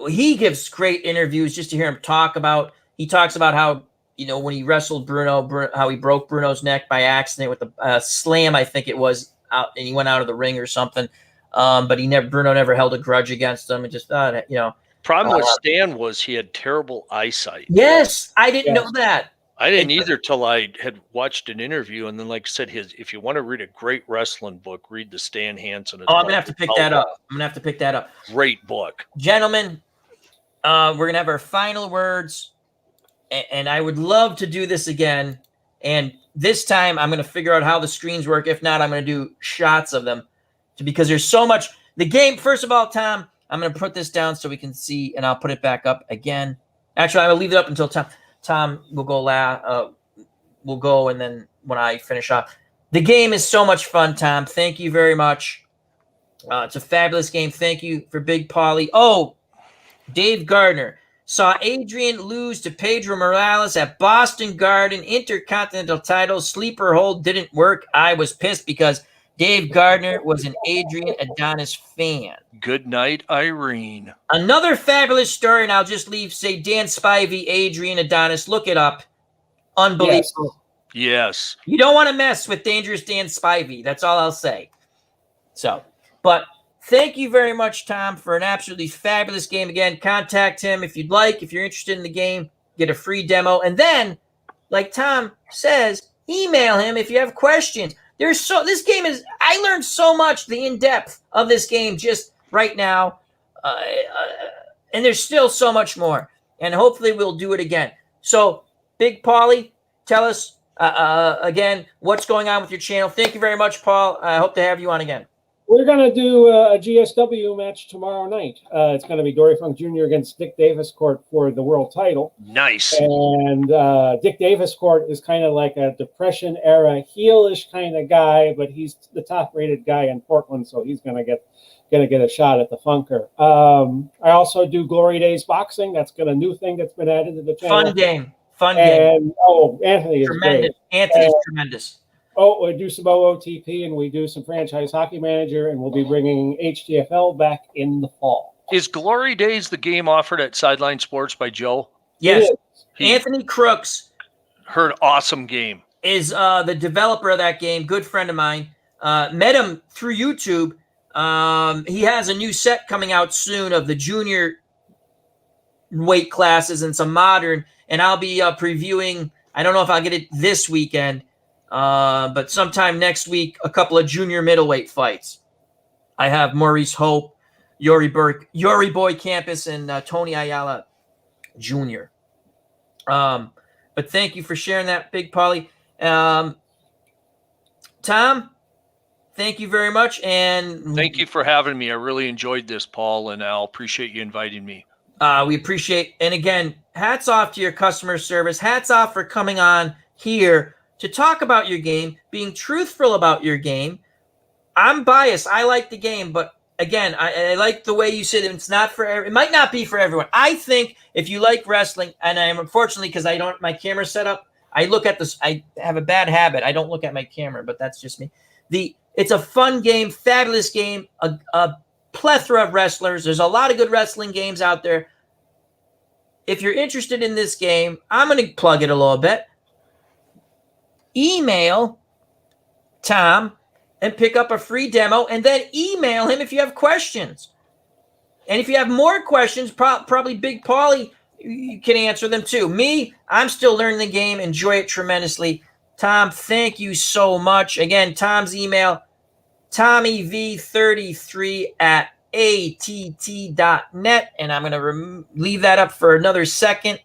He gives great interviews just to hear him talk about. He talks about how, when he wrestled Bruno, how he broke Bruno's neck by accident with a slam, I think it was, out, and he went out of the ring or something. But Bruno never held a grudge against him. And just thought, Problem with Stan was he had terrible eyesight. Yes, I didn't know that. I didn't either till I had watched an interview. And then, like I said, if you want to read a great wrestling book, read the Stan Hansen. I'm going to have to pick that up. Great book. Gentlemen, we're going to have our final words. And I would love to do this again. And this time I'm going to figure out how the screens work. If not, I'm going to do shots of them because there's so much. The game, first of all, Tom, I'm going to put this down so we can see, and I'll put it back up again. Actually, I will leave it up until Tom will go we'll go, and then when I finish up. The game is so much fun, Tom. Thank you very much. It's a fabulous game. Thank you for Big Pauly. Oh, Dave Gardner. Saw Adrian lose to Pedro Morales at Boston Garden. Intercontinental title. Sleeper hold didn't work. I was pissed because Dave Gardner was an Adrian Adonis fan. Good night, Irene. Another fabulous story, and I'll just say Dan Spivey, Adrian Adonis. Look it up. Unbelievable. Yes. You don't want to mess with Dangerous Dan Spivey. That's all I'll say. So, but thank you very much, Tom, for an absolutely fabulous game. Again, contact him if you'd like. If you're interested in the game, get a free demo. And then, like Tom says, email him if you have questions. This game is, I learned so much, the in-depth of this game just right now. And there's still so much more. And hopefully we'll do it again. So, Big Pauly, tell us again what's going on with your channel. Thank you very much, Paul. I hope to have you on again. We're going to do a GSW match tomorrow night. It's going to be Dory Funk Jr. against Dick Davis Court for the world title. Nice. And Dick Davis Court is kind of like a Depression-era heelish kind of guy, but he's the top-rated guy in Portland, so he's going to get a shot at the Funker. I also do Glory Days Boxing. That's a new thing that's been added to the channel. Fun game. Oh, Anthony is tremendous. great. Anthony's tremendous. Oh, we do some OOTP and we do some Franchise Hockey Manager, and we'll be bringing HTFL back in the fall. Is Glory Days the game offered at Sideline Sports by Joe? Yes. Anthony Crooks. Heard awesome game. Is the developer of that game, good friend of mine. Met him through YouTube. He has a new set coming out soon of the junior weight classes and some modern, and I'll be previewing, I don't know if I'll get it this weekend, but sometime next week, a couple of junior middleweight fights. I have Maurice Hope, Yuri Boy Campus, and Tony Ayala Jr. But thank you for sharing that, Big Pauly. Tom, thank you very much. And thank you for having me. I really enjoyed this, Paul, and I'll appreciate you inviting me. We appreciate, and again, hats off to your customer service. Hats off for coming on here to talk about your game, being truthful about your game. I'm biased. I like the game, but again, I like the way you said it. It's not for it might not be for everyone. I think if you like wrestling, and I'm unfortunately because I don't my camera set up, I look at this. I have a bad habit. I don't look at my camera, but that's just me. It's a fun game, fabulous game, a plethora of wrestlers. There's a lot of good wrestling games out there. If you're interested in this game, I'm going to plug it a little bit. Email Tom and pick up a free demo, and then email him if you have questions. And if you have more questions, probably Big Pauly, you can answer them too. Me, I'm still learning the game, enjoy it tremendously. Tom, thank you so much. Again, Tom's email, TommyV33@att.net, and I'm going to leave that up for another second.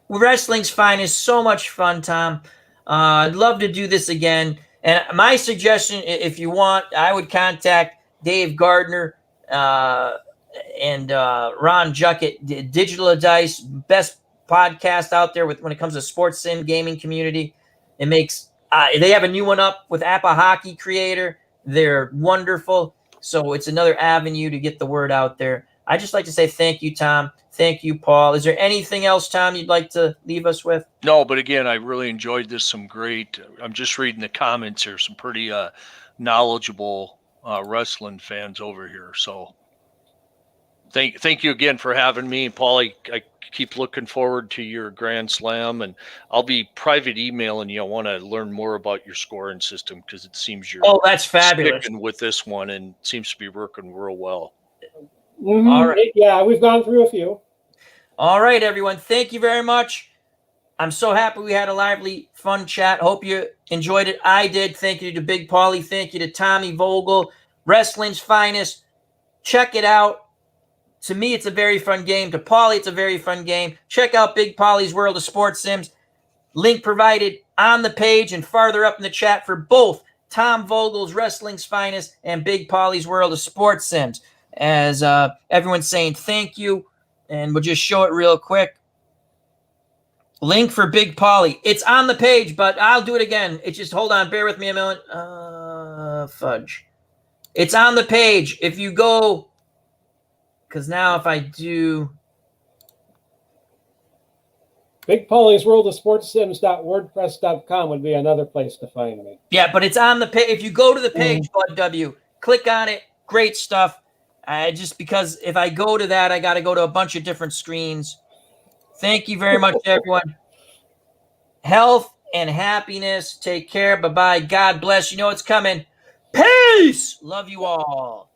Wrestling's Finest, so much fun, Tom. I'd love to do this again. And my suggestion, if you want, I would contact Dave Gardner and Ron Juckett. Digital Dice, best podcast out there when it comes to sports sim gaming community. It makes they have a new one up with Appa Hockey Creator. They're wonderful. So it's another avenue to get the word out there. I just like to say thank you, Tom. Thank you, Paul. Is there anything else, Tom, you'd like to leave us with? No, but again, I really enjoyed this. I'm just reading the comments here. Some pretty knowledgeable wrestling fans over here. So thank you again for having me. And Paul, I keep looking forward to your Grand Slam, and I'll be private emailing you. I want to learn more about your scoring system because it seems you're that's fabulous sticking with this one and seems to be working real well. Mm-hmm. All right. Yeah, we've gone through a few. All right, everyone. Thank you very much. I'm so happy we had a lively, fun chat. Hope you enjoyed it. I did. Thank you to Big Pauly. Thank you to Tommy Vogel, Wrestling's Finest. Check it out. To me, it's a very fun game. To Pauly, it's a very fun game. Check out Big Pauly's World of Sports Sims. Link provided on the page and farther up in the chat for both Tom Vogel's Wrestling's Finest and Big Pauly's World of Sports Sims. As everyone's saying thank you, and we'll just show it real quick. Link for Big Pauly. It's on the page, but I'll do it again. It's just, hold on, bear with me a moment. Fudge. It's on the page. If you go because now if I do, Big Pauly's World of Sports Sims.wordpress.com would be another place to find me. yeah, but it's on the page. If you go to the page, Bud W, click on it. Great stuff. Just because if I go to that, I got to go to a bunch of different screens. Thank you very much, everyone. Health and happiness. Take care. Bye-bye. God bless. You know what's coming. Peace. Love you all.